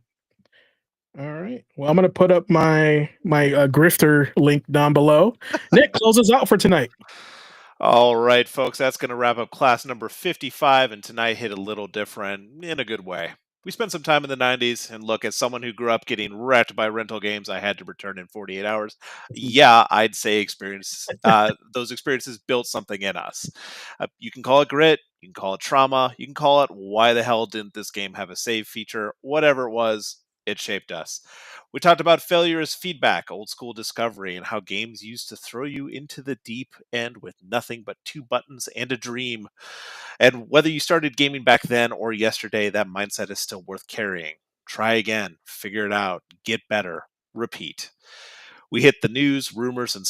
All right. Well, I'm going to put up my grifter link down below. Nick, close us out for tonight. All right, folks, that's going to wrap up class number 55, and tonight hit a little different in a good way. We spent some time in the 90s, and look, as someone who grew up getting wrecked by rental games I had to return in 48 hours, yeah, I'd say those experiences built something in us. You can call it grit, you can call it trauma, you can call it why the hell didn't this game have a save feature, whatever it was, it shaped us. We talked about failure as feedback, old school discovery, and how games used to throw you into the deep end with nothing but 2 buttons and a dream. And whether you started gaming back then or yesterday, that mindset is still worth carrying. Try again, figure it out, get better, repeat. We hit the news, rumors, and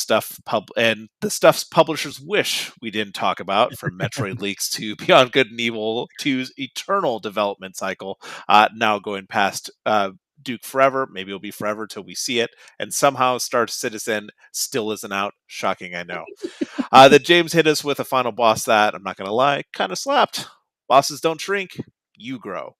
and the stuffs publishers wish we didn't talk about, from Metroid leaks to Beyond Good and Evil 2's eternal development cycle, now going past Duke forever. Maybe it'll be forever till we see it. And somehow Star Citizen still isn't out. Shocking, I know. That James hit us with a final boss that, I'm not going to lie, kind of slapped. Bosses don't shrink, you grow.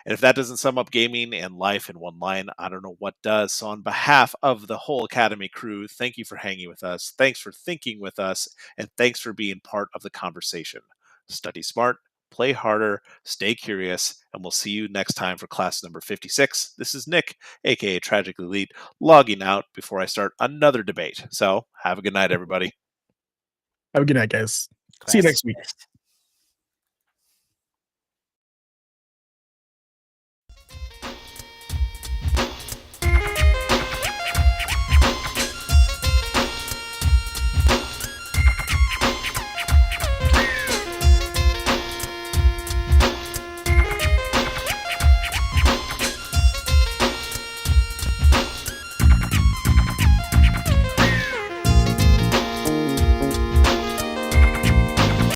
And if that doesn't sum up gaming and life in one line, I don't know what does. So on behalf of the whole Academy crew, thank you for hanging with us. Thanks for thinking with us. And thanks for being part of the conversation. Study smart, play harder, stay curious, and we'll see you next time for class number 56. This is Nick, aka Tragically Elite, logging out before I start another debate. So have a good night, everybody. Have a good night, guys. See you next week.